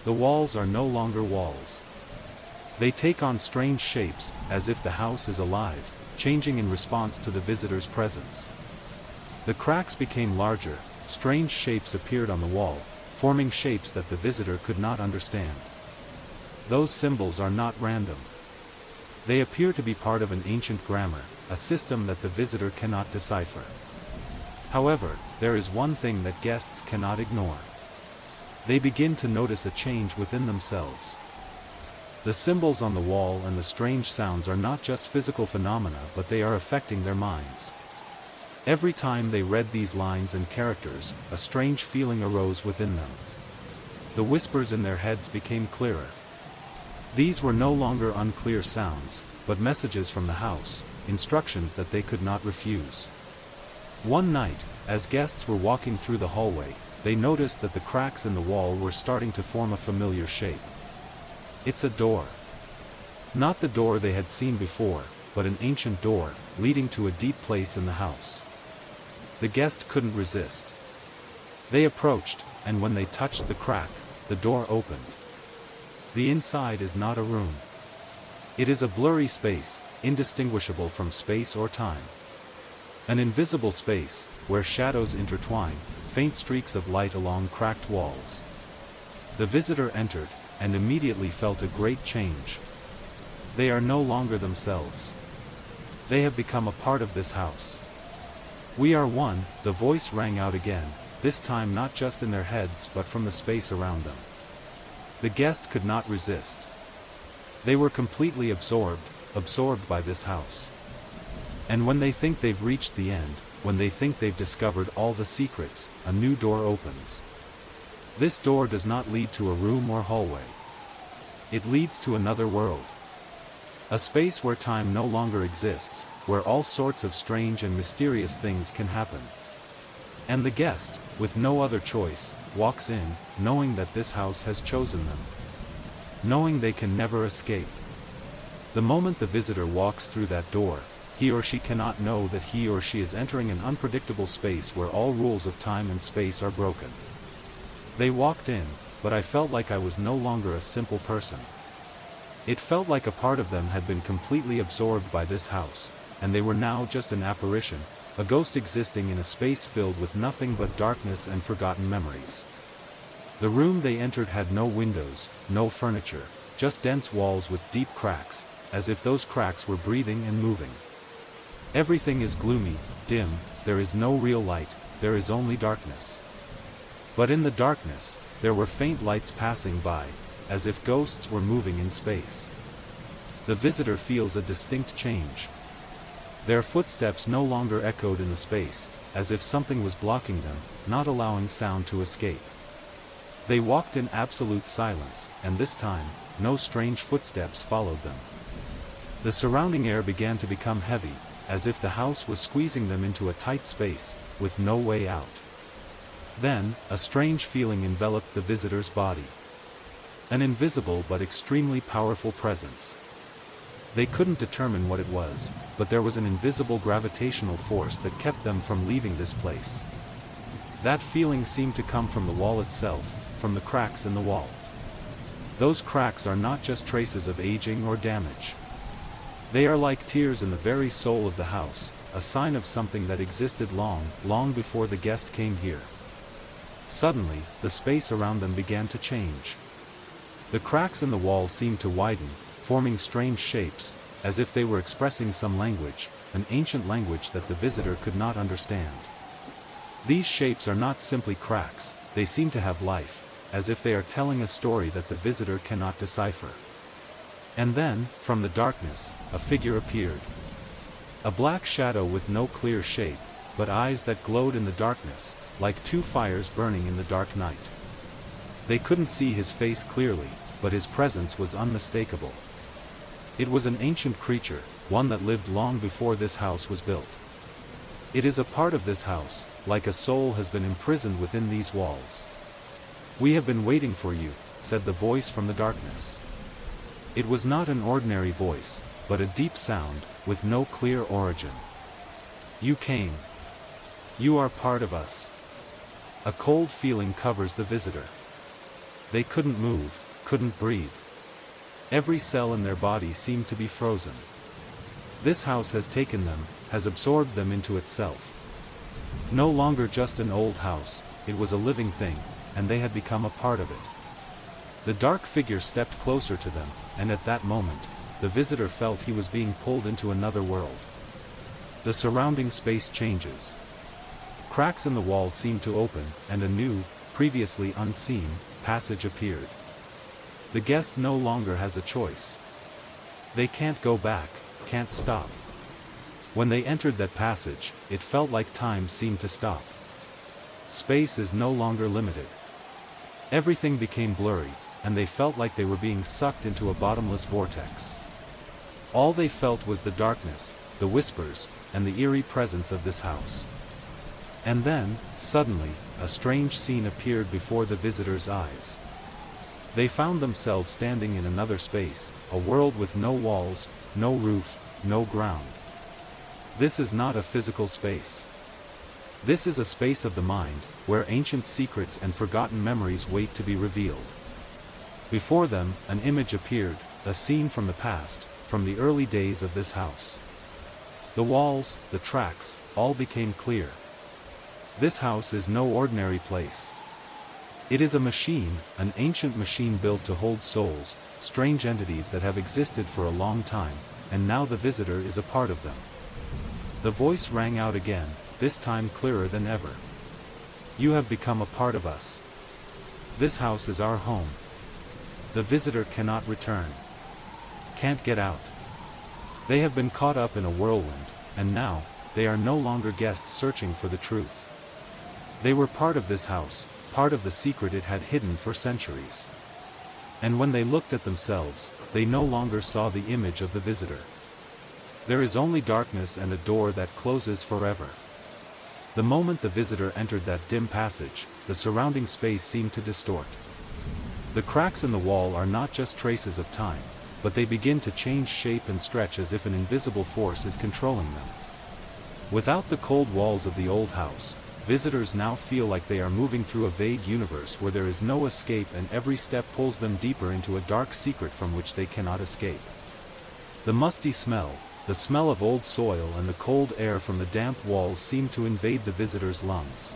The walls are no longer walls. They take on strange shapes, as if the house is alive, changing in response to the visitor's presence. The cracks became larger, strange shapes appeared on the wall, forming shapes that the visitor could not understand. Those symbols are not random. They appear to be part of an ancient grammar, a system that the visitor cannot decipher. However, there is one thing that guests cannot ignore. They begin to notice a change within themselves. The symbols on the wall and the strange sounds are not just physical phenomena, but they are affecting their minds. Every time they read these lines and characters, a strange feeling arose within them. The whispers in their heads became clearer. These were no longer unclear sounds, but messages from the house, instructions that they could not refuse. One night, as guests were walking through the hallway, they noticed that the cracks in the wall were starting to form a familiar shape. It's a door. Not the door they had seen before, but an ancient door, leading to a deep place in the house. The guest couldn't resist. They approached, and when they touched the crack, the door opened. The inside is not a room. It is a blurry space, indistinguishable from space or time. An invisible space, where shadows intertwine, faint streaks of light along cracked walls. The visitor entered, and immediately felt a great change. They are no longer themselves. They have become a part of this house. "We are one," the voice rang out again, this time not just in their heads but from the space around them. The guest could not resist. They were completely absorbed by this house. And when they think they've reached the end, when they think they've discovered all the secrets, a new door opens. This door does not lead to a room or hallway. It leads to another world. A space where time no longer exists, where all sorts of strange and mysterious things can happen. And the guest, with no other choice, walks in, knowing that this house has chosen them. Knowing they can never escape. The moment the visitor walks through that door, he or she cannot know that he or she is entering an unpredictable space where all rules of time and space are broken. They walked in, but I felt like I was no longer a simple person. It felt like a part of them had been completely absorbed by this house, and they were now just an apparition, a ghost existing in a space filled with nothing but darkness and forgotten memories. The room they entered had no windows, no furniture, just dense walls with deep cracks, as if those cracks were breathing and moving. Everything is gloomy, dim, there is no real light, there is only darkness. But in the darkness, there were faint lights passing by, as if ghosts were moving in space. The visitor feels a distinct change. Their footsteps no longer echoed in the space, as if something was blocking them, not allowing sound to escape. They walked in absolute silence, and this time, no strange footsteps followed them. The surrounding air began to become heavy, as if the house was squeezing them into a tight space, with no way out. Then, a strange feeling enveloped the visitor's body. An invisible but extremely powerful presence. They couldn't determine what it was, but there was an invisible gravitational force that kept them from leaving this place. That feeling seemed to come from the wall itself, from the cracks in the wall. Those cracks are not just traces of aging or damage. They are like tears in the very soul of the house, a sign of something that existed long, long before the guest came here. Suddenly, the space around them began to change. The cracks in the wall seemed to widen, forming strange shapes, as if they were expressing some language, an ancient language that the visitor could not understand. These shapes are not simply cracks, they seem to have life, as if they are telling a story that the visitor cannot decipher. And then, from the darkness, a figure appeared. A black shadow with no clear shape, but eyes that glowed in the darkness, like two fires burning in the dark night. They couldn't see his face clearly, but his presence was unmistakable. It was an ancient creature, one that lived long before this house was built. It is a part of this house, like a soul has been imprisoned within these walls. "We have been waiting for you," said the voice from the darkness. It was not an ordinary voice, but a deep sound, with no clear origin. "You came. You are part of us." A cold feeling covers the visitor. They couldn't move, couldn't breathe. Every cell in their body seemed to be frozen. This house has taken them, has absorbed them into itself. No longer just an old house, it was a living thing, and they had become a part of it. The dark figure stepped closer to them, and at that moment, the visitor felt he was being pulled into another world. The surrounding space changes. Cracks in the wall seemed to open, and a new, previously unseen, passage appeared. The guest no longer has a choice. They can't go back, can't stop. When they entered that passage, it felt like time seemed to stop. Space is no longer limited. Everything became blurry, and they felt like they were being sucked into a bottomless vortex. All they felt was the darkness, the whispers, and the eerie presence of this house. And then, suddenly, a strange scene appeared before the visitors' eyes. They found themselves standing in another space, a world with no walls, no roof, no ground. This is not a physical space. This is a space of the mind, where ancient secrets and forgotten memories wait to be revealed. Before them, an image appeared, a scene from the past, from the early days of this house. The walls, the tracks, all became clear. This house is no ordinary place. It is a machine, an ancient machine built to hold souls, strange entities that have existed for a long time, and now the visitor is a part of them. The voice rang out again, this time clearer than ever. "You have become a part of us. This house is our home. The visitor cannot return. Can't get out. They have been caught up in a whirlwind, and now, they are no longer guests searching for the truth. They were part of this house, part of the secret it had hidden for centuries." And when they looked at themselves, they no longer saw the image of the visitor. There is only darkness and a door that closes forever. The moment the visitor entered that dim passage, the surrounding space seemed to distort. The cracks in the wall are not just traces of time, but they begin to change shape and stretch as if an invisible force is controlling them. Without the cold walls of the old house, visitors now feel like they are moving through a vague universe where there is no escape, and every step pulls them deeper into a dark secret from which they cannot escape. The musty smell, the smell of old soil, and the cold air from the damp walls seemed to invade the visitors' lungs.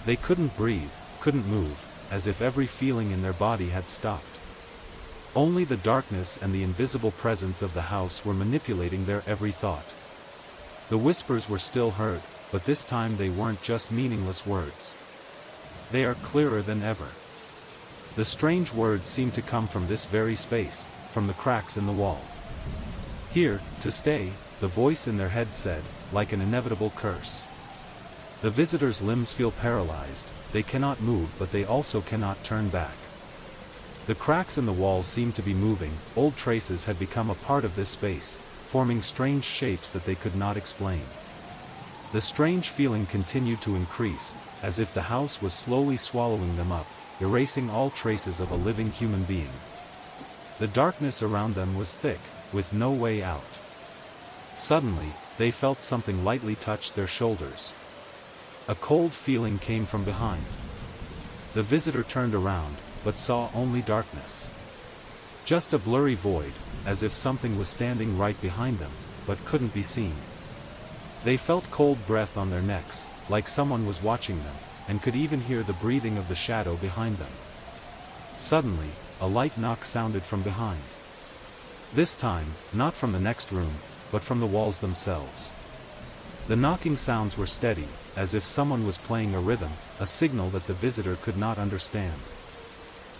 They couldn't breathe, couldn't move, as if every feeling in their body had stopped. Only the darkness and the invisible presence of the house were manipulating their every thought. The whispers were still heard, but this time they weren't just meaningless words. They are clearer than ever. The strange words seem to come from this very space, from the cracks in the wall. "Here, to stay," the voice in their head said, like an inevitable curse. The visitors' limbs feel paralyzed, they cannot move, but they also cannot turn back. The cracks in the wall seem to be moving, old traces had become a part of this space, forming strange shapes that they could not explain. The strange feeling continued to increase, as if the house was slowly swallowing them up, erasing all traces of a living human being. The darkness around them was thick, with no way out. Suddenly, they felt something lightly touch their shoulders. A cold feeling came from behind. The visitor turned around, but saw only darkness. Just a blurry void, as if something was standing right behind them, but couldn't be seen. They felt cold breath on their necks, like someone was watching them, and could even hear the breathing of the shadow behind them. Suddenly, a light knock sounded from behind. This time, not from the next room, but from the walls themselves. The knocking sounds were steady, as if someone was playing a rhythm, a signal that the visitor could not understand.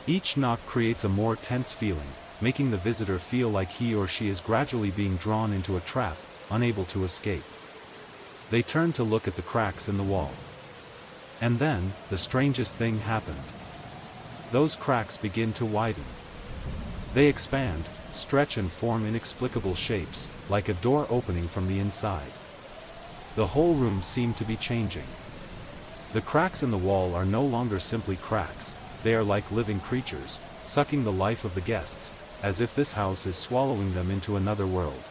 Each knock creates a more tense feeling, making the visitor feel like he or she is gradually being drawn into a trap, unable to escape. They turned to look at the cracks in the wall. And then, the strangest thing happened. Those cracks begin to widen. They expand, stretch and form inexplicable shapes, like a door opening from the inside. The whole room seemed to be changing. The cracks in the wall are no longer simply cracks, they are like living creatures, sucking the life of the guests, as if this house is swallowing them into another world.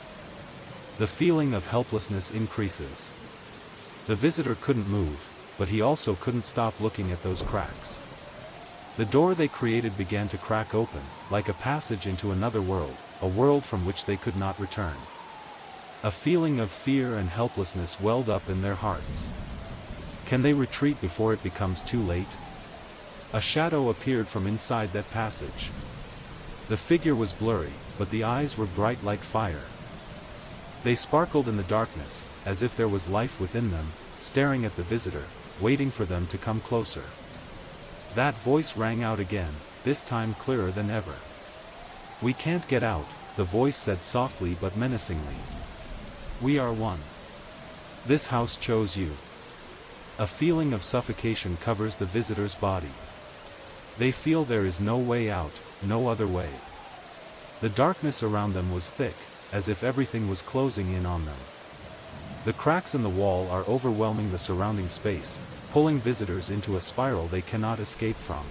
The feeling of helplessness increases. The visitor couldn't move, but he also couldn't stop looking at those cracks. The door they created began to crack open, like a passage into another world, a world from which they could not return. A feeling of fear and helplessness welled up in their hearts. Can they retreat before it becomes too late? A shadow appeared from inside that passage. The figure was blurry, but the eyes were bright like fire. They sparkled in the darkness, as if there was life within them, staring at the visitor, waiting for them to come closer. That voice rang out again, this time clearer than ever. "We can't get out," the voice said softly but menacingly. "We are one. This house chose you." A feeling of suffocation covers the visitor's body. They feel there is no way out, no other way. The darkness around them was thick, as if everything was closing in on them. The cracks in the wall are overwhelming the surrounding space, pulling visitors into a spiral they cannot escape from.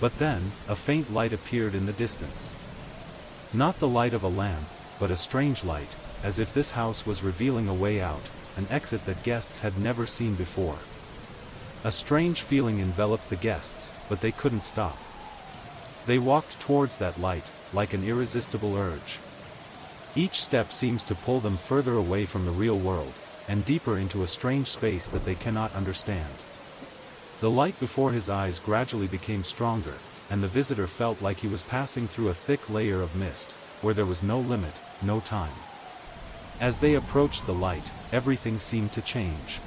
But then, a faint light appeared in the distance. Not the light of a lamp, but a strange light, as if this house was revealing a way out, an exit that guests had never seen before. A strange feeling enveloped the guests, but they couldn't stop. They walked towards that light, like an irresistible urge. Each step seems to pull them further away from the real world, and deeper into a strange space that they cannot understand. The light before his eyes gradually became stronger, and the visitor felt like he was passing through a thick layer of mist, where there was no limit, no time. As they approached the light, everything seemed to change.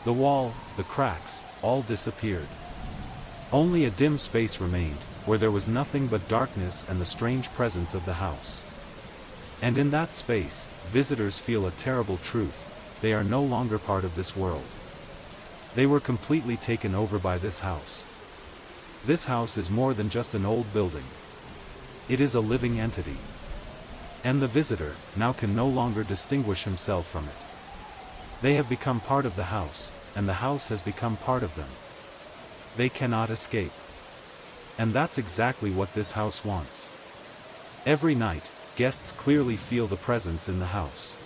The wall, the cracks, all disappeared. Only a dim space remained, where there was nothing but darkness and the strange presence of the house. And in that space, visitors feel a terrible truth: they are no longer part of this world. They were completely taken over by this house. This house is more than just an old building. It is a living entity. And the visitor, now can no longer distinguish himself from it. They have become part of the house, and the house has become part of them. They cannot escape. And that's exactly what this house wants. Every night, guests clearly feel the presence in the house.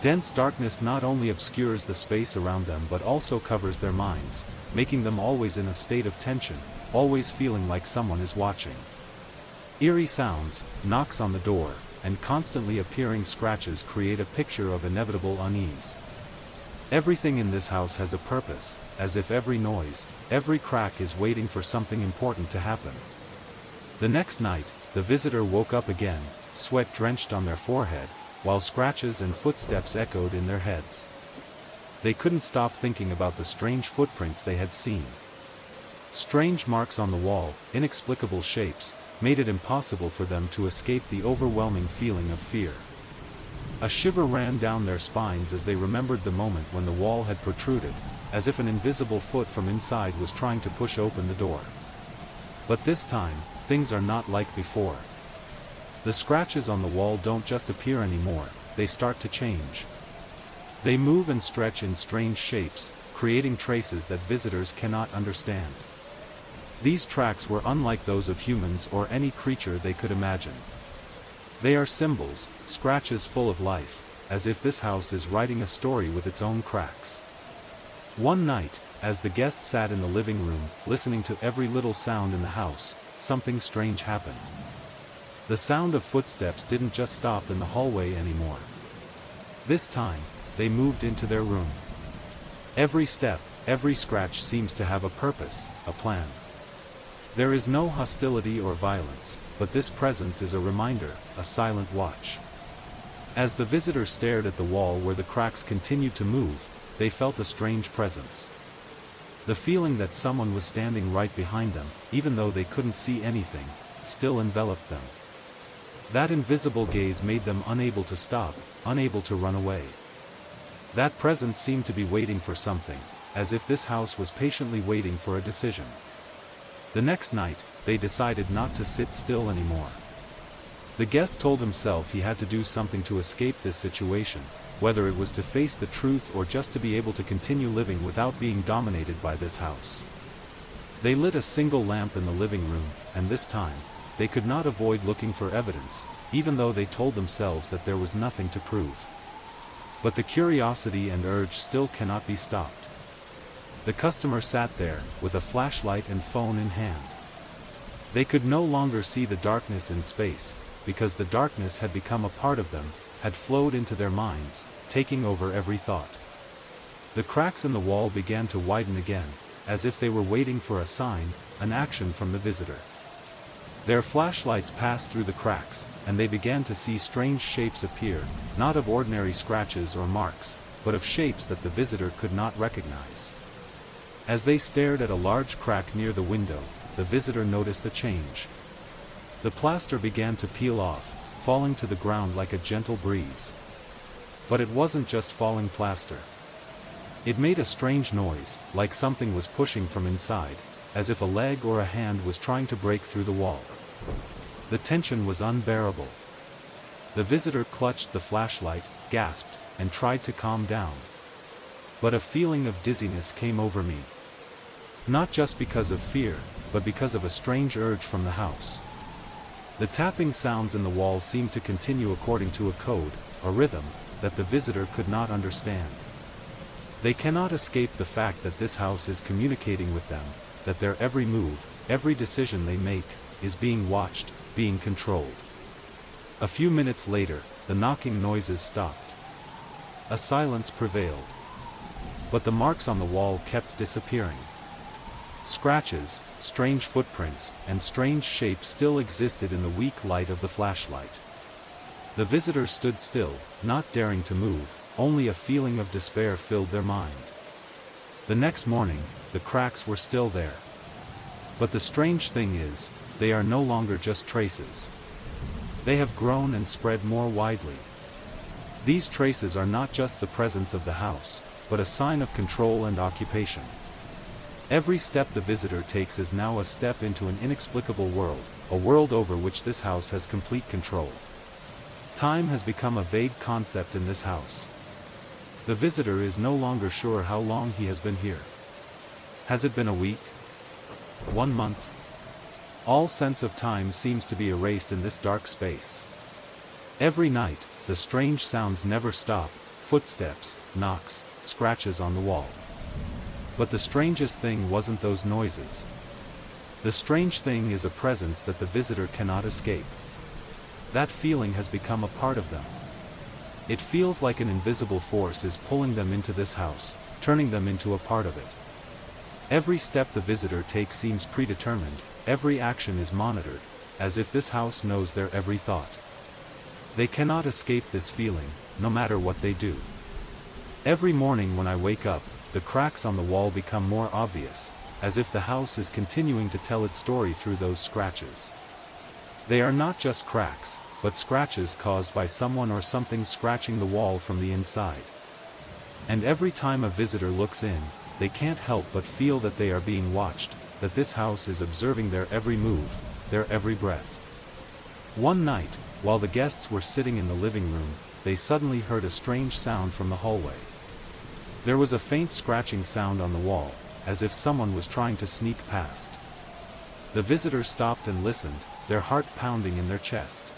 Dense darkness not only obscures the space around them but also covers their minds, making them always in a state of tension, always feeling like someone is watching. Eerie sounds, knocks on the door, and constantly appearing scratches create a picture of inevitable unease. Everything in this house has a purpose, as if every noise, every crack is waiting for something important to happen. The next night, the visitor woke up again, sweat drenched on their forehead, while scratches and footsteps echoed in their heads. They couldn't stop thinking about the strange footprints they had seen. Strange marks on the wall, inexplicable shapes, made it impossible for them to escape the overwhelming feeling of fear. A shiver ran down their spines as they remembered the moment when the wall had protruded, as if an invisible foot from inside was trying to push open the door. But this time, things are not like before. The scratches on the wall don't just appear anymore, they start to change. They move and stretch in strange shapes, creating traces that visitors cannot understand. These tracks were unlike those of humans or any creature they could imagine. They are symbols, scratches full of life, as if this house is writing a story with its own cracks. One night, as the guests sat in the living room, listening to every little sound in the house, something strange happened. The sound of footsteps didn't just stop in the hallway anymore. This time, they moved into their room. Every step, every scratch seems to have a purpose, a plan. There is no hostility or violence, but this presence is a reminder, a silent watch. As the visitor stared at the wall where the cracks continued to move, they felt a strange presence. The feeling that someone was standing right behind them, even though they couldn't see anything, still enveloped them. That invisible gaze made them unable to stop, unable to run away. That presence seemed to be waiting for something, as if this house was patiently waiting for a decision. The next night, they decided not to sit still anymore. The guest told himself he had to do something to escape this situation, whether it was to face the truth or just to be able to continue living without being dominated by this house. They lit a single lamp in the living room, and this time, they could not avoid looking for evidence, even though they told themselves that there was nothing to prove. But the curiosity and urge still cannot be stopped. The customer sat there, with a flashlight and phone in hand. They could no longer see the darkness in space, because the darkness had become a part of them, had flowed into their minds, taking over every thought. The cracks in the wall began to widen again, as if they were waiting for a sign, an action from the visitor. Their flashlights passed through the cracks, and they began to see strange shapes appear, not of ordinary scratches or marks, but of shapes that the visitor could not recognize. As they stared at a large crack near the window, the visitor noticed a change. The plaster began to peel off, falling to the ground like a gentle breeze. But it wasn't just falling plaster. It made a strange noise, like something was pushing from inside, as if a leg or a hand was trying to break through the wall. The tension was unbearable. The visitor clutched the flashlight, gasped, and tried to calm down. But a feeling of dizziness came over me. Not just because of fear, but because of a strange urge from the house. The tapping sounds in the wall seemed to continue according to a code, a rhythm, that the visitor could not understand. They cannot escape the fact that this house is communicating with them, that their every move, every decision they make, is being watched, being controlled. A few minutes later, the knocking noises stopped. A silence prevailed. But the marks on the wall kept disappearing. Scratches, strange footprints, and strange shapes still existed in the weak light of the flashlight. The visitor stood still, not daring to move, only a feeling of despair filled their mind. The next morning, the cracks were still there. But the strange thing is, they are no longer just traces. They have grown and spread more widely. These traces are not just the presence of the house, but a sign of control and occupation. Every step the visitor takes is now a step into an inexplicable world, a world over which this house has complete control. Time has become a vague concept in this house. The visitor is no longer sure how long he has been here. Has it been a week? 1 month? All sense of time seems to be erased in this dark space. Every night, the strange sounds never stop, footsteps, knocks, scratches on the wall. But the strangest thing wasn't those noises. The strange thing is a presence that the visitor cannot escape. That feeling has become a part of them. It feels like an invisible force is pulling them into this house, turning them into a part of it. Every step the visitor takes seems predetermined, every action is monitored, as if this house knows their every thought. They cannot escape this feeling, no matter what they do. Every morning when I wake up, the cracks on the wall become more obvious, as if the house is continuing to tell its story through those scratches. They are not just cracks, but scratches caused by someone or something scratching the wall from the inside. And every time a visitor looks in, they can't help but feel that they are being watched, that this house is observing their every move, their every breath. One night, while the guests were sitting in the living room, they suddenly heard a strange sound from the hallway. There was a faint scratching sound on the wall, as if someone was trying to sneak past. The visitor stopped and listened, their heart pounding in their chest.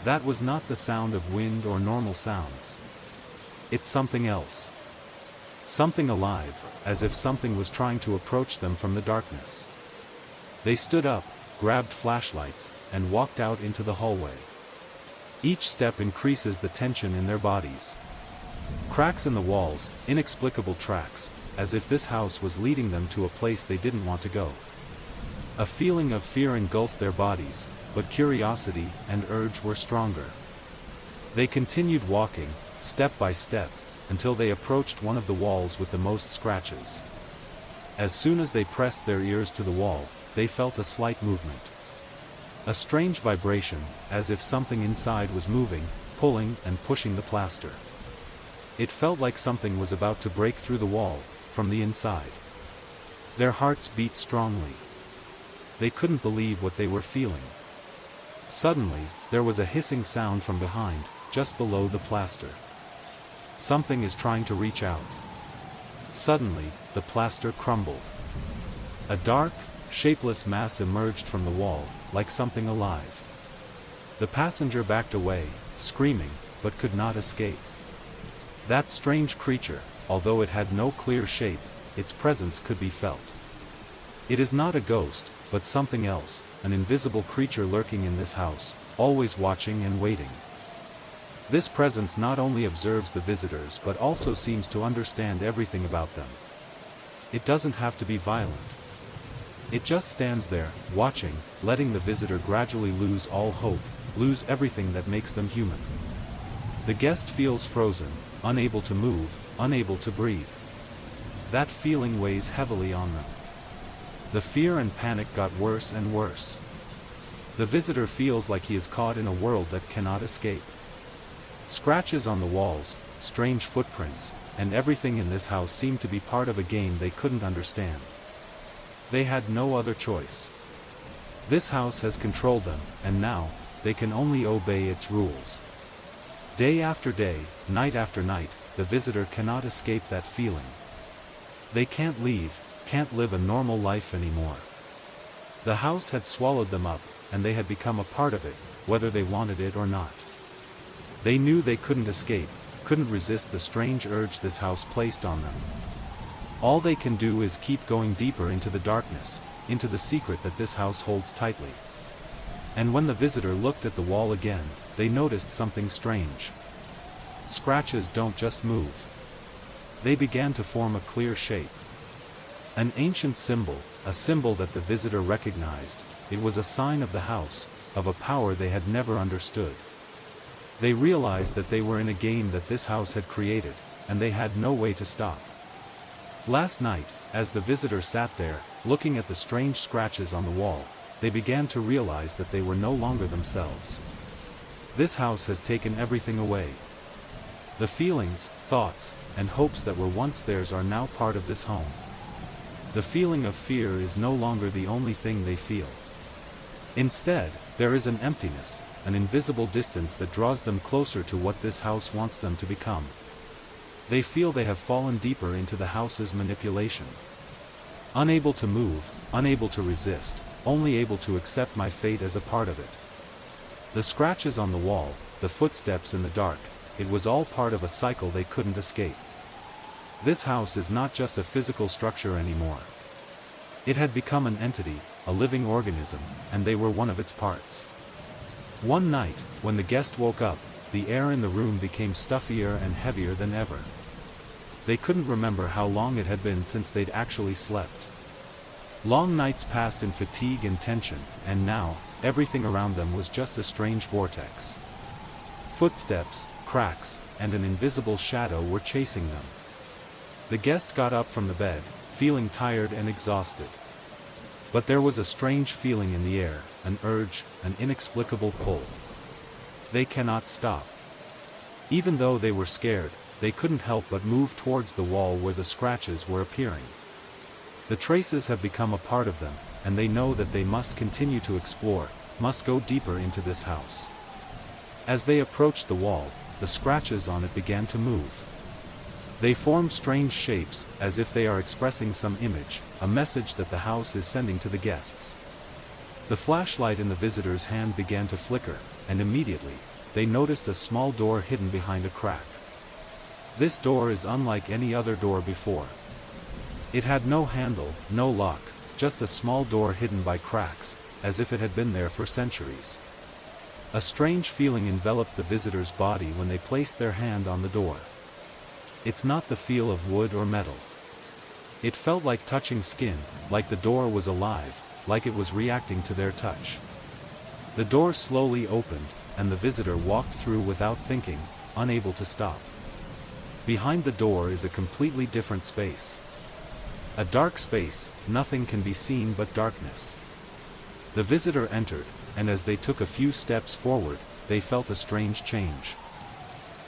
That was not the sound of wind or normal sounds. It's something else. Something alive, as if something was trying to approach them from the darkness. They stood up, grabbed flashlights, and walked out into the hallway. Each step increases the tension in their bodies. Cracks in the walls, inexplicable tracks, as if this house was leading them to a place they didn't want to go. A feeling of fear engulfed their bodies, but curiosity and urge were stronger. They continued walking, step by step, until they approached one of the walls with the most scratches. As soon as they pressed their ears to the wall, they felt a slight movement. A strange vibration, as if something inside was moving, pulling and pushing the plaster. It felt like something was about to break through the wall, from the inside. Their hearts beat strongly. They couldn't believe what they were feeling. Suddenly, there was a hissing sound from behind, just below the plaster. Something is trying to reach out. Suddenly, the plaster crumbled. A dark, shapeless mass emerged from the wall, like something alive. The passenger backed away, screaming, but could not escape. That strange creature, although it had no clear shape, its presence could be felt. It is not a ghost, but something else, an invisible creature lurking in this house, always watching and waiting. This presence not only observes the visitors but also seems to understand everything about them. It doesn't have to be violent. It just stands there, watching, letting the visitor gradually lose all hope, lose everything that makes them human. The guest feels frozen, unable to move, unable to breathe. That feeling weighs heavily on them. The fear and panic got worse and worse. The visitor feels like he is caught in a world that cannot escape. Scratches on the walls, strange footprints, and everything in this house seemed to be part of a game they couldn't understand. They had no other choice. This house has controlled them, and now, they can only obey its rules. Day after day, night after night, the visitor cannot escape that feeling. They can't leave, can't live a normal life anymore. The house had swallowed them up, and they had become a part of it, whether they wanted it or not. They knew they couldn't escape, couldn't resist the strange urge this house placed on them. All they can do is keep going deeper into the darkness, into the secret that this house holds tightly. And when the visitor looked at the wall again, they noticed something strange. Scratches don't just move. They began to form a clear shape. An ancient symbol, a symbol that the visitor recognized. It was a sign of the house, of a power they had never understood. They realized that they were in a game that this house had created, and they had no way to stop. Last night, as the visitor sat there, looking at the strange scratches on the wall, they began to realize that they were no longer themselves. This house has taken everything away. The feelings, thoughts, and hopes that were once theirs are now part of this home. The feeling of fear is no longer the only thing they feel. Instead, there is an emptiness, an invisible distance that draws them closer to what this house wants them to become. They feel they have fallen deeper into the house's manipulation. Unable to move, unable to resist, only able to accept my fate as a part of it. The scratches on the wall, the footsteps in the dark, it was all part of a cycle they couldn't escape. This house is not just a physical structure anymore. It had become an entity, a living organism, and they were one of its parts. One night, when the guest woke up, the air in the room became stuffier and heavier than ever. They couldn't remember how long it had been since they'd actually slept. Long nights passed in fatigue and tension, and now, everything around them was just a strange vortex. Footsteps, cracks, and an invisible shadow were chasing them. The guest got up from the bed, feeling tired and exhausted. But there was a strange feeling in the air, an urge, an inexplicable pull. They cannot stop. Even though they were scared, they couldn't help but move towards the wall where the scratches were appearing. The traces have become a part of them, and they know that they must continue to explore, must go deeper into this house. As they approached the wall, the scratches on it began to move. They form strange shapes, as if they are expressing some image, a message that the house is sending to the guests. The flashlight in the visitor's hand began to flicker, and immediately, they noticed a small door hidden behind a crack. This door is unlike any other door before. It had no handle, no lock, just a small door hidden by cracks, as if it had been there for centuries. A strange feeling enveloped the visitor's body when they placed their hand on the door. It's not the feel of wood or metal. It felt like touching skin, like the door was alive, like it was reacting to their touch. The door slowly opened, and the visitor walked through without thinking, unable to stop. Behind the door is a completely different space. A dark space, nothing can be seen but darkness. The visitor entered, and as they took a few steps forward, they felt a strange change.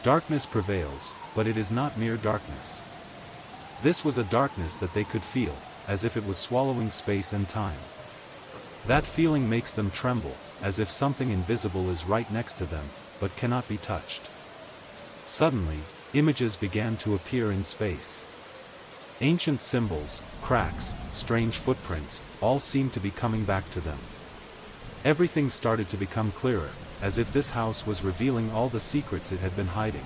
Darkness prevails, but it is not mere darkness. This was a darkness that they could feel, as if it was swallowing space and time. That feeling makes them tremble, as if something invisible is right next to them, but cannot be touched. Suddenly, images began to appear in space. Ancient symbols, cracks, strange footprints, all seemed to be coming back to them. Everything started to become clearer, as if this house was revealing all the secrets it had been hiding.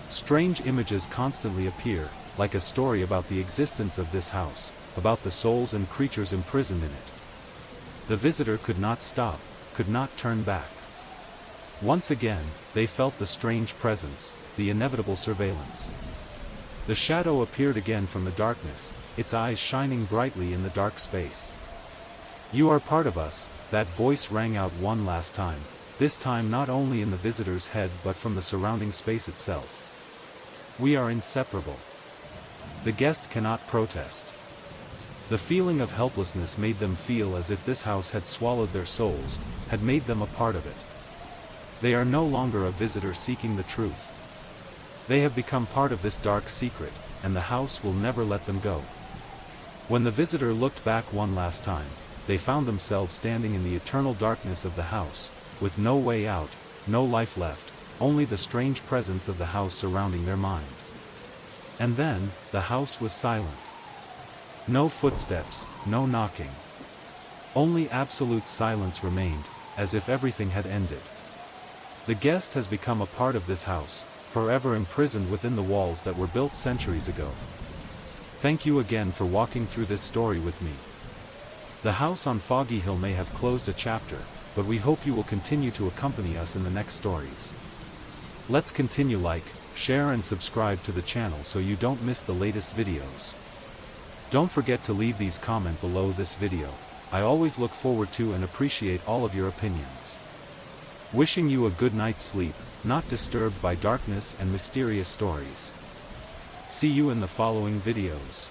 Strange images constantly appear, like a story about the existence of this house, about the souls and creatures imprisoned in it. The visitor could not stop, could not turn back. Once again, they felt the strange presence, the inevitable surveillance. The shadow appeared again from the darkness, its eyes shining brightly in the dark space. "You are part of us," that voice rang out one last time, this time not only in the visitor's head but from the surrounding space itself. "We are inseparable." The guest cannot protest. The feeling of helplessness made them feel as if this house had swallowed their souls, had made them a part of it. They are no longer a visitor seeking the truth. They have become part of this dark secret, and the house will never let them go. When the visitor looked back one last time, they found themselves standing in the eternal darkness of the house, with no way out, no life left, only the strange presence of the house surrounding their mind. And then, the house was silent. No footsteps, no knocking. Only absolute silence remained, as if everything had ended. The guest has become a part of this house, forever imprisoned within the walls that were built centuries ago. Thank you again for walking through this story with me. The house on Foggy Hill may have closed a chapter, but we hope you will continue to accompany us in the next stories. Let's continue. Like, share and subscribe to the channel so you don't miss the latest videos. Don't forget to leave these comments below this video. I always look forward to and appreciate all of your opinions. Wishing you a good night's sleep, not disturbed by darkness and mysterious stories. See you in the following videos.